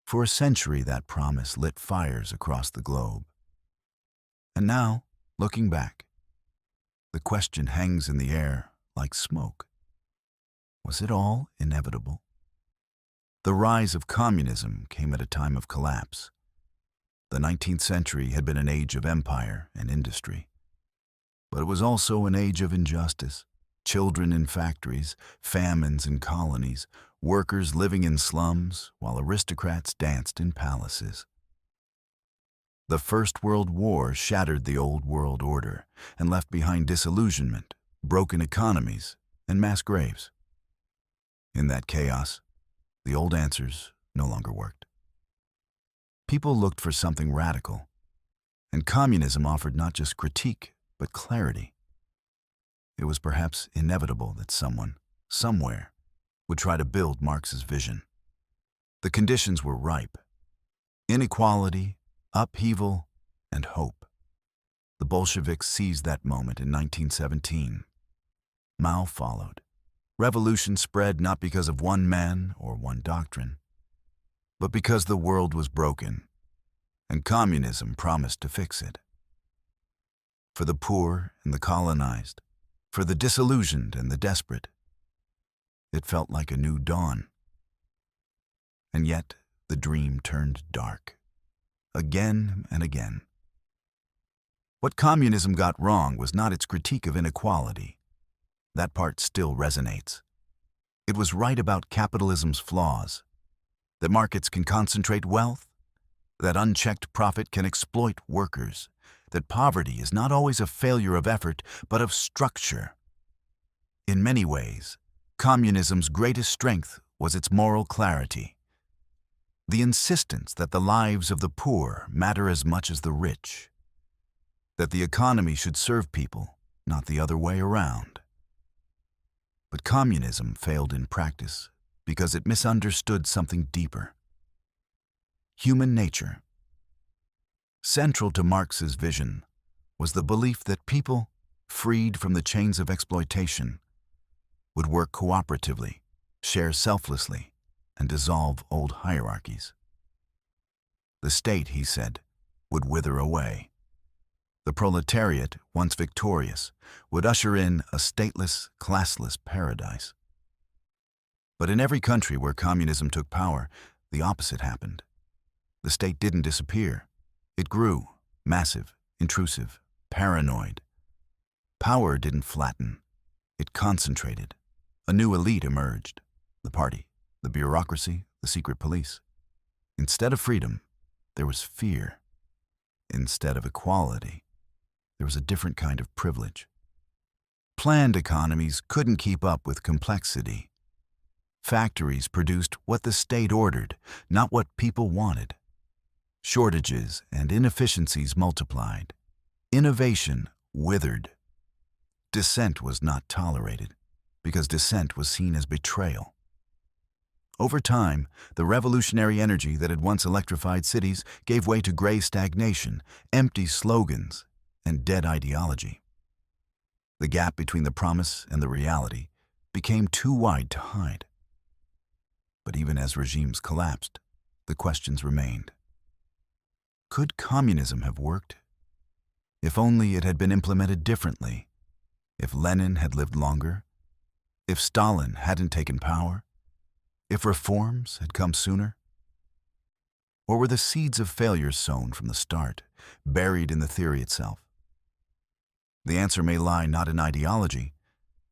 For a century, that promise lit fires across the globe. And now, looking back, the question hangs in the air like smoke. Was it all inevitable? The rise of communism came at a time of collapse. The 19th century had been an age of empire and industry. But it was also an age of injustice. Children in factories, famines in colonies, workers living in slums, while aristocrats danced in palaces. The First World War shattered the old world order and left behind disillusionment, broken economies, and mass graves. In that chaos, the old answers no longer worked. People looked for something radical, and communism offered not just critique, but clarity. It was perhaps inevitable that someone, somewhere, would try to build Marx's vision. The conditions were ripe. Inequality, upheaval, and hope. The Bolsheviks seized that moment in 1917. Mao followed. Revolution spread not because of one man or one doctrine, but because the world was broken, and communism promised to fix it. For the poor and the colonized, for the disillusioned and the desperate, it felt like a new dawn. And yet, the dream turned dark. Again and again. What communism got wrong was not its critique of inequality. That part still resonates. It was right about capitalism's flaws, that markets can concentrate wealth, that unchecked profit can exploit workers, that poverty is not always a failure of effort, but of structure. In many ways, communism's greatest strength was its moral clarity. The insistence that the lives of the poor matter as much as the rich, that the economy should serve people, not the other way around. But communism failed in practice because it misunderstood something deeper. Human nature. Central to Marx's vision was the belief that people, freed from the chains of exploitation, would work cooperatively, share selflessly, and dissolve old hierarchies. The state, he said, would wither away. The proletariat, once victorious, would usher in a stateless, classless paradise. But in every country where communism took power, the opposite happened. The state didn't disappear. It grew, massive, intrusive, paranoid. Power didn't flatten. It concentrated. A new elite emerged. The party, the bureaucracy, the secret police. Instead of freedom, there was fear. Instead of equality, there was a different kind of privilege. Planned economies couldn't keep up with complexity. Factories produced what the state ordered, not what people wanted. Shortages and inefficiencies multiplied. Innovation withered. Dissent was not tolerated, because dissent was seen as betrayal. Over time, the revolutionary energy that had once electrified cities gave way to gray stagnation, empty slogans, and dead ideology. The gap between the promise and the reality became too wide to hide. But even as regimes collapsed, the questions remained. Could communism have worked? If only it had been implemented differently. If Lenin had lived longer. If Stalin hadn't taken power. If reforms had come sooner. Or were the seeds of failure sown from the start, buried in the theory itself? The answer may lie not in ideology,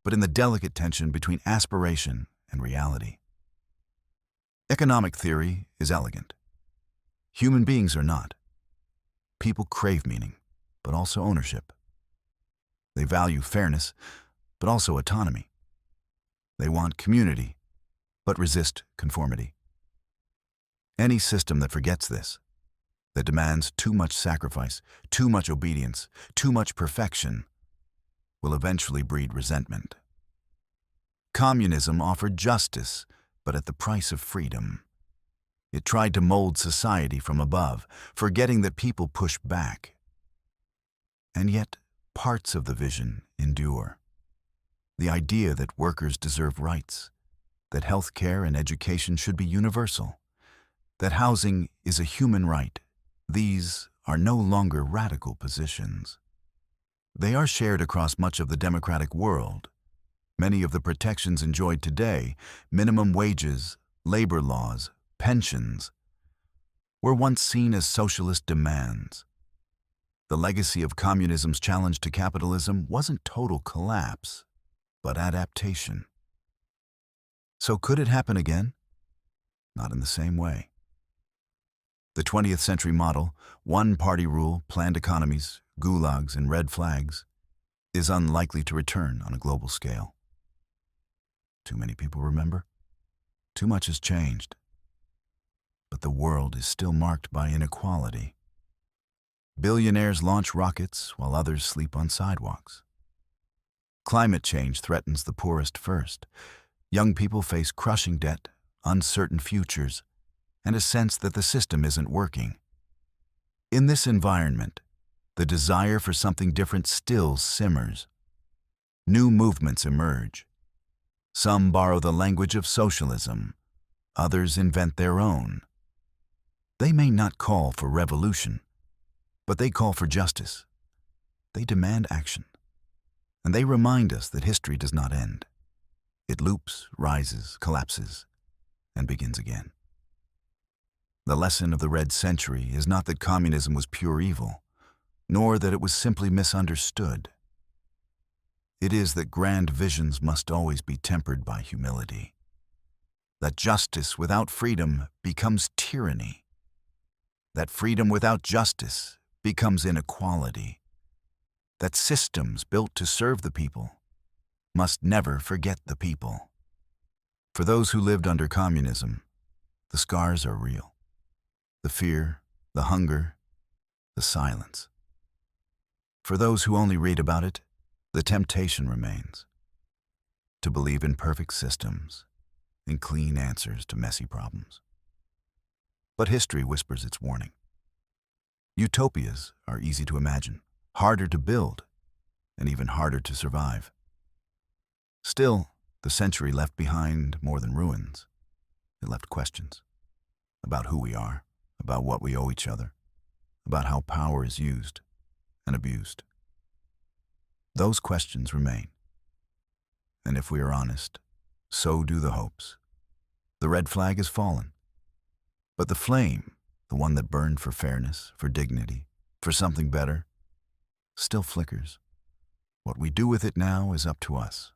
but in the delicate tension between aspiration and reality. Economic theory is elegant. Human beings are not. People crave meaning, but also ownership. They value fairness, but also autonomy. They want community, but resist conformity. Any system that forgets this, that demands too much sacrifice, too much obedience, too much perfection, will eventually breed resentment. Communism offered justice, but at the price of freedom. It tried to mold society from above, forgetting that people push back. And yet, parts of the vision endure. The idea that workers deserve rights, that health care and education should be universal, that housing is a human right, these are no longer radical positions. They are shared across much of the democratic world. Many of the protections enjoyed today, minimum wages, labor laws, pensions, were once seen as socialist demands. The legacy of communism's challenge to capitalism wasn't total collapse, but adaptation. So could it happen again? Not in the same way. The 20th century model, one-party rule, planned economies, gulags, and red flags, is unlikely to return on a global scale. Too many people remember? Too much has changed. But the world is still marked by inequality. Billionaires launch rockets while others sleep on sidewalks. Climate change threatens the poorest first. Young people face crushing debt, uncertain futures, and a sense that the system isn't working. In this environment, the desire for something different still simmers. New movements emerge. Some borrow the language of socialism. Others invent their own. They may not call for revolution, but they call for justice. They demand action. And they remind us that history does not end. It loops, rises, collapses, and begins again. The lesson of the Red Century is not that communism was pure evil, nor that it was simply misunderstood. It is that grand visions must always be tempered by humility. That justice without freedom becomes tyranny. That freedom without justice becomes inequality. That systems built to serve the people must never forget the people. For those who lived under communism, the scars are real. The fear, the hunger, the silence. For those who only read about it, the temptation remains to believe in perfect systems and clean answers to messy problems. But history whispers its warning. Utopias are easy to imagine, harder to build, and even harder to survive. Still, the century left behind more than ruins. It left questions about who we are, about what we owe each other, about how power is used and abused. Those questions remain. And if we are honest, so do the hopes. The red flag has fallen. But the flame, the one that burned for fairness, for dignity, for something better, still flickers. What we do with it now is up to us.